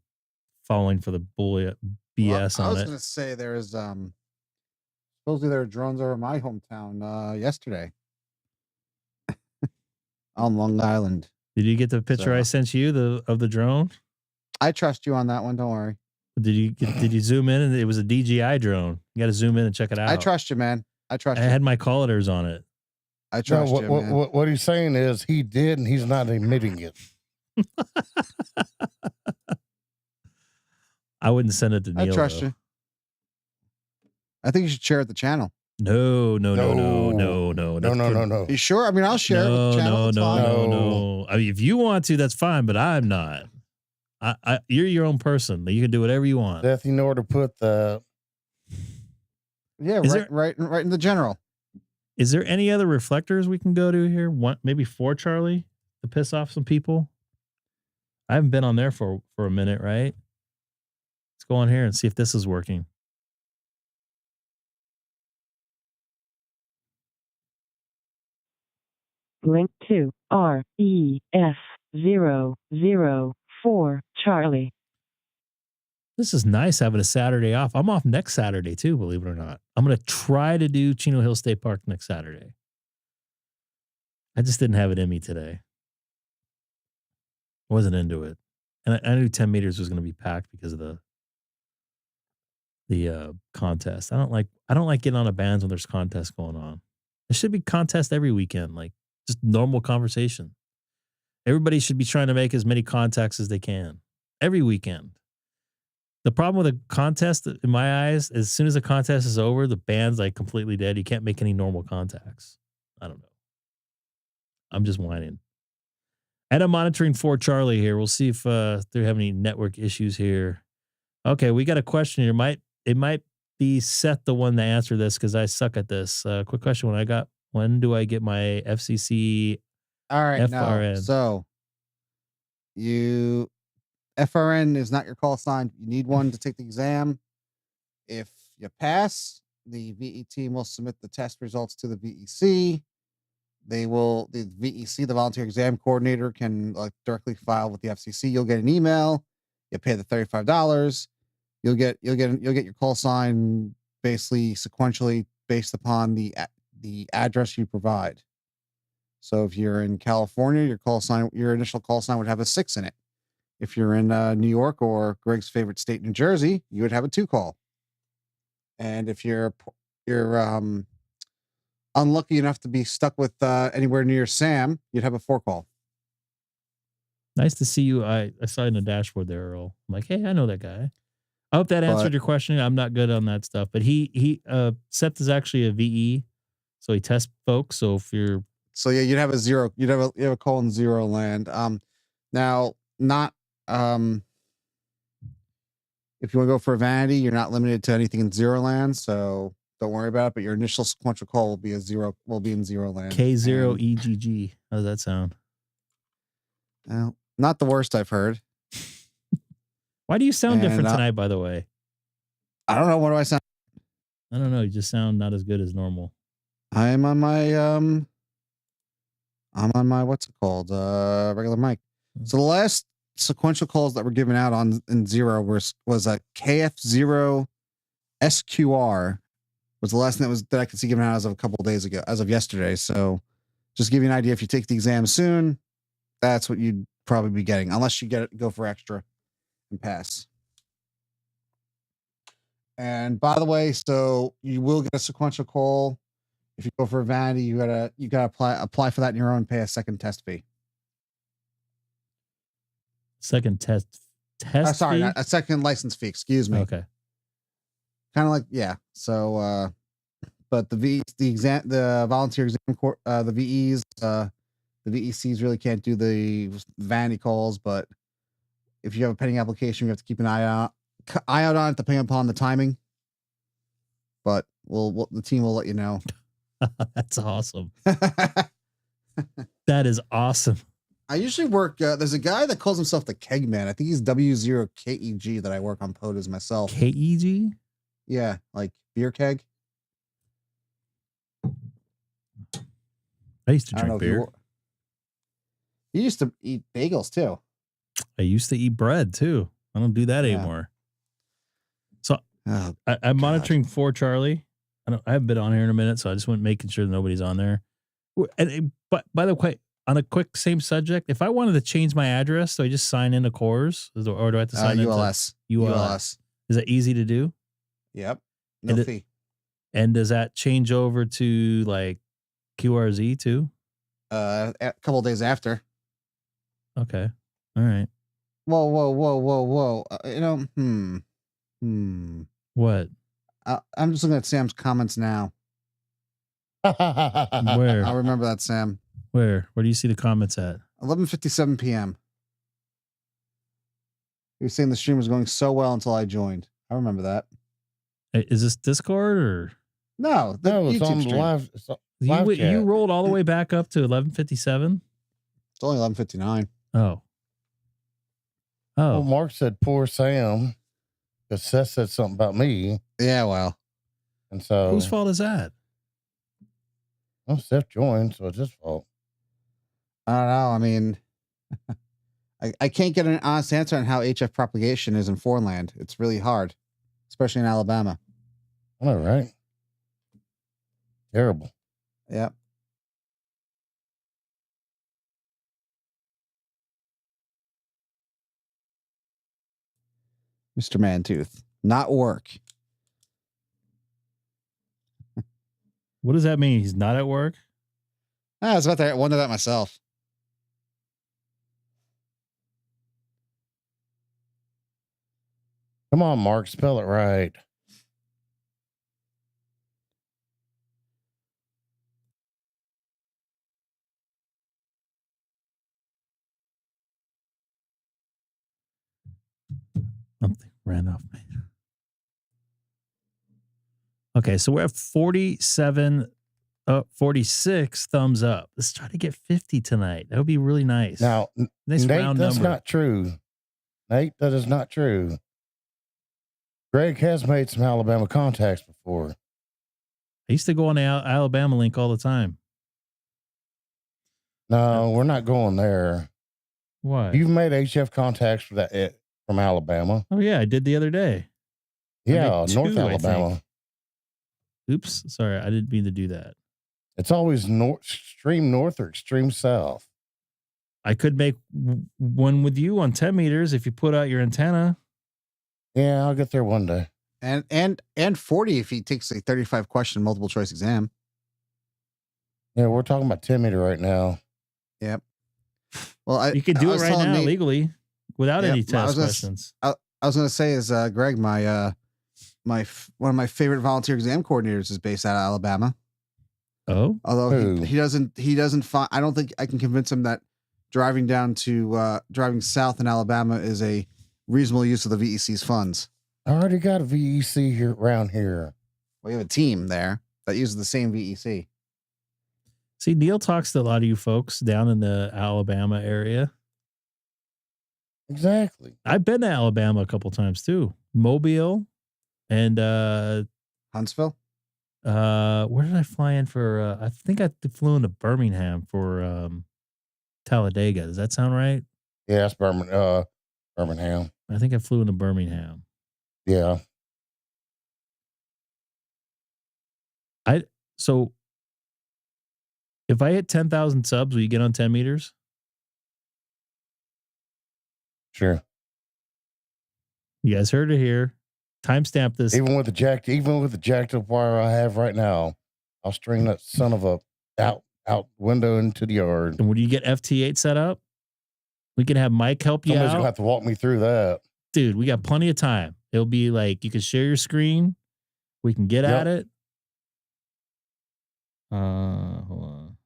Speaker 1: falling for the BS
Speaker 11: I
Speaker 1: on
Speaker 11: was
Speaker 1: it.
Speaker 11: going to say there's supposedly there are drones over my hometown yesterday on Long Island.
Speaker 1: Did you get the picture I sent you of the drone?
Speaker 11: I trust you on that one. Don't worry.
Speaker 1: Did you zoom in and it was a DJI drone? You got to zoom in and check it out.
Speaker 11: I trust you, man. I trust
Speaker 1: I
Speaker 11: you.
Speaker 1: had my collars on it.
Speaker 11: I trust you, man.
Speaker 2: What he's saying is he did, and he's not admitting it.
Speaker 1: I wouldn't send it to Neil.
Speaker 11: I trust you. I think you should share it the channel.
Speaker 1: No.
Speaker 11: You sure? I mean, I'll share it with the channel.
Speaker 1: No. I mean, if you want to, that's fine, but I'm not. You're your own person. You can do whatever you want.
Speaker 2: Death, you know where to put the.
Speaker 11: Yeah, right in the general.
Speaker 1: Is there any other reflectors we can go to here? Maybe 4 Charlie to piss off some people. I haven't been on there for a minute, right? Let's go on here and see if this is working.
Speaker 14: Link to RES004 Charlie.
Speaker 1: This is nice having a Saturday off. I'm off next Saturday too, believe it or not. I'm going to try to do Chino Hill State Park next Saturday. I just didn't have it in me today. I wasn't into it. And I knew 10 meters was going to be packed because of the contest. I don't like getting on a bands when there's contests going on. There should be contests every weekend, like just normal conversation. Everybody should be trying to make as many contacts as they can every weekend. The problem with a contest, in my eyes, as soon as the contest is over, the band's like completely dead. You can't make any normal contacts. I don't know. I'm just whining. And I'm monitoring 4 Charlie here. We'll see if they have any network issues here. Okay, we got a question here. It might be Seth the one to answer this because I suck at this. Quick question: when do I get my FCC?
Speaker 11: All right,
Speaker 1: FRN?
Speaker 11: now, so FRN is not your call sign. You need one to take the exam. If you pass, the VE team will submit the test results to the VEC. The VEC, the volunteer exam coordinator, can directly file with the FCC. You'll get an email. You pay the $35. You'll get your call sign basically sequentially based upon the address you provide. So if you're in California, your initial call sign would have a 6 in it. If you're in New York or Greg's favorite state, New Jersey, you would have a 2 call. And if you're unlucky enough to be stuck with anywhere near Sam, you'd have a 4 call.
Speaker 1: Nice to see you. I saw in the dashboard there, Earl. I'm like, hey, I know that guy. I hope that answered your question. I'm not good on that stuff, but Seth is actually a VE, so he tests folks. So if you're
Speaker 11: you'd have a 0. You'd have a call in 0 land. Now not if you want to go for a vanity, you're not limited to anything in 0 land, so don't worry about it. But your initial sequential call will be in 0 land.
Speaker 1: K6EGG. How does that sound?
Speaker 11: Well, not the worst I've heard.
Speaker 1: Why do you sound different tonight, by the way?
Speaker 11: I don't know. What do I sound?
Speaker 1: I don't know. You just sound not as good as normal.
Speaker 11: I'm on my what's it called? Regular mic. So the last sequential calls that were given out in 0 was a KF0 SQR was the last thing that I could see given out as of a couple of days ago, as of yesterday. So just give you an idea, if you take the exam soon, that's what you'd probably be getting, unless you go for extra and pass. And by the way, so you will get a sequential call. If you go for a vanity, you gotta apply for that on your own and pay a second test fee.
Speaker 1: Second test
Speaker 11: sorry,
Speaker 1: fee?
Speaker 11: not a second license fee. Excuse me.
Speaker 1: Okay.
Speaker 11: Kind of like, yeah. So, but the volunteer exam court, the VEs, the VECs really can't do the vanity calls. But if you have a pending application, you have to keep an eye out on it, depending upon the timing. But the team will let you know.
Speaker 1: That's awesome. That is awesome.
Speaker 11: I usually work. There's a guy that calls himself the Keg Man. I think he's W0KEG that I work on POTAs myself.
Speaker 1: KEG?
Speaker 11: Yeah, like beer keg.
Speaker 1: I used to drink beer.
Speaker 11: You used to eat bagels too.
Speaker 1: I used to eat bread too. I don't do that anymore. So I'm monitoring 4 Charlie. I haven't been on here in a minute, so I just went making sure that nobody's on there. But by the way, on a quick same subject, if I wanted to change my address, do I just sign into Coors, or do I have to sign into
Speaker 11: ULS?
Speaker 1: Is that easy to do?
Speaker 11: Yep. No
Speaker 1: And
Speaker 11: fee.
Speaker 1: And does that change over to like QRZ too?
Speaker 11: A couple of days after.
Speaker 1: Okay. All right.
Speaker 11: Whoa.
Speaker 1: What?
Speaker 11: I'm just looking at Sam's comments now.
Speaker 1: Where?
Speaker 11: I remember that, Sam.
Speaker 1: Where do you see the comments at?
Speaker 11: 11:57 p.m. He was saying the stream was going so well until I joined. I remember that.
Speaker 1: Hey, is this Discord or
Speaker 11: no?
Speaker 2: No, it's
Speaker 11: YouTube
Speaker 2: on
Speaker 11: stream.
Speaker 2: live. It's live
Speaker 1: you
Speaker 2: chat.
Speaker 1: rolled all the way back up to 11:57?
Speaker 11: It's only 11:59.
Speaker 1: Oh.
Speaker 2: Well, Mark said, "Poor Sam," because Seth said something about me.
Speaker 11: Yeah, well,
Speaker 2: and so
Speaker 1: whose fault is that?
Speaker 2: Well, Seth joined, so it's his fault.
Speaker 11: I don't know. I mean, I can't get an honest answer on how HF propagation is in foreign land. It's really hard, especially in Alabama.
Speaker 2: I know, right? Terrible.
Speaker 11: Yep. Mr. Mantooth, not work.
Speaker 1: What does that mean? He's not at work?
Speaker 11: I was about to wonder that myself.
Speaker 2: Come on, Mark, spell it right.
Speaker 1: Something ran off me. Okay, so we're at 46 thumbs up. Let's try to get 50 tonight. That would be really nice.
Speaker 2: Now,
Speaker 1: nice
Speaker 2: Nate,
Speaker 1: round
Speaker 2: that's
Speaker 1: number.
Speaker 2: not true. Nate, that is not true. Greg has made some Alabama contacts before.
Speaker 1: I used to go on the Alabama link all the time.
Speaker 2: No, we're not going there.
Speaker 1: Why?
Speaker 2: You've made HF contacts for that from Alabama.
Speaker 1: Oh yeah, I did the other day.
Speaker 2: Yeah,
Speaker 1: two,
Speaker 2: North
Speaker 1: I
Speaker 2: Alabama.
Speaker 1: think. Oops, sorry, I didn't mean to do that.
Speaker 2: It's always extreme north or extreme south.
Speaker 1: I could make one with you on 10 meters if you put out your antenna.
Speaker 2: Yeah, I'll get there one day.
Speaker 11: And 40 if he takes a 35 question multiple choice exam.
Speaker 2: Yeah, we're talking about 10 meter right now.
Speaker 11: Yep. Well,
Speaker 1: you could do it right now
Speaker 11: Nate,
Speaker 1: legally without any
Speaker 11: I
Speaker 1: test
Speaker 11: was
Speaker 1: questions.
Speaker 11: I was going to say is Greg, one of my favorite volunteer exam coordinators is based out of Alabama.
Speaker 1: Oh,
Speaker 11: although he doesn't find, I don't think I can convince him that driving south in Alabama is a reasonable use of the VEC's funds.
Speaker 2: I already got a VEC here around here.
Speaker 11: We have a team there that uses the same VEC.
Speaker 1: See, Neil talks to a lot of you folks down in the Alabama area.
Speaker 2: Exactly.
Speaker 1: I've been to Alabama a couple times too. Mobile and
Speaker 11: Huntsville.
Speaker 1: Where did I fly in for? I think I flew into Birmingham for Talladega. Does that sound right?
Speaker 2: Yeah, that's Birmingham.
Speaker 1: I think I flew into Birmingham.
Speaker 2: Yeah.
Speaker 1: So if I hit 10,000 subs, will you get on 10 meters?
Speaker 2: Sure.
Speaker 1: You guys heard it here. Timestamp this.
Speaker 2: Even with the jacked up wire I have right now, I'll string that son of a out window into the yard.
Speaker 1: And when you get FT8 set up, we can have Mike help you
Speaker 2: Somebody's
Speaker 1: out.
Speaker 2: gonna have to walk me through that.
Speaker 1: Dude, we got plenty of time. It'll be like you can share your screen. We can get at it. Hold on.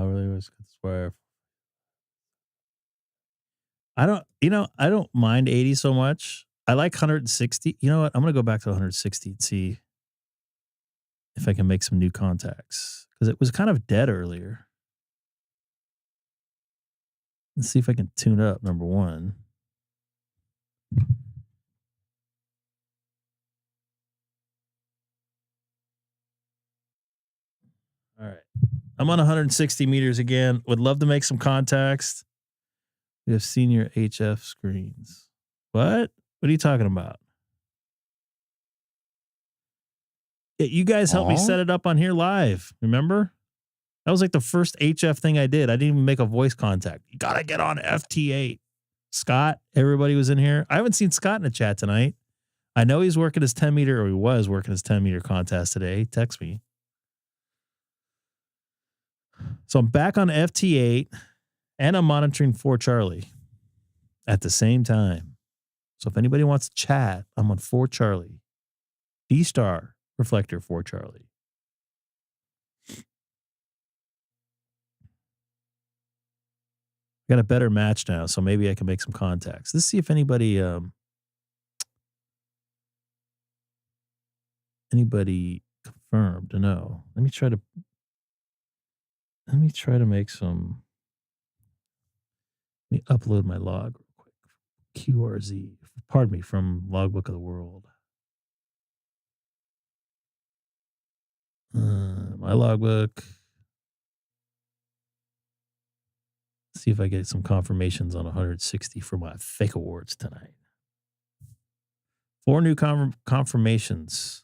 Speaker 1: Really was good swear. I don't mind 80 so much. I like 160. You know what? I'm gonna go back to 160 and see if I can make some new contacts because it was kind of dead earlier. Let's see if I can tune up. Number one. All right. I'm on 160 meters again. Would love to make some contacts. We have senior HF screens. What? What are you talking about? Yeah, you guys helped me set it up on here live. Remember? That was like the first HF thing I did. I didn't even make a voice contact. You got to get on FT8. Scott, everybody was in here. I haven't seen Scott in the chat tonight. I know he's working his 10 meter, or he was working his 10 meter contest today. He texted me. So I'm back on FT8 and I'm monitoring 4 Charlie at the same time. So if anybody wants to chat, I'm on 4 Charlie. DStar, reflector 4 Charlie. Got a better match now, so maybe I can make some contacts. Let's see if anybody confirmed. No. Let me try to make some. Let me upload my log real quick. QRZ. Pardon me, from Logbook of the World. My logbook. See if I get some confirmations on 160 for my fake awards tonight. 4 new confirmations.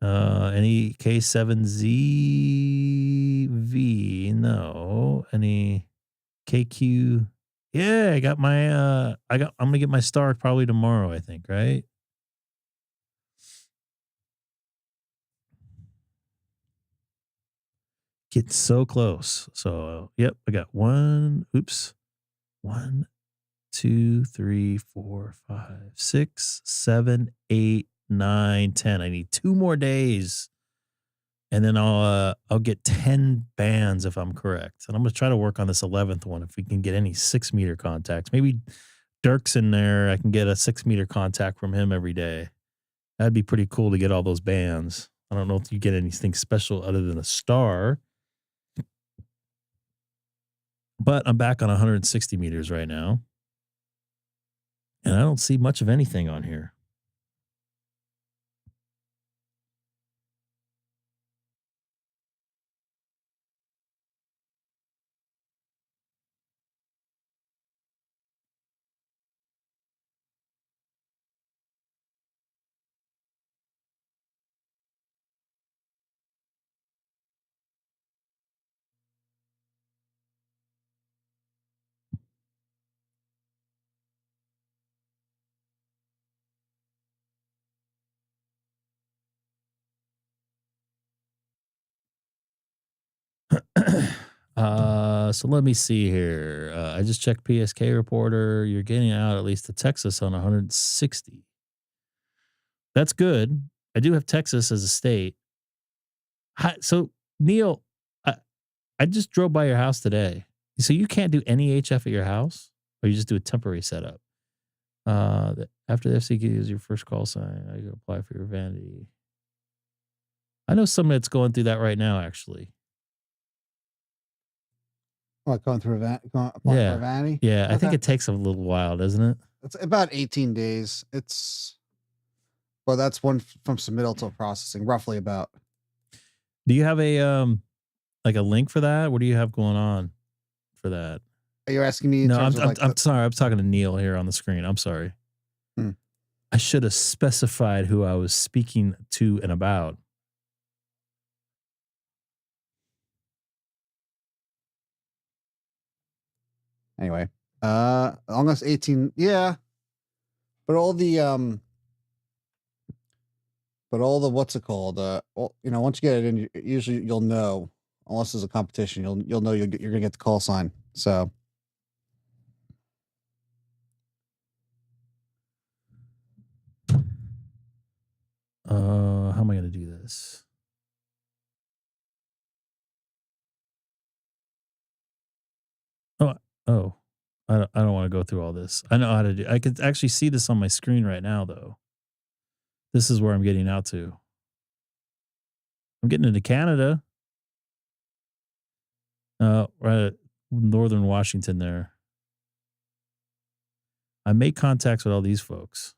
Speaker 1: Any K7ZV? No. Any KQ? Yeah, I got my I'm gonna get my star probably tomorrow, I think, right? Getting so close. So yep, I got 1, 2, 3, 4, 5, 6, 7, 8, 9, 10. I need 2 more days. And then I'll get 10 bands if I'm correct. And I'm gonna try to work on this 11th one if we can get any 6 meter contacts. Maybe Dirk's in there. I can get a 6 meter contact from him every day. That'd be pretty cool to get all those bands. I don't know if you get anything special other than a star. But I'm back on 160 meters right now. And I don't see much of anything on here. So let me see here. I just checked PSK reporter. You're getting out at least to Texas on 160. That's good. I do have Texas as a state. Hi, so Neil, I just drove by your house today. So you can't do any HF at your house, or you just do a temporary setup. After the FCQ is your first call sign, I can apply for your vanity. I know someone that's going through that right now, actually.
Speaker 11: What, going through
Speaker 1: Yeah.
Speaker 11: for vanity?
Speaker 1: Yeah, I think
Speaker 11: Okay.
Speaker 1: it takes a little while, doesn't it?
Speaker 11: It's about 18 days. Well, that's one from submittal till processing, roughly about.
Speaker 1: Do you have a like a link for that? What do you have going on for that?
Speaker 11: Are you asking me in
Speaker 1: No,
Speaker 11: terms of like
Speaker 1: I'm sorry. I'm talking to Neil here on the screen. I'm sorry. I should have specified who I was speaking to and about.
Speaker 11: Anyway, almost 18. Yeah, but all the what's it called? Once you get it in, usually you'll know. Unless there's a competition, you'll know you're gonna get the call sign. So.
Speaker 1: How am I going to do this? Oh, I don't want to go through all this. I know how to do. I could actually see this on my screen right now, though. This is where I'm getting out to. I'm getting into Canada. Right at northern Washington there. I make contacts with all these folks.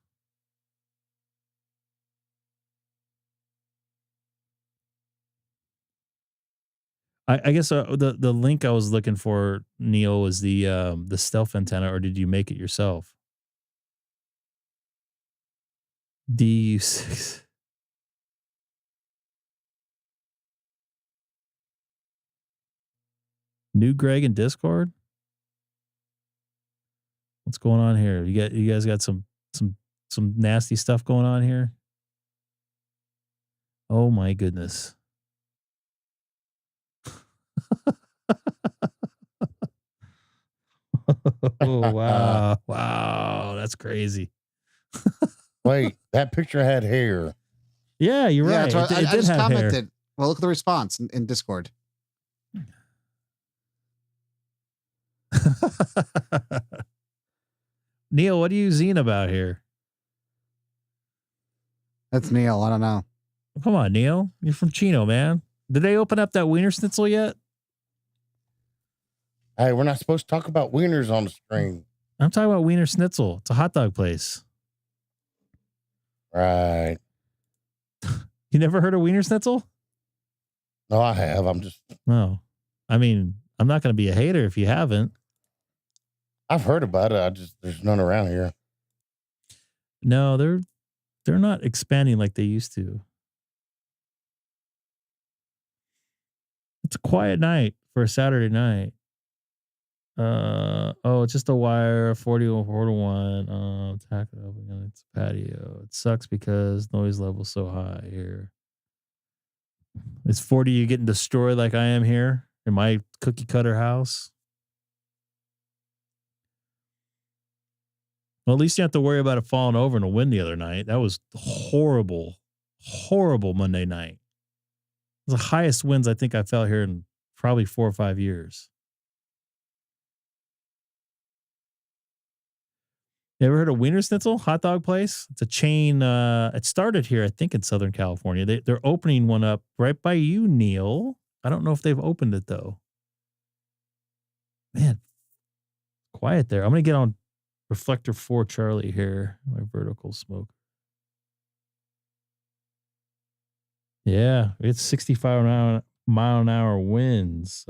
Speaker 1: I guess the link I was looking for, Neil, was the stealth antenna, or did you make it yourself? DU6. New Greg in Discord? What's going on here? You guys got some nasty stuff going on here? Oh my goodness. Oh wow. Wow, that's crazy.
Speaker 2: Wait, that picture had hair.
Speaker 1: Yeah, you're
Speaker 11: Yeah,
Speaker 1: right.
Speaker 11: that's what I
Speaker 1: It did
Speaker 11: just
Speaker 1: have hair.
Speaker 11: commented. Well, look at the response in Discord.
Speaker 1: Neil, what are you zine about here?
Speaker 11: That's Neil. I don't know.
Speaker 1: Come on, Neil. You're from Chino, man. Did they open up that Wiener Schnitzel yet?
Speaker 2: Hey, we're not supposed to talk about wieners on the stream.
Speaker 1: I'm talking about Wiener Schnitzel. It's a hot dog place.
Speaker 2: Right.
Speaker 1: You never heard of Wiener Schnitzel?
Speaker 2: No, I have. I'm just.
Speaker 1: No. I mean, I'm not going to be a hater if you haven't.
Speaker 2: I've heard about it. There's none around here.
Speaker 1: No, they're not expanding like they used to. It's a quiet night for a Saturday night. It's just a wire, 40 or 4 to 1. Tack it up again. It's patio. It sucks because noise level's so high here. It's 40 you getting destroyed like I am here in my cookie cutter house. Well, at least you don't have to worry about it falling over in a wind the other night. That was horrible, horrible Monday night. It was the highest winds I think I felt here in probably 4 or 5 years. You ever heard of Wiener Schnitzel hot dog place? It's a chain. It started here, I think, in Southern California. They're opening one up right by you, Neil. I don't know if they've opened it though. Man, quiet there. I'm gonna get on reflector 4 Charlie here. My vertical smoke. Yeah, it's 65 mile an hour winds.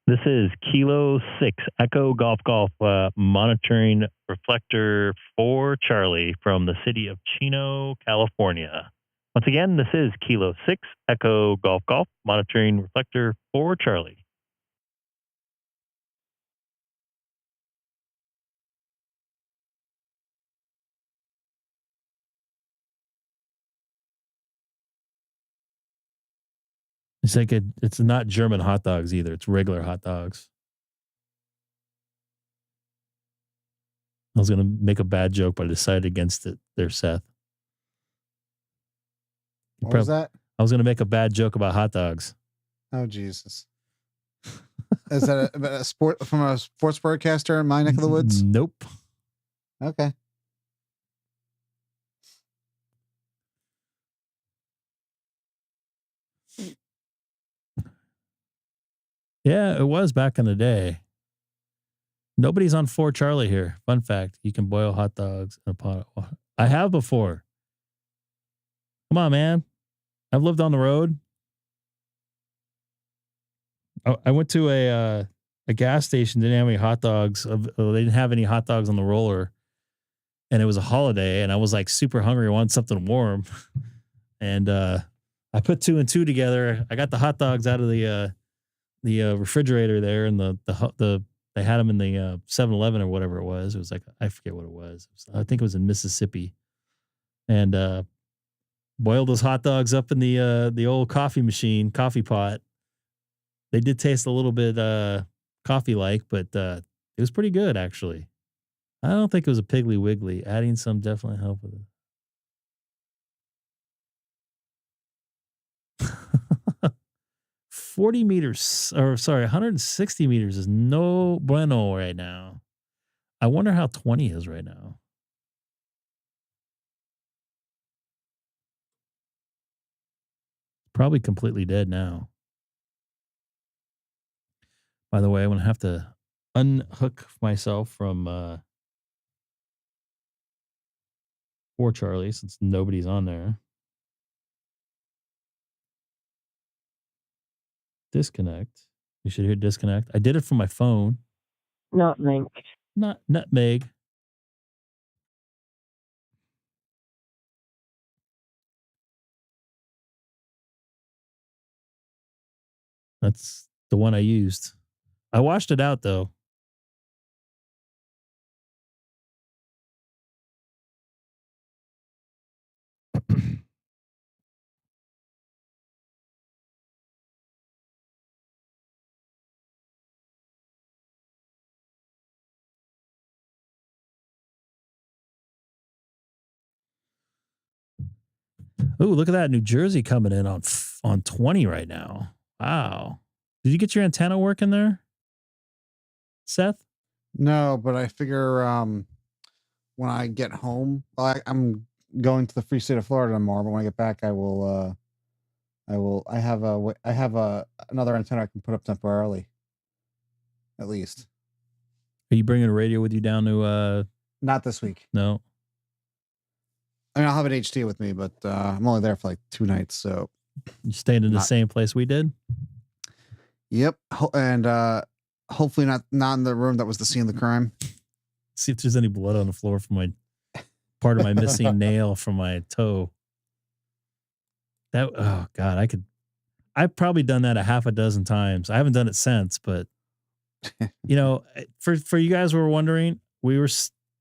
Speaker 7: This is Kilo 6 Echo Golf Golf monitoring reflector 4 Charlie from the city of Chino, California. Once again, this is Kilo 6 Echo Golf Golf monitoring reflector 4 Charlie.
Speaker 1: It's like it's not German hot dogs either. It's regular hot dogs. I was going to make a bad joke, but I decided against it there, Seth.
Speaker 11: What was that?
Speaker 1: I was going to make a bad joke about hot dogs.
Speaker 11: Oh, Jesus. Is that a sport from a sports broadcaster in my neck of the woods?
Speaker 1: Nope.
Speaker 11: Okay.
Speaker 1: Yeah, it was back in the day. Nobody's on 4 Charlie here. Fun fact, you can boil hot dogs in a pot of water. I have before. Come on, man. I've lived on the road. I went to a gas station, didn't have any hot dogs. They didn't have any hot dogs on the roller. And it was a holiday, and I was like super hungry. I wanted something warm. And I put 2 and 2 together. I got the hot dogs out of the refrigerator there, and they had them in the 7-Eleven or whatever it was. It was like, I forget what it was. I think it was in Mississippi, and boiled those hot dogs up in the old coffee pot. They did taste a little bit coffee like, but it was pretty good actually. I don't think it was a Piggly Wiggly. Adding some definitely helped with it. 40 meters, or sorry, 160 meters is no bueno right now. I wonder how 20 is right now. Probably completely dead now. By the way, I'm gonna have to unhook myself from 4 Charlie since nobody's on there. Disconnect. You should hear disconnect. I did it from my phone.
Speaker 14: Not linked.
Speaker 1: Not nutmeg. That's the one I used. I washed it out though. Ooh, look at that. New Jersey coming in on 20 right now. Wow. Did you get your antenna working there, Seth?
Speaker 11: No, but I figure when I get home, I'm going to the free state of Florida tomorrow, but when I get back, I have another antenna I can put up temporarily. At least.
Speaker 1: Are you bringing a radio with you down to
Speaker 11: Not this week.
Speaker 1: No.
Speaker 11: I mean, I'll have an HT with me, but I'm only there for like 2 nights, so
Speaker 1: You staying in the same place we did?
Speaker 11: Yep. And hopefully not in the room that was the scene of the crime.
Speaker 1: See if there's any blood on the floor from my part of my missing nail from my toe. Oh God, I've probably done that a half a dozen times. I haven't done it since, but you know, for you guys who were wondering, we were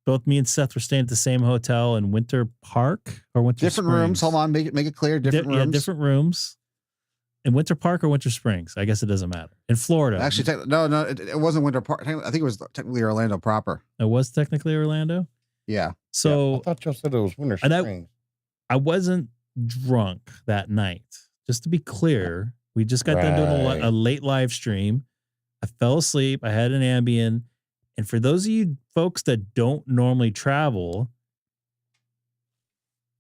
Speaker 1: both me and Seth were staying at the same hotel in Winter Park or Winter
Speaker 11: Different
Speaker 1: Springs.
Speaker 11: rooms. Hold on, make it clear. Different rooms.
Speaker 1: Yeah, different rooms. In Winter Park or Winter Springs? I guess it doesn't matter. In Florida.
Speaker 11: Actually, no, it wasn't Winter Park. I think it was technically Orlando proper.
Speaker 1: It was technically Orlando?
Speaker 11: Yeah.
Speaker 1: So
Speaker 2: I thought y'all said it was Winter
Speaker 1: and
Speaker 2: Springs.
Speaker 1: I wasn't drunk that night. Just to be clear, we just got done doing a late live stream. I fell asleep. I had an Ambien. And for those of you folks that don't normally travel,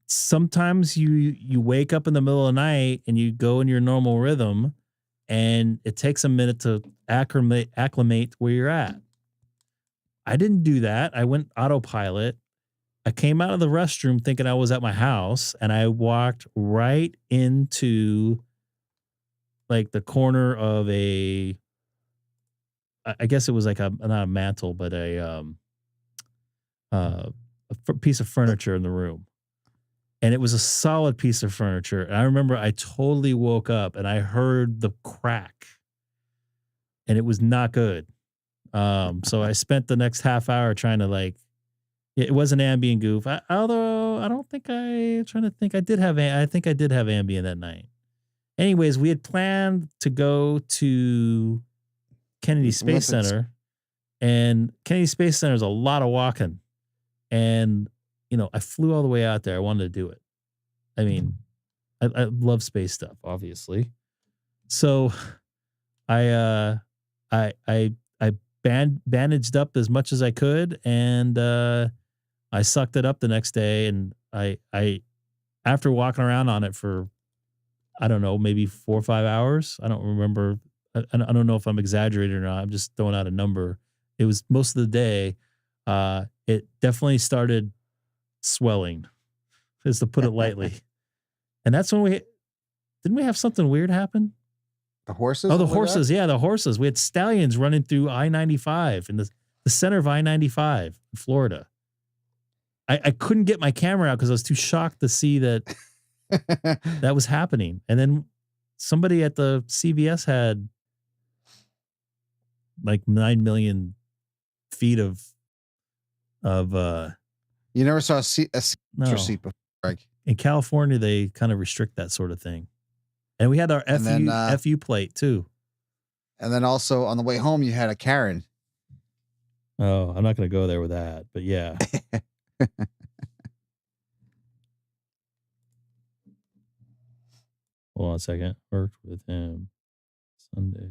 Speaker 1: sometimes you wake up in the middle of the night and you go in your normal rhythm and it takes a minute to acclimate where you're at. I didn't do that. I went autopilot. I came out of the restroom thinking I was at my house and I walked right into like the corner of I guess it was like not a mantle, but a piece of furniture in the room. And it was a solid piece of furniture. And I remember I totally woke up and I heard the crack and it was not good. So I spent the next half hour trying to it was an Ambien goof. Although I don't think I did have Ambien that night. Anyways, we had planned to go to Kennedy Space Center, and Kennedy Space Center is a lot of walking. And, you know, I flew all the way out there. I wanted to do it. I mean, I love space stuff, obviously. So I bandaged up as much as I could, and I sucked it up the next day. And I after walking around on it for, I don't know, maybe 4 or 5 hours. I don't remember. I don't know if I'm exaggerating or not. I'm just throwing out a number. It was most of the day. It definitely started swelling, just to put it lightly. And that's when didn't we have something weird happen?
Speaker 11: The horses?
Speaker 1: Oh, the horses. Yeah, the horses. We had stallions running through I-95 in the center of I-95 in Florida. I couldn't get my camera out because I was too shocked to see that that was happening. And then somebody at the CVS had like 9 million feet of
Speaker 11: you never saw a seat before, Greg.
Speaker 1: In California, they kind of restrict that sort of thing. And we had our FU plate too.
Speaker 11: And then also on the way home, you had a Karen.
Speaker 1: Oh, I'm not going to go there with that, but yeah. Hold on a second. Worked with him Sunday.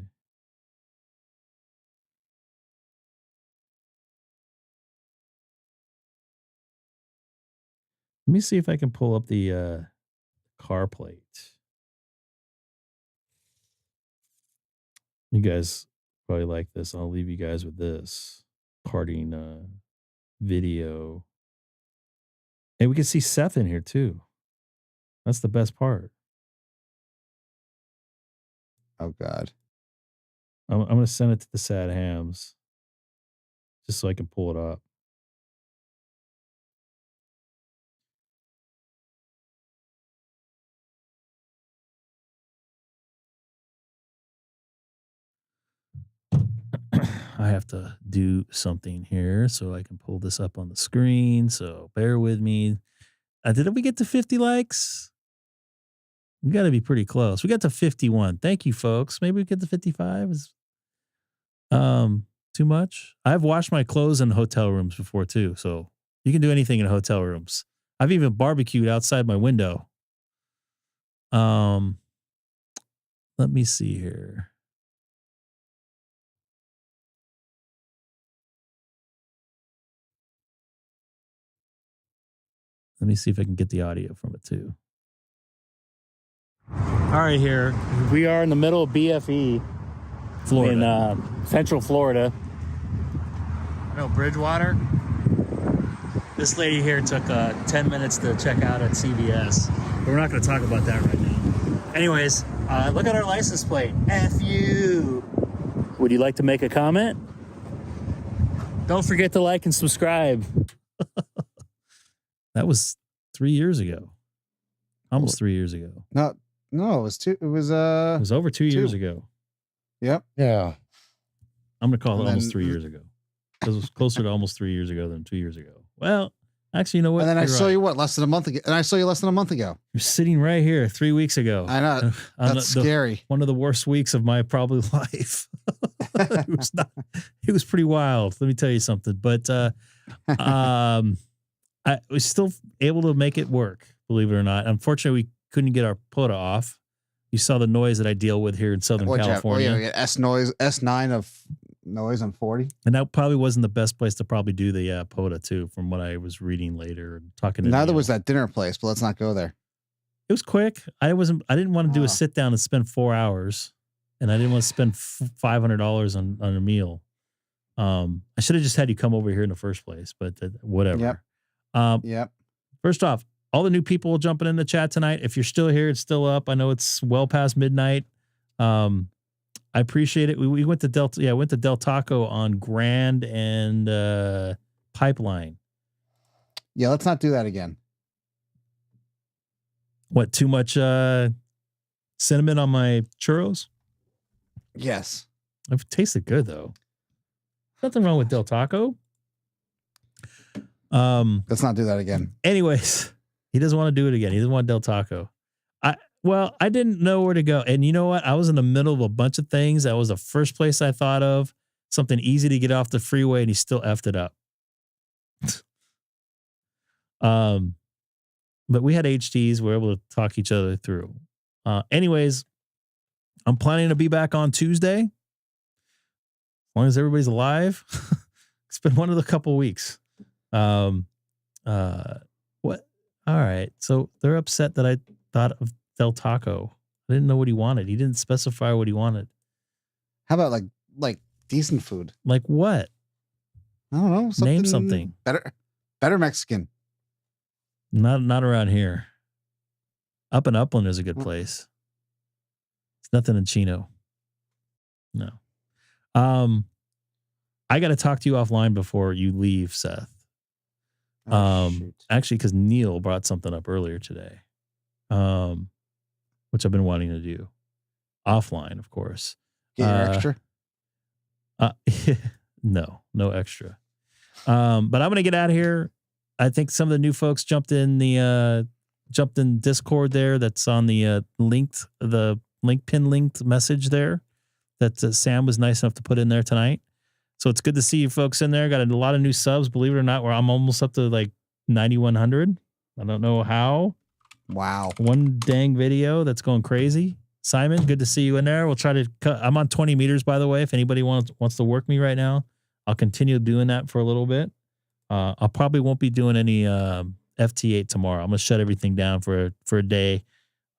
Speaker 1: Let me see if I can pull up the car plate. You guys Probably like this. I'll leave you guys with this parting video. And we can see Seth in here too. That's the best part.
Speaker 11: Oh God.
Speaker 1: I'm going to send it to the Sad Hams just so I can pull it up. I have to do something here so I can pull this up on the screen. So bear with me. Did we get to 50 likes? We got to be pretty close. We got to 51. Thank you, folks. Maybe we get to 55. Is too much? I've washed my clothes in hotel rooms before too. So you can do anything in hotel rooms. I've even barbecued outside my window. Let me see here. Let me see if I can get the audio from it too. All right, here we are in the middle of BFE, Florida, in Central Florida. No, Bridgewater. This lady here took 10 minutes to check out at CVS. But we're not going to talk about that right now. Anyways, look at our license plate. FU. Would you like to make a comment? Don't forget to like and subscribe. That was 3 years ago. Almost 3 years ago.
Speaker 11: No, it was two. It was
Speaker 1: It was over 2 years ago.
Speaker 11: Yep.
Speaker 2: Yeah.
Speaker 1: I'm gonna call it
Speaker 11: And
Speaker 1: almost
Speaker 11: then-
Speaker 1: 3 years ago. Because it was closer to almost 3 years ago than 2 years ago. Well, actually, you know what?
Speaker 11: And then I
Speaker 1: You're
Speaker 11: saw
Speaker 1: right.
Speaker 11: you less than a month ago. And I saw you less than a month ago.
Speaker 1: You're sitting right here 3 weeks ago.
Speaker 11: I know.
Speaker 1: On
Speaker 11: That's scary.
Speaker 1: One of the worst weeks of my probably life. It was pretty wild. Let me tell you something. But I was still able to make it work, believe it or not. Unfortunately, we couldn't get our POTA off. You saw the noise that I deal with here in Southern California.
Speaker 11: We get S9 of noise on 40.
Speaker 1: And that probably wasn't the best place to probably do the POTA too, from what I was reading later and talking to
Speaker 11: Neither
Speaker 1: Neil.
Speaker 11: was that dinner place, but let's not go there.
Speaker 1: It was quick. I didn't want to do a sit down and spend 4 hours, and I didn't want to spend $500 on a meal. I should have just had you come over here in the first place, but whatever.
Speaker 11: Yep. Yep.
Speaker 1: First off, all the new people jumping in the chat tonight. If you're still here, it's still up. I know it's well past midnight. I appreciate it. We went to Del Taco on Grand and Pipeline.
Speaker 11: Yeah, let's not do that again.
Speaker 1: What, too much cinnamon on my churros?
Speaker 11: Yes.
Speaker 1: It tasted good though. Nothing wrong with Del Taco.
Speaker 11: Let's not do that again.
Speaker 1: Anyways, he doesn't want to do it again. He doesn't want Del Taco. I didn't know where to go. And you know what? I was in the middle of a bunch of things. That was the first place I thought of. Something easy to get off the freeway, and he still effed it up. But we had HDs. We were able to talk each other through. Anyways, I'm planning to be back on Tuesday. As long as everybody's alive. It's been one of the couple weeks. What? All right. So they're upset that I thought of Del Taco. I didn't know what he wanted. He didn't specify what he wanted.
Speaker 11: How about like decent food?
Speaker 1: Like what?
Speaker 11: I don't know.
Speaker 1: Name something.
Speaker 11: Better Mexican.
Speaker 1: Not around here. Up in Upland is a good place. It's nothing in Chino. No. I got to talk to you offline before you leave, Seth. Actually, because Neil brought something up earlier today, which I've been wanting to do offline, of course.
Speaker 11: Get your extra?
Speaker 1: No extra. But I'm going to get out of here. I think some of the new folks jumped in Discord there. That's on the linked message there that Sam was nice enough to put in there tonight. So it's good to see you folks in there. Got a lot of new subs, believe it or not, where I'm almost up to like 9,100. I don't know how.
Speaker 11: Wow.
Speaker 1: One dang video that's going crazy. Simon, good to see you in there. We'll try to cut. I'm on 20 meters, by the way. If anybody wants to work me right now, I'll continue doing that for a little bit. I probably won't be doing any FT8 tomorrow. I'm going to shut everything down for a day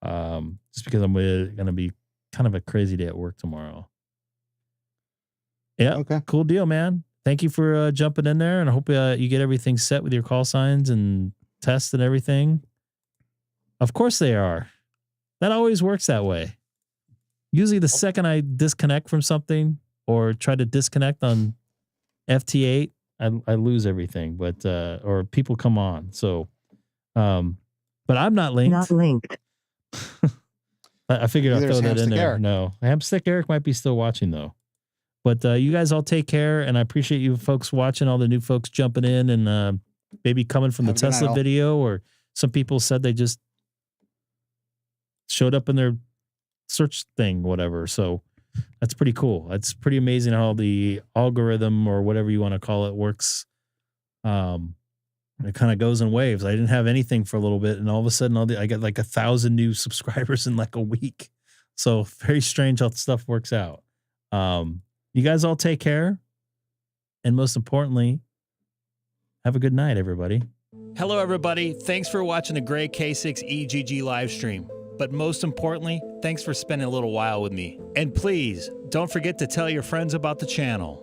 Speaker 1: just because I'm going to be kind of a crazy day at work tomorrow. Yeah.
Speaker 11: Okay.
Speaker 1: Cool deal, man. Thank you for jumping in there, and I hope you get everything set with your call signs and tests and everything. Of course they are. That always works that way. Usually the second I disconnect from something or try to disconnect on FT8, I lose everything, but or people come on. So but I'm not linked.
Speaker 14: Not linked.
Speaker 1: I figured I'll
Speaker 11: Neither is
Speaker 1: throw that in
Speaker 11: Hamstick
Speaker 1: there.
Speaker 11: Eric.
Speaker 1: No. Hamstick Eric might be still watching though. But you guys all take care, and I appreciate you folks watching, all the new folks jumping in and maybe coming from the
Speaker 11: Have a good night,
Speaker 1: Tesla
Speaker 11: all.
Speaker 1: video, or some people said they just showed up in their search thing, whatever. So that's pretty cool. It's pretty amazing how the algorithm or whatever you want to call it works. It kind of goes in waves. I didn't have anything for a little bit, and all of a sudden I got like 1,000 new subscribers in like a week. So very strange how stuff works out. You guys all take care. And most importantly, have a good night, everybody. Hello, everybody. Thanks for watching the Gray K6EGG live stream. But most importantly, thanks for spending a little while with me. And please, don't forget to tell your friends about the channel.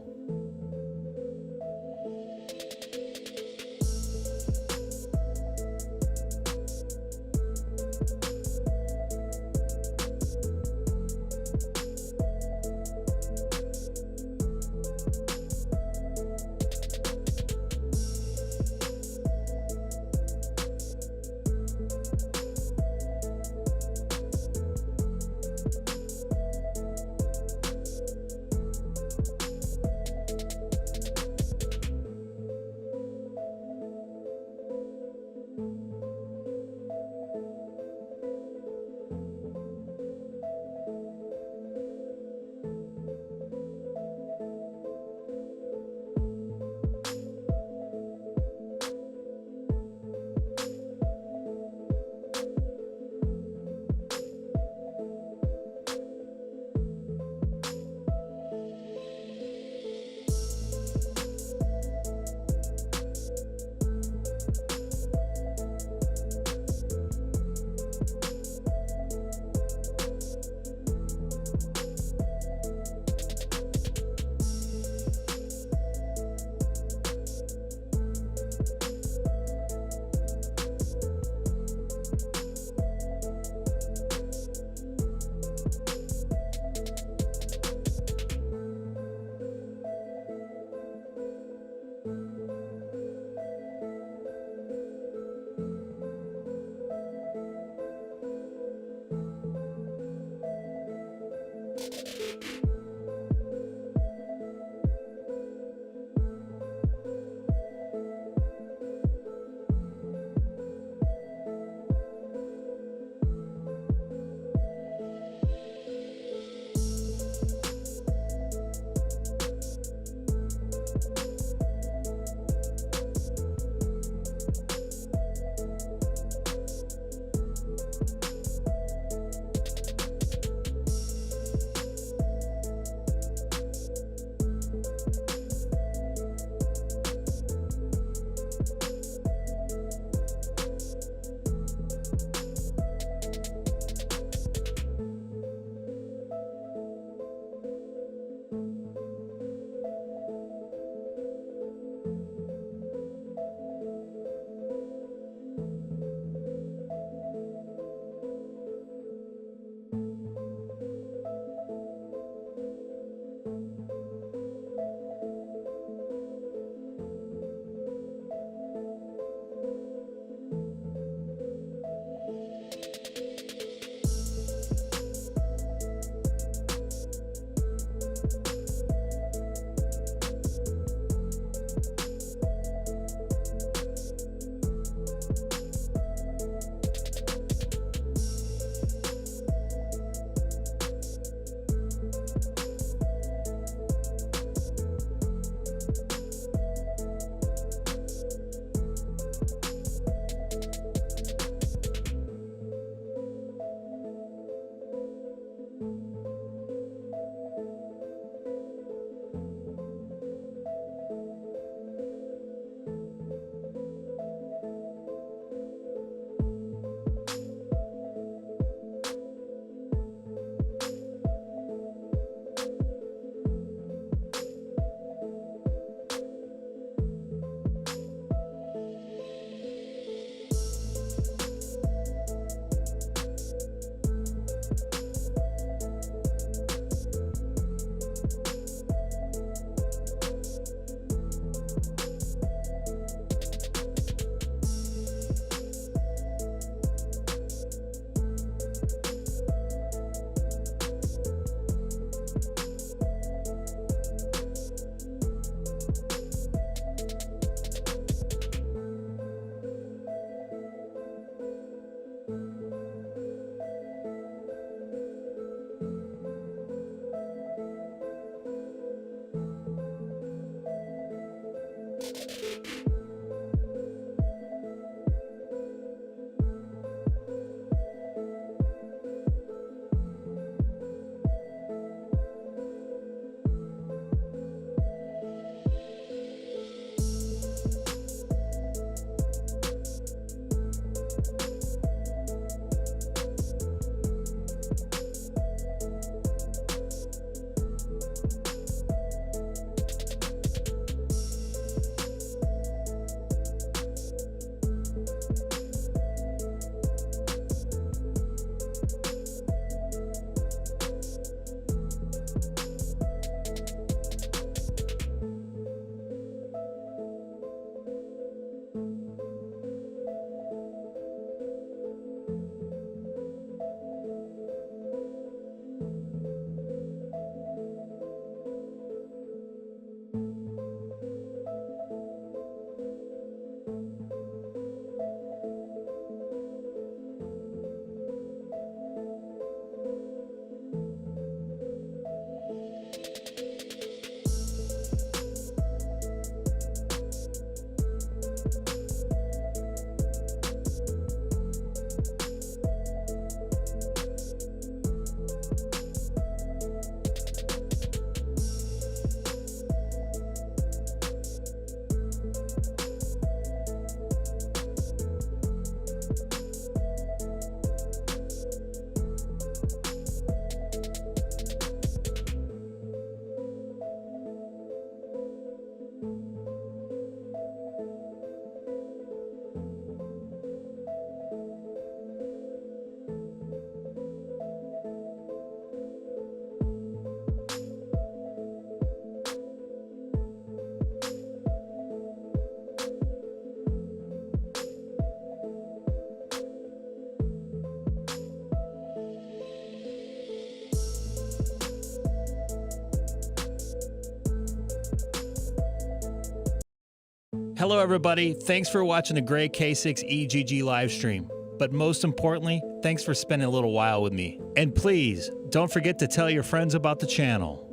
Speaker 1: Hello, everybody. Thanks for watching the great K6EGG live stream. But most importantly, thanks for spending a little while with me. And please, don't forget to tell your friends about the channel.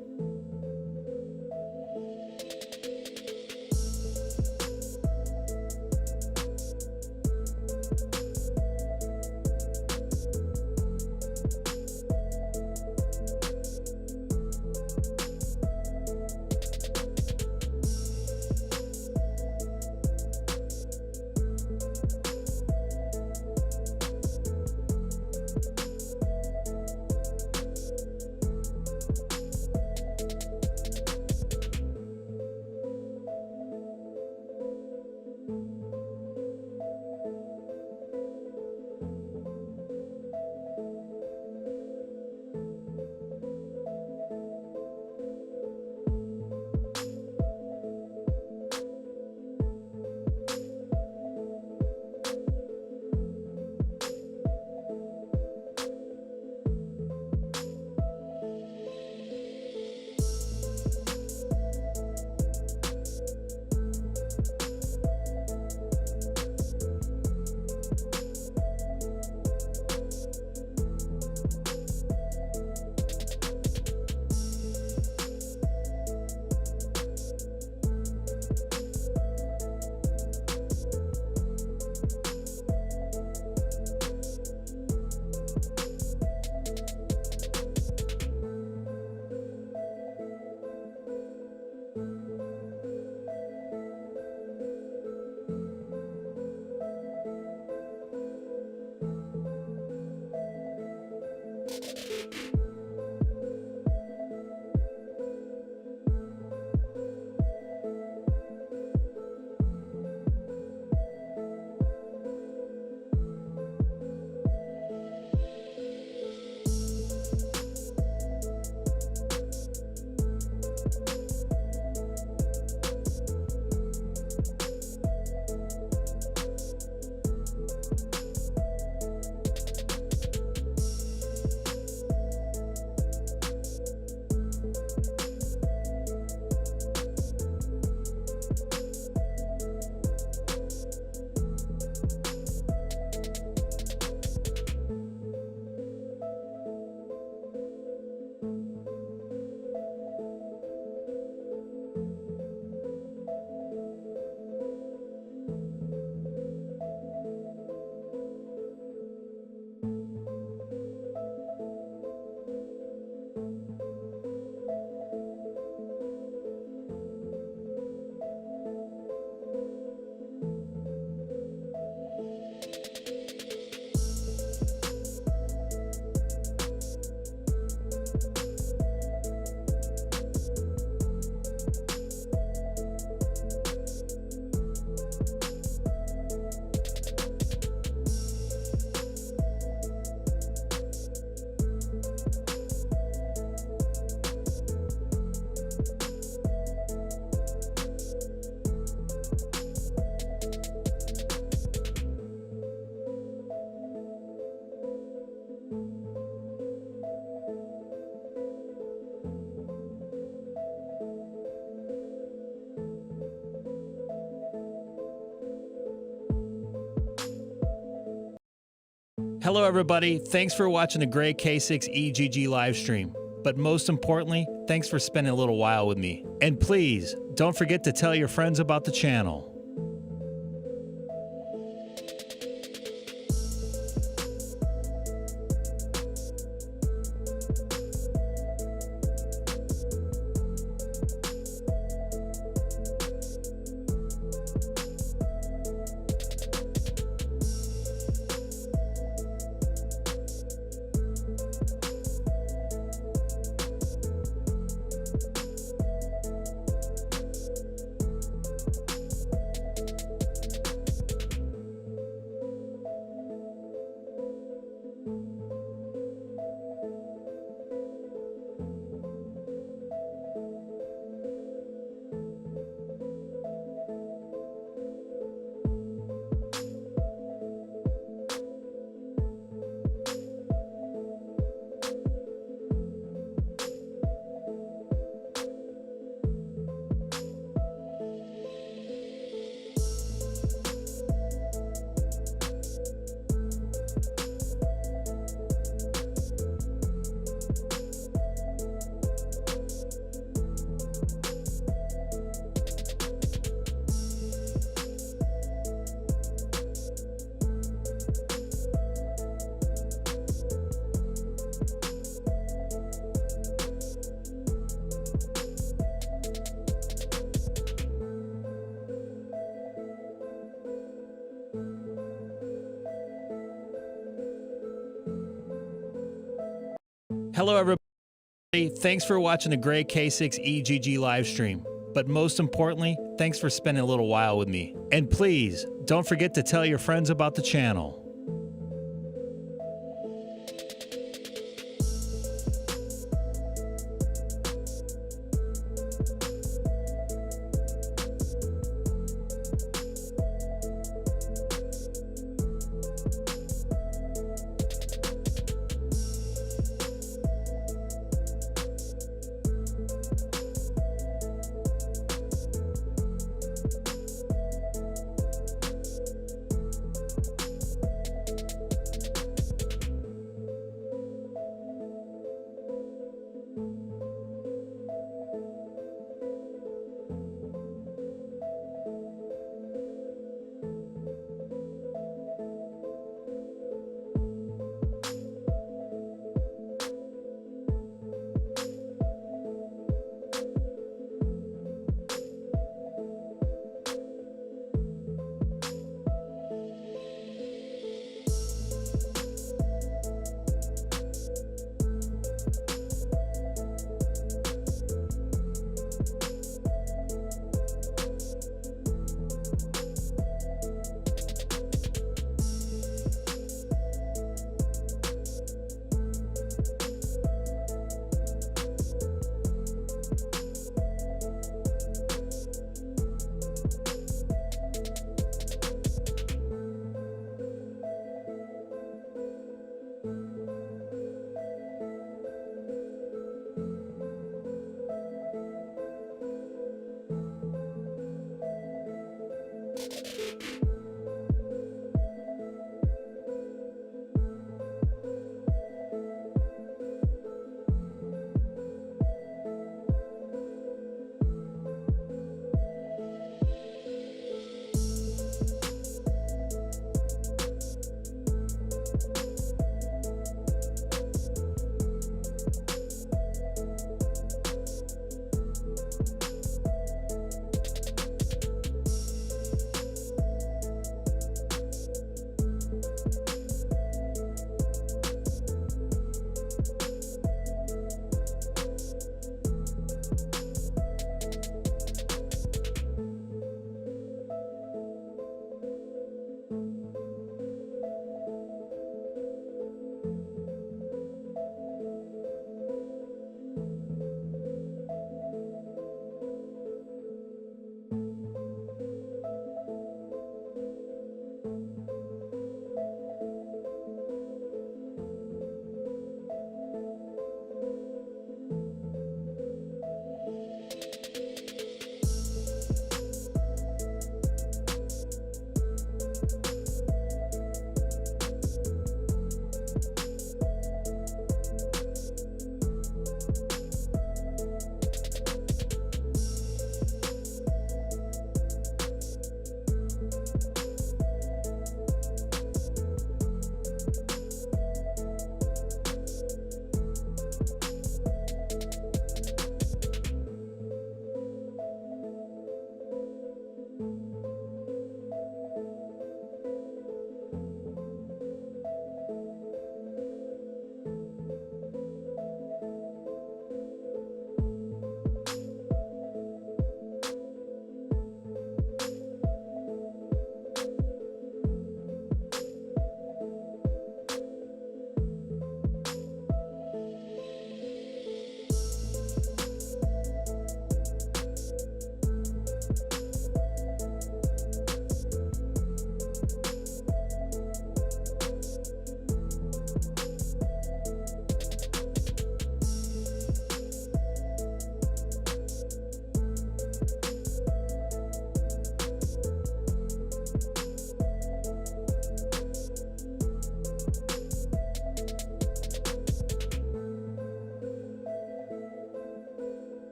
Speaker 1: Hello, everybody. Thanks for watching the great K6EGG live stream. But most importantly, thanks for spending a little while with me. And please, don't forget to tell your friends about the channel. Hello, everybody. Thanks for watching the great K6EGG live stream. But most importantly, thanks for spending a little while with me. And please, don't forget to tell your friends about the channel.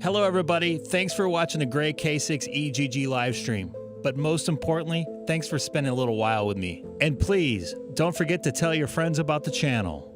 Speaker 1: Hello, everybody. Thanks for watching the Gray K6EGG live stream. But most importantly, thanks for spending a little while with me. And please, don't forget to tell your friends about the channel.